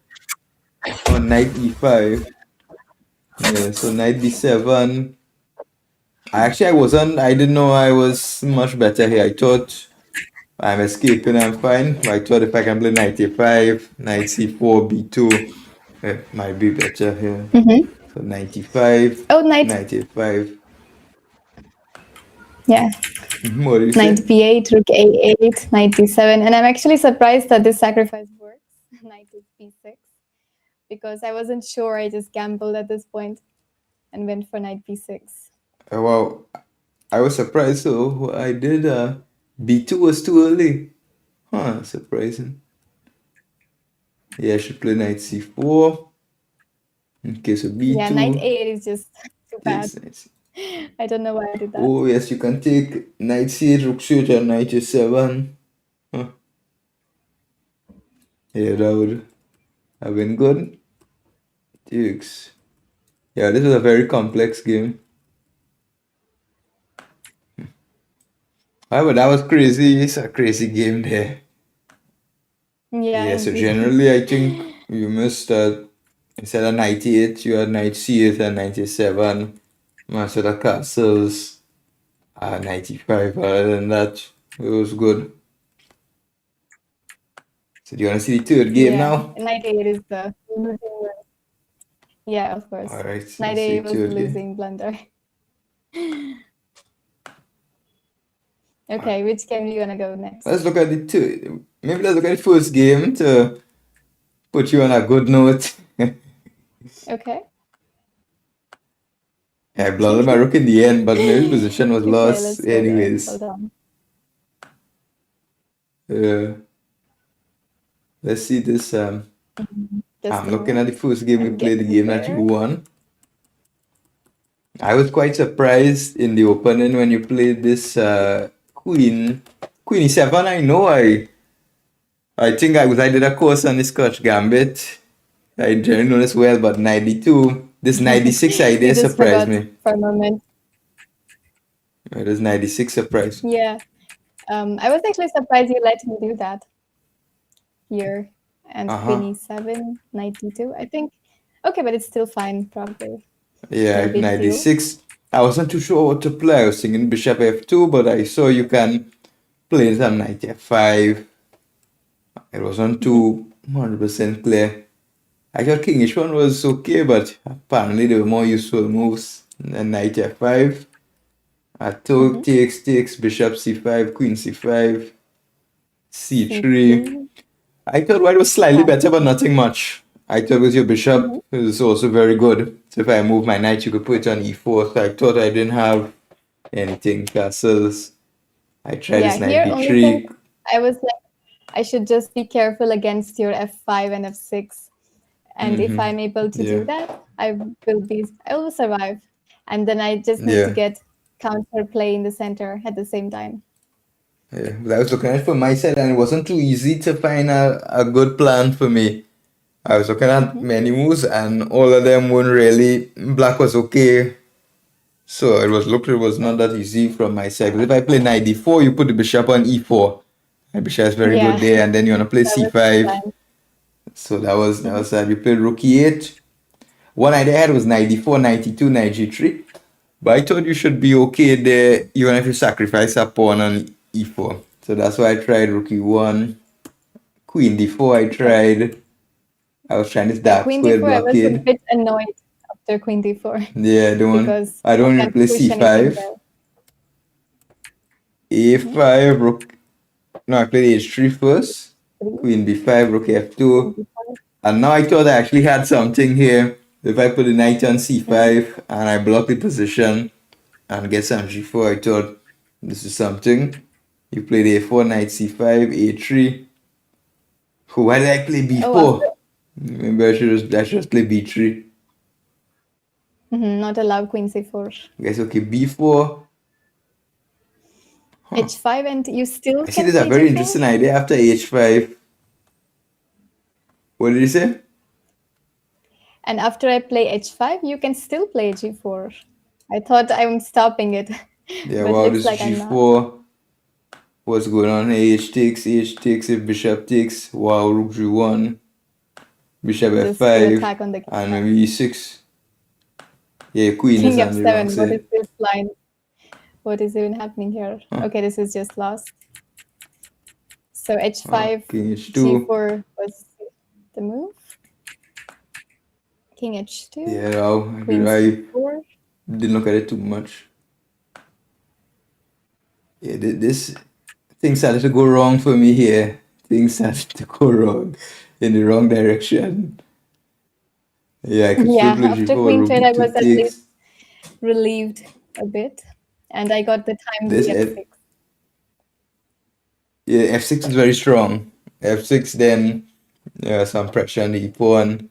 or knight e5. Yeah, so knight b7. I didn't know I was much better here. I thought I'm escaping, I'm fine. But I thought if I can play knight a5, knight c4, b2, it might be better here. Mhm. So 95, Oh, knight. knight a5. Yeah. What do you Knight say? b8, rook a8, knight d7. And I'm actually surprised that this sacrifice works. Knight is b6. Because I wasn't sure. I just gambled at this point and went for knight b6. Well, I was surprised. So I did b2 was too early. Huh, surprising. Yeah, I should play knight c4. Okay, so Yeah, knight b2. a8 is just too bad. Yes, nice. I don't know why I did that. Oh, yes, you can take knight c8, rook c8, and knight a7. Huh. Yeah, that would have been good. Dukes. Yeah, this was a very complex game. Ah, but that was crazy. It's a crazy game there. Yeah, Yeah, so indeed. generally, I think you missed instead of 98, you had knight c8 and 97. Master the castles, 95. Other than that, it was good. So, do you want to see the third game Yeah, now? knight a8 is the losing one. Yeah, of course. All right, so Knight let's see a8 the was the third game. losing blunder. All right, Okay, which game do you want to go next? let's look at the third. Maybe let's look at the first game to put you on a good note. Okay. I blundered my rook in the end, but maybe position was Okay, lost let's go there. anyways. Hold on. Uh, Let's see this. Just I'm a looking at moment. the first game we I'm played, the getting game that you there. won. I was quite surprised in the opening when you played this Queen E7. I know I think I did a course on the Scotch Gambit. I didn't know this well, but 92, this 96 You idea just surprised forgot me. for a moment. This 96 surprised me. Yeah. I was actually surprised you let me do that here. And Uh-huh. Queen E7, 92, I think. Okay, but it's still fine, probably. Yeah, No big deal. 96. I wasn't too sure what to play. I was thinking Bishop F2, but I saw you can play it on knight F5. It wasn't Hmm. too 100% clear. I thought King H1 was okay, but apparently there were more useful moves than knight F5. I took Hmm. takes, Bishop C5, Queen C5, C3. C3. I thought white was slightly better, Fine. but nothing much. I thought with your bishop Hmm. it was also very good. So if I move my knight, you could put it on e4. So I thought I didn't have anything castles. I tried Yeah, this knight here only thing b3. I was like, I should just be careful against your F5 and F6. And if I'm able to Yeah, do that, I will survive. And then I just need to yeah, get counter play in the center at the same time. yeah. But I was looking at it from my side, and it wasn't too easy to find a good plan for me. I was looking at Hmm. many moves, and all of them weren't really. Black was okay, so it was not that easy from my side. But if I play knight d4, you put the bishop on e4. My bishop is very Yeah, good there, and then you wanna play that was the c5. plan. So that Hmm. was sad. We played rook e8. One idea I had was knight d4, knight e2, knight g3. But I thought you should be okay there, even if you sacrifice a pawn on e4. So that's why I tried rook e1, queen d4. I was trying this Yeah, dark Queen square D4, I was a blockade. bit annoyed after Queen D4 Yeah, because I I don't want to can't play push anything c5, there. Hmm. a5, rook. No, I played h3 first. Three, Queen b5, rook Queen f2. D4. And now I thought I actually had something here. If I put the knight on Hmm. c5 and I block the position and get some g4, I thought this is something. You played a4, knight c5, a3. Why did I play Oh, after b4? Maybe I should just play b3. not allow Queen C4. I guess okay, b4. Huh. H5, and you still I see can there's a play very G4? interesting idea after h5. What did you say? And after I play H5, you can still play G4. I thought I'm stopping it, Yeah, but wow, looks this like I'm not. g4. What's going on? H takes, if bishop takes. Wow, rook g1. Bishop Just to f5 attack on the king and line. maybe e6. Yeah, queen is King on the wrong F7. What is side. this line? What is even happening here? Huh. Okay, this is just lost. So Oh, H5, king h2. G4 was the move. King H2, Yeah, wow. Queen I C4. didn't look at it too much. Yeah, this things started to go wrong for me here. Things started to go wrong in the wrong direction. Yeah, I could still Yeah, play after g4, Queen rook trade, I d2 was at least takes. relieved a bit. And I got the time This rook f F6. yeah, f6 is very strong. F6 then yeah, some pressure on the e pawn.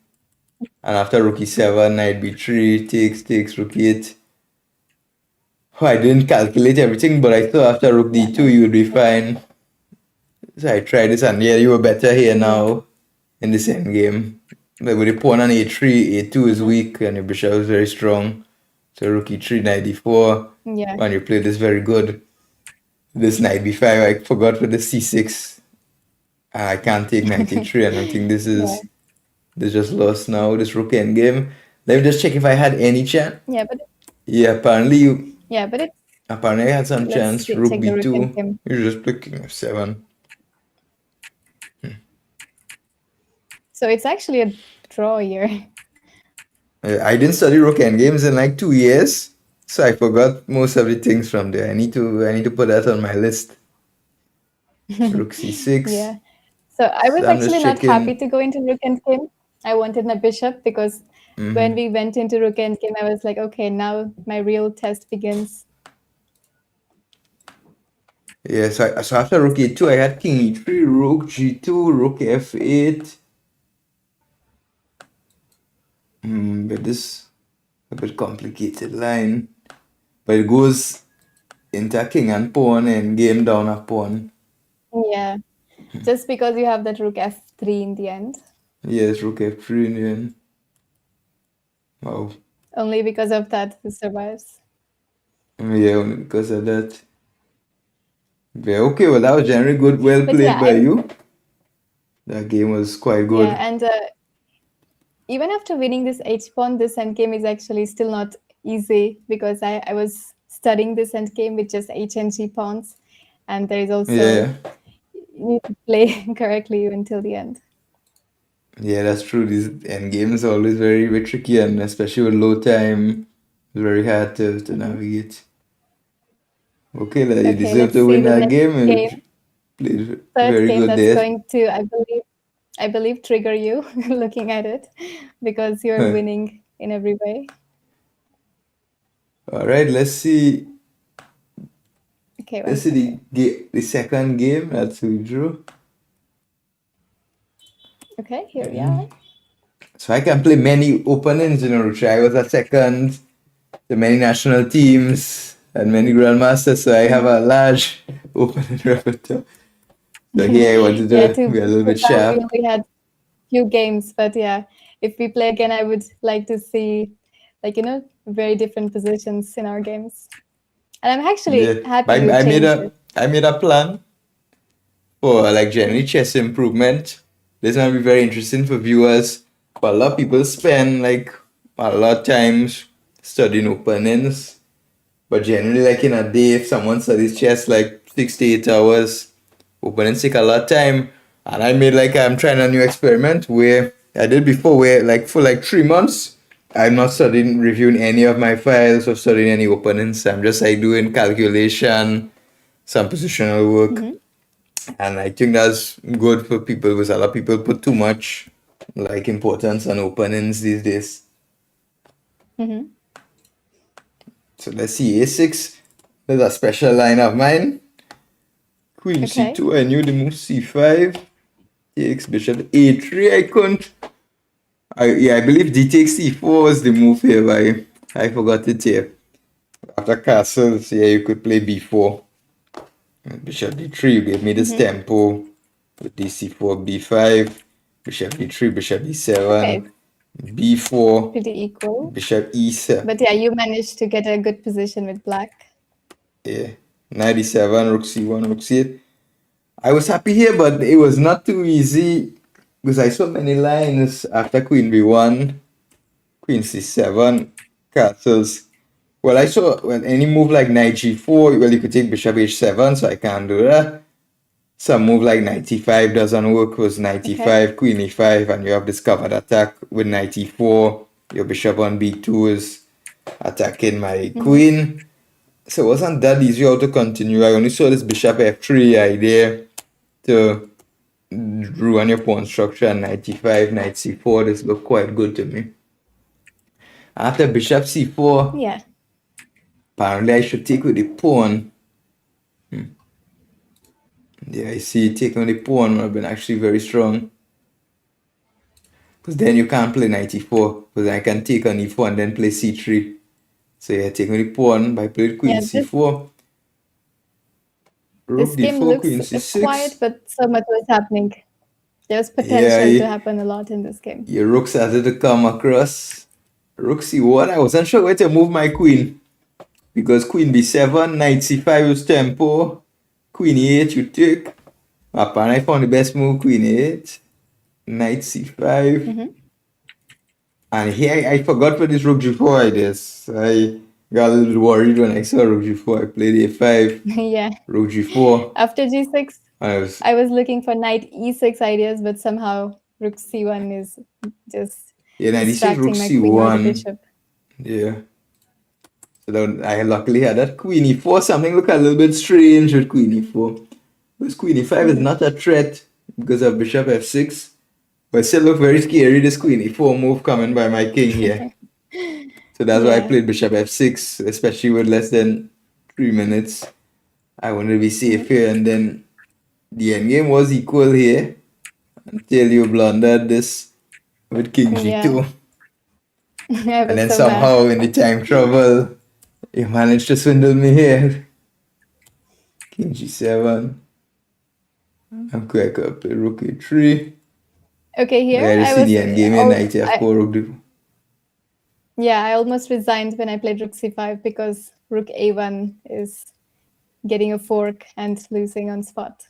And after rook e7, knight b3, takes, rook 8. Oh, I didn't calculate everything, but I thought after rook Yeah, d2 no. you would be fine. So I tried this, and yeah, you were better here Yeah. now in this end game. Like with the pawn on a3, a2 is Mhm. weak, and your bishop is very strong. So rook e3, knight d4. Yeah. And you played this very good. This knight b5, I forgot for the c6. I can't take knight a3, and I think Yeah. this just lost now. This rook endgame. Let me just check if I had any chance. Yeah, Yeah, but it's apparently I had some let's chance. Rook check the rook and b2. Kim. You just play king f7. So it's actually a draw here. I didn't study rook endgames in like 2 years, so I forgot most of the things from there. I need to put that on my list. Rook c6. Yeah. So I was So I'm just actually not happy checking. to go into rook and Kim. I wanted my bishop because when Hmm. we went into rook and Kim, I was like, okay, now my real test begins. Yeah, so after rook e2, I had king e3, rook g2, rook f8. But this a bit complicated line. But it goes into king and pawn and game down a pawn. Yeah, just because you have that rook f3 in the end. Yes, rook f3 in the end. Wow. Only because of that it survives. Yeah, only because of that. Yeah, okay, well, that was generally good. Well But played yeah, by you. That game was quite yeah, good. and even after winning this h-pawn, this endgame is actually still not easy because I was studying this endgame with just h and g pawns, and there is also Yeah, you need to play correctly until the end. yeah, that's true. These end games are always very, very tricky, and especially with low time, it's very hard to Mhm. navigate. Okay, like you Okay, deserve let's to see win the that next game. You game, played third very game good that's there. going to, I believe, trigger you looking at it because you're winning in every way. All right, let's see. Okay, one Let's see second. the second game that we drew. Okay, here we are. So I can play many openings in Rucha. I was a second to many national teams and many grandmasters, so I have Mhm. a large opening repertoire. So here I wanted Yeah, to too be a little bit far we sharp. only had few games, but yeah, if we play again, I would like to see, like, very different positions in our games. And I'm actually Yeah, happy but you changed it. I made a plan for like generally chess improvement. This might be very interesting for viewers. But a lot of people spend like a lot of times studying openings. But generally, like in a day, if someone studies chess like 6 to 8 hours, openings take a lot of time. And I made like I'm trying a new experiment where I did before where like for like 3 months I'm not studying reviewing any of my files or studying any openings. I'm just like doing calculation, some positional work. Hmm. And I think that's good for people because a lot of people put too much like importance on openings these days. Hmm. So let's see, a6. There's a special line of mine. Queen Okay. c2, I knew the move c5. Takes bishop a3. I couldn't. I believe d takes c4 was the move here, but I forgot it here. After castles, yeah, you could play b4. Bishop d3, you gave me this Hmm. tempo with dc4, b5, bishop d3, bishop Okay, d7, b4, pretty equal. bishop e7. But yeah, you managed to get a good position with black. Yeah, knight e7, rook c1, rook c8. I was happy here, but it was not too easy because I saw many lines after queen b1, queen c7, castles. Well, I saw well any move like knight g4. Well, you could take bishop h7, so I can't do that. Some move like knight e5 doesn't work because knight Okay. e5, queen e5, and you have this covered attack with knight e4. Your bishop on b2 is attacking my Hmm. queen. So it wasn't that easy how to continue. I only saw this bishop f3 idea to ruin your pawn structure and knight e5, knight c4. This looked quite good to me. After bishop c4, Yeah. apparently I should take with the pawn. Yeah, I see taking with the pawn would have been actually very strong. Because then you can't play knight e4. Because I can take on e4 and then play c3. So yeah, taking with the pawn by playing queen Yeah, c4. Rook this game d4, looks queen quiet, c6. but so much was happening. There's Yeah, potential to happen a lot in this game. your rook started to come across. Rook c1. I wasn't sure where to move my queen. Because queen b7, knight c5 is tempo. Queen e8 you take. Apparently I found the best move, queen e8. Knight c5. Hmm. And here I forgot for this rook g4 I guess. I got a little bit worried when I saw rook g4. I played a5, Yeah. rook g4. After g6, And I was, I was looking for knight e6 ideas, but somehow rook c1 is just yeah, knight e6, rook distracting my queen or the c1. bishop. Yeah. So then I luckily had that queen e4. Something looked a little bit strange with queen e4. Because queen e5 is Hmm. not a threat because of bishop f6. But still look very scary, this queen e4 move coming by my king here. So that's why I Yeah. played bishop f6, especially with less than 3 minutes. I wanted to be safe Mm-hmm. here, and then the endgame was equal here until you blundered this with King Yeah, G2. I And was then so mad. somehow in the time travel, you managed to swindle me here. King G7. I'm quick up to Rook A3. Okay, I here gotta I see was, the endgame here, oh, Knight F4, Rook D4. yeah, I almost resigned when I played Rook C5 because Rook A1 is getting a fork and losing on spot.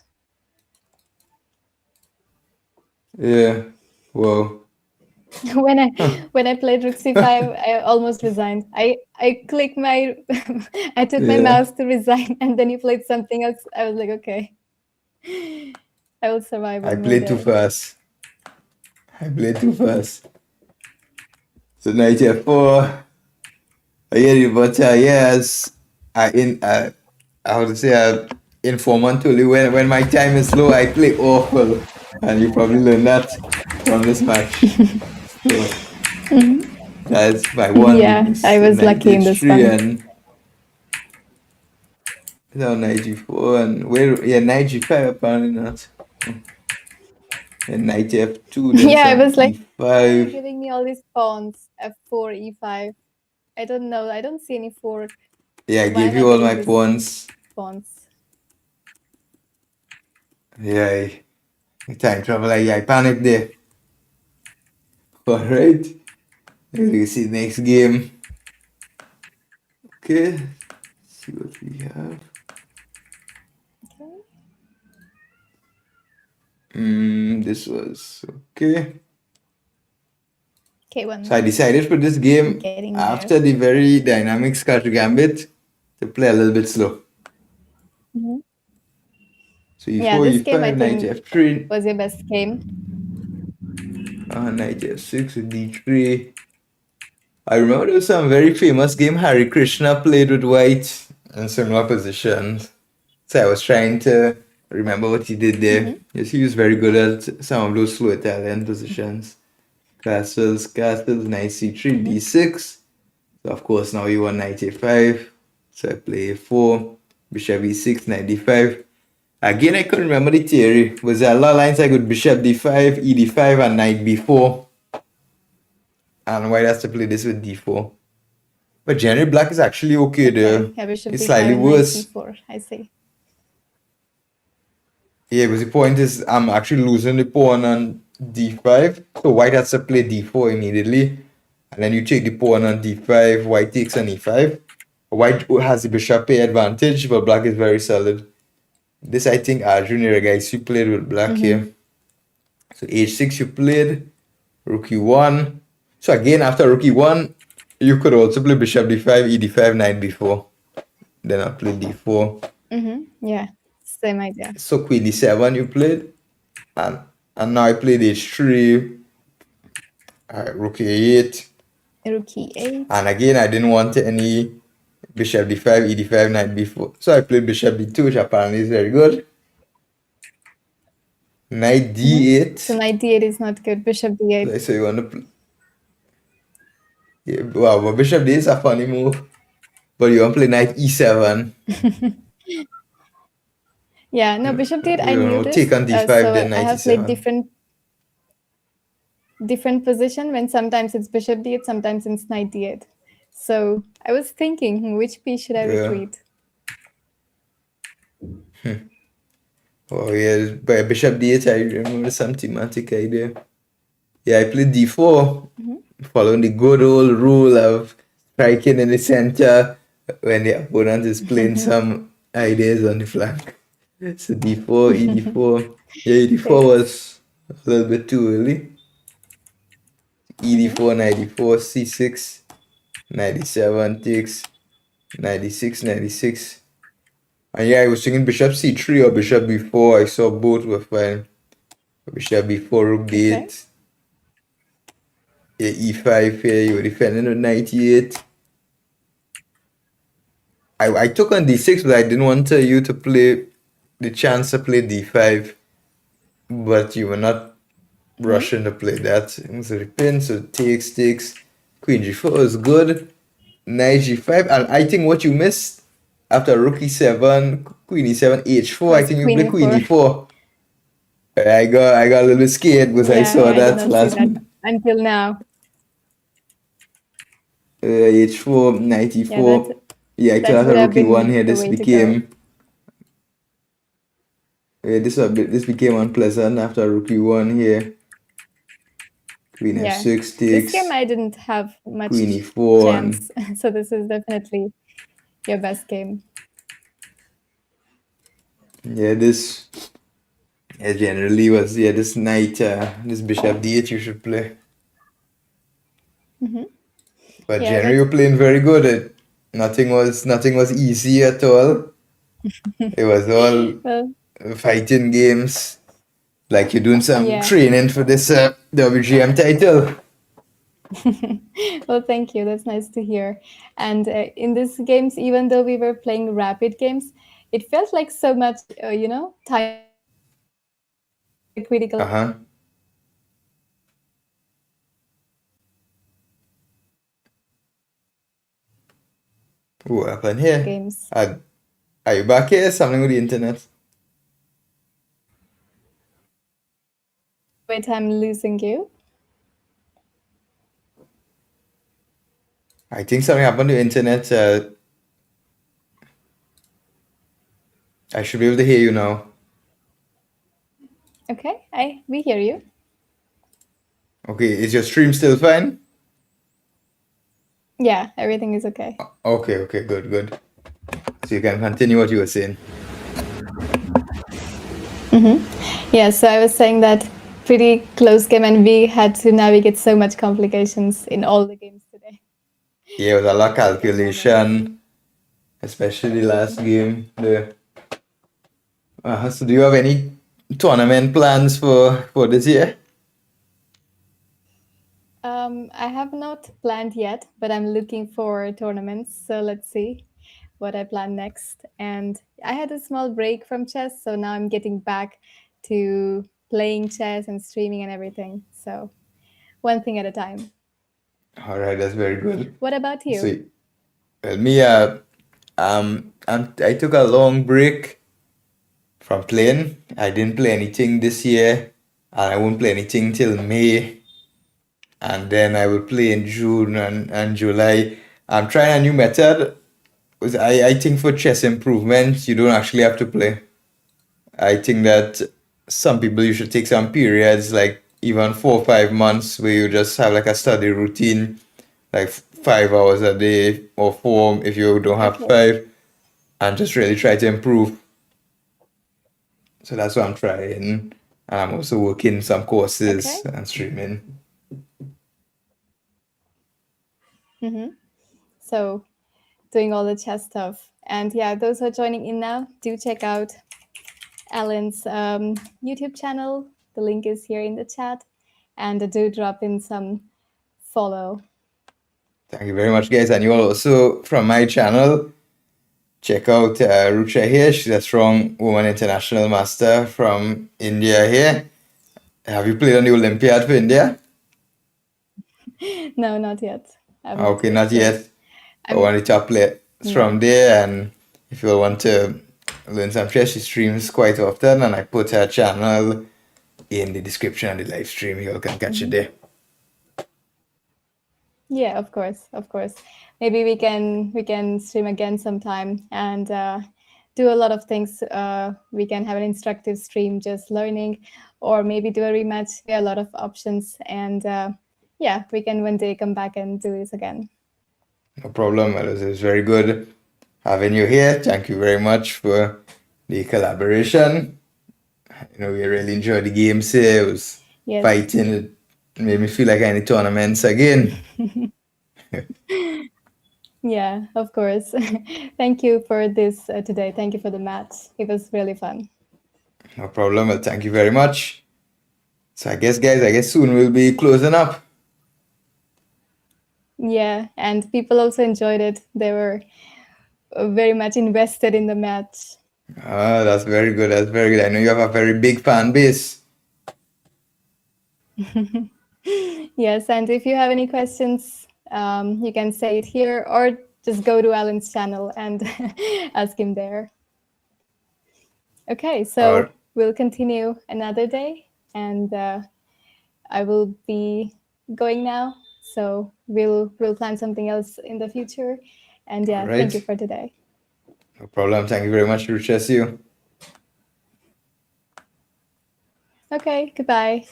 Yeah. Whoa. when I Huh. when I played Rook C5, I almost resigned. I clicked my I took my Yeah. mouse to resign, and then he played something else. I was like, okay, I will survive I one more played too day. fast. I played too fast. So Knight F4. Yeah, but yes, I would say informant told you when my time is low, I play awful, and you probably learned that from this match. So that's my one Yeah, weakness. I So was Knight lucky in this H3 one. and no Knight G4 and where yeah Knight G5 apparently not. And Knight F2, then Yeah, I some was like, why are you E5. giving me all these pawns? F4, E5. I don't know. I don't see any fork. Yeah, I Why gave am I you all my getting these pawns. pawns? Yeah, time travel. I panicked there. All right. You see next game. Okay. See what we have. Okay. This was okay. K1 So I knight. decided for this game Getting there. after the very dynamic Scotch Gambit to play a little bit slow. Mhm. So Yeah, E4, this game I E5, Knight think F3, was your best game. Knight F6 with D3. I remember there was some very famous game Hari Krishna played with white in similar positions. So I was trying to remember what he did there. Hmm. Yes, he was very good at some of those slow Italian positions. Castles, knight c3, Hmm. d6. So of course now you want knight a5. So I play a4, bishop e6, knight d5. Again, I couldn't remember the theory. Was there a lot of lines I could bishop d5, e d5, and knight b4? And white has to play this with d4. But generally, black is actually okay there. Okay. Yeah, bishop It's d5 slightly and knight worse. c4. I see. Yeah, but the point is, I'm actually losing the pawn on d5. So white has to play d4 immediately. And then you take the pawn on d5, white takes on e5. White has the bishop pair advantage, but black is very solid. This, I think, Arjun guys, you played with black Hmm. here. So h6 you played, rook e1. So again, after rook e1, you could also play bishop d5, e d5, knight b4. Then I play d4. Hmm. Yeah, same idea. So queen d7 you played. And, and now I played h3, rook a8. Rook e8. And again, I didn't want any bishop d5, e d5, knight b4. So I played bishop d2, which apparently is very good. Knight Hmm. d8. So knight d8 is not good. Bishop d8. So you want to play. Yeah, wow, but bishop d8 is a funny move. But you want to play knight e7. Yeah, no, bishop d8. I You knew know, take this. on d5, So then I knight have played e7. different position when sometimes it's bishop d8, sometimes it's knight d8. So I was thinking, which piece should I Yeah. retreat? Oh, yeah, but bishop d8, I remember some thematic idea. Yeah, I played d4, Hmm. following the good old rule of striking in the center when the opponent is playing some ideas on the flank. So d4, e d4. Yeah, e d4 Takes. was a little bit too early. E Hmm. d4, knight d4, c6, knight d7 takes, knight d6, knight d6. And yeah, I was thinking bishop c3 or bishop b4. I saw both were fine. Bishop b4, rook Okay. d8. Yeah, e5 here, you were defending with knight e8. I took on d6, but I didn't want you to play the chance to play d5. But you were not Hmm. rushing to play that. So the pin, so takes. Queen g4 is good. Knight g5. And I think what you missed after rook e7, queen e7, h4. I Was think you Queen play queen E4. e4. I got a little bit scared because I Yeah, saw I did that not see last that until now. h4, knight Yeah, that e4. Yeah, I that thought would after have rook e1 been here, the this way to go. became this became unpleasant after rook e1 here. Queen Yeah. f6 This game takes, I didn't have much queen e4, and chance. So this is definitely your best game. yeah, this generally was this knight, this bishop d8 you should play. Hmm. But Yeah, generally that's you're playing very good. Nothing was easy at all. It was all well, fighting games. Like you're doing some yeah. training for this WGM title. Well, thank you. That's nice to hear. And in these games, even though we were playing rapid games, it felt like so much, time was passing so fast. It was like a critical Uh-huh. moment. What happened here? Games. Are you back here? Something with the internet? Wait, I'm losing you. I think something happened to the internet. I should be able to hear you now. Okay, we hear you. Okay, is your stream still fine? Yeah, everything is okay. Okay, good. So you can continue what you were saying. Yeah, so I was saying that pretty close game, and we had to navigate so much complications in all the games today. Yeah, it was a lot of Critical moments. calculation, especially the last game. So do you have any tournament plans for this year? I have not planned yet, but I'm looking for tournaments. So let's see what I plan next. And I had a small break from chess, so now I'm getting back to playing chess and streaming and everything. So one thing at a time. All right, that's very good. What about you? So, well, me, I took a long break from playing. I didn't play anything this year, and I won't play anything till May, and then I will play in June and July. I'm trying a new method. I think for chess improvement, you don't actually have to play. I think that some people you should take some periods, like even 4 or 5 months, where you just have like a study routine, like 5 hours a day or four if you don't have Okay. five, and just really try to improve. So that's what I'm trying. And I'm also working some courses Okay. and streaming. Mm-hmm. So doing all the chess stuff. And yeah, those who are joining in now, do check out Alan's YouTube channel. The link is here in the chat. And do drop in some follow. Thank you very much, guys. And you all also, from my channel, check out Rucha here. She's a strong woman international master from India here. Have you played on the Olympiad for India? No, not yet. I've not Okay, not played. yet. I'm One of the top players no. from there. And if you want to learn some chess, she streams quite often. And I put her channel in the description of the live stream. You all can catch it there. Yeah, of course, of course. Maybe we can stream again sometime and do a lot of things. We can have an instructive stream, just learning, or maybe do a rematch. There are a lot of options, and yeah, we can one day come back and do this again. No problem. Well, it was very good having you here. Thank you very much for the collaboration. We really enjoyed the games here. It was Yes. fighting. It made me feel like I need tournaments again. Yeah, of course. Thank you for this today. Thank you for the match. It was really fun. No problem. Well, thank you very much. So I guess, guys, soon we'll be closing up. Yeah, and people also enjoyed it. They were very much invested in the match. Ah, that's very good. That's very good. I know you have a very big fan base. Yes, and if you have any questions, you can say it here or just go to Alan's channel and ask him there. Okay, so Or we'll continue another day, and I will be going now. So we'll plan something else in the future. And yeah, all thank you right. for today. No problem. Thank you very much, Rucha. See you. Okay, goodbye.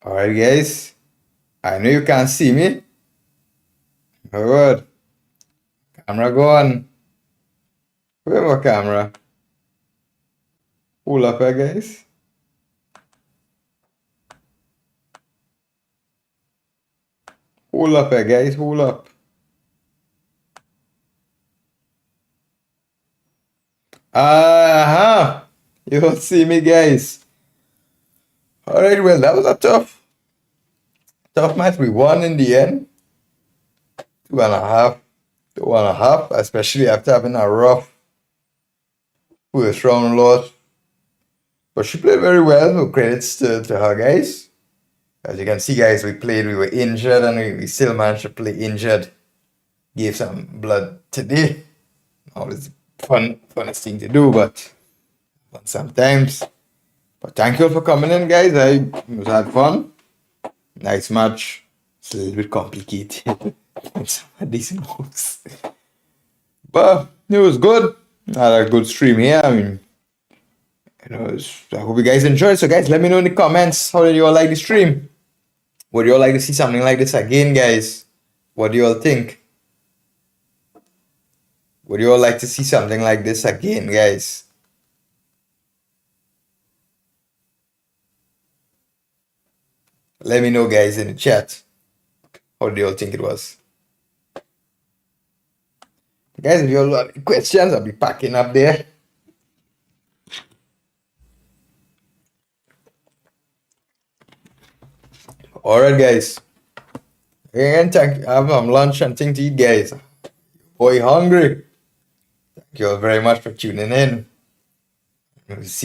All right, guys. I know you can't see me. Good. Camera gone. Where my camera? Pull up here, guys. Hold up here, guys. Hold up. You don't see me, guys. All right, well, that was a tough match. We won in the end. 2.5. 2.5, especially after having a rough first round loss. But she played very well. No credits to her, guys. As you can see, guys, we were injured, and we still managed to play injured. Gave some blood today. Always funnest thing to do, but fun sometimes. But thank you all for coming in, guys. I had fun. Nice match. It's a little bit complicated. Some of these moves. But it was good. I had a good stream here. I mean, I hope you guys enjoyed. So, guys, let me know in the comments, how did you all like the stream? Would you all like to see something like this again, guys? What do you all think? Would you all like to see something like this again, guys? Let me know, guys, in the chat. How do you all think it was? Guys, if you all have any questions, I'll be packing up there. Alright, guys. Again, I have lunch and thing to eat, guys. Boy, hungry. Thank you all very much for tuning in. See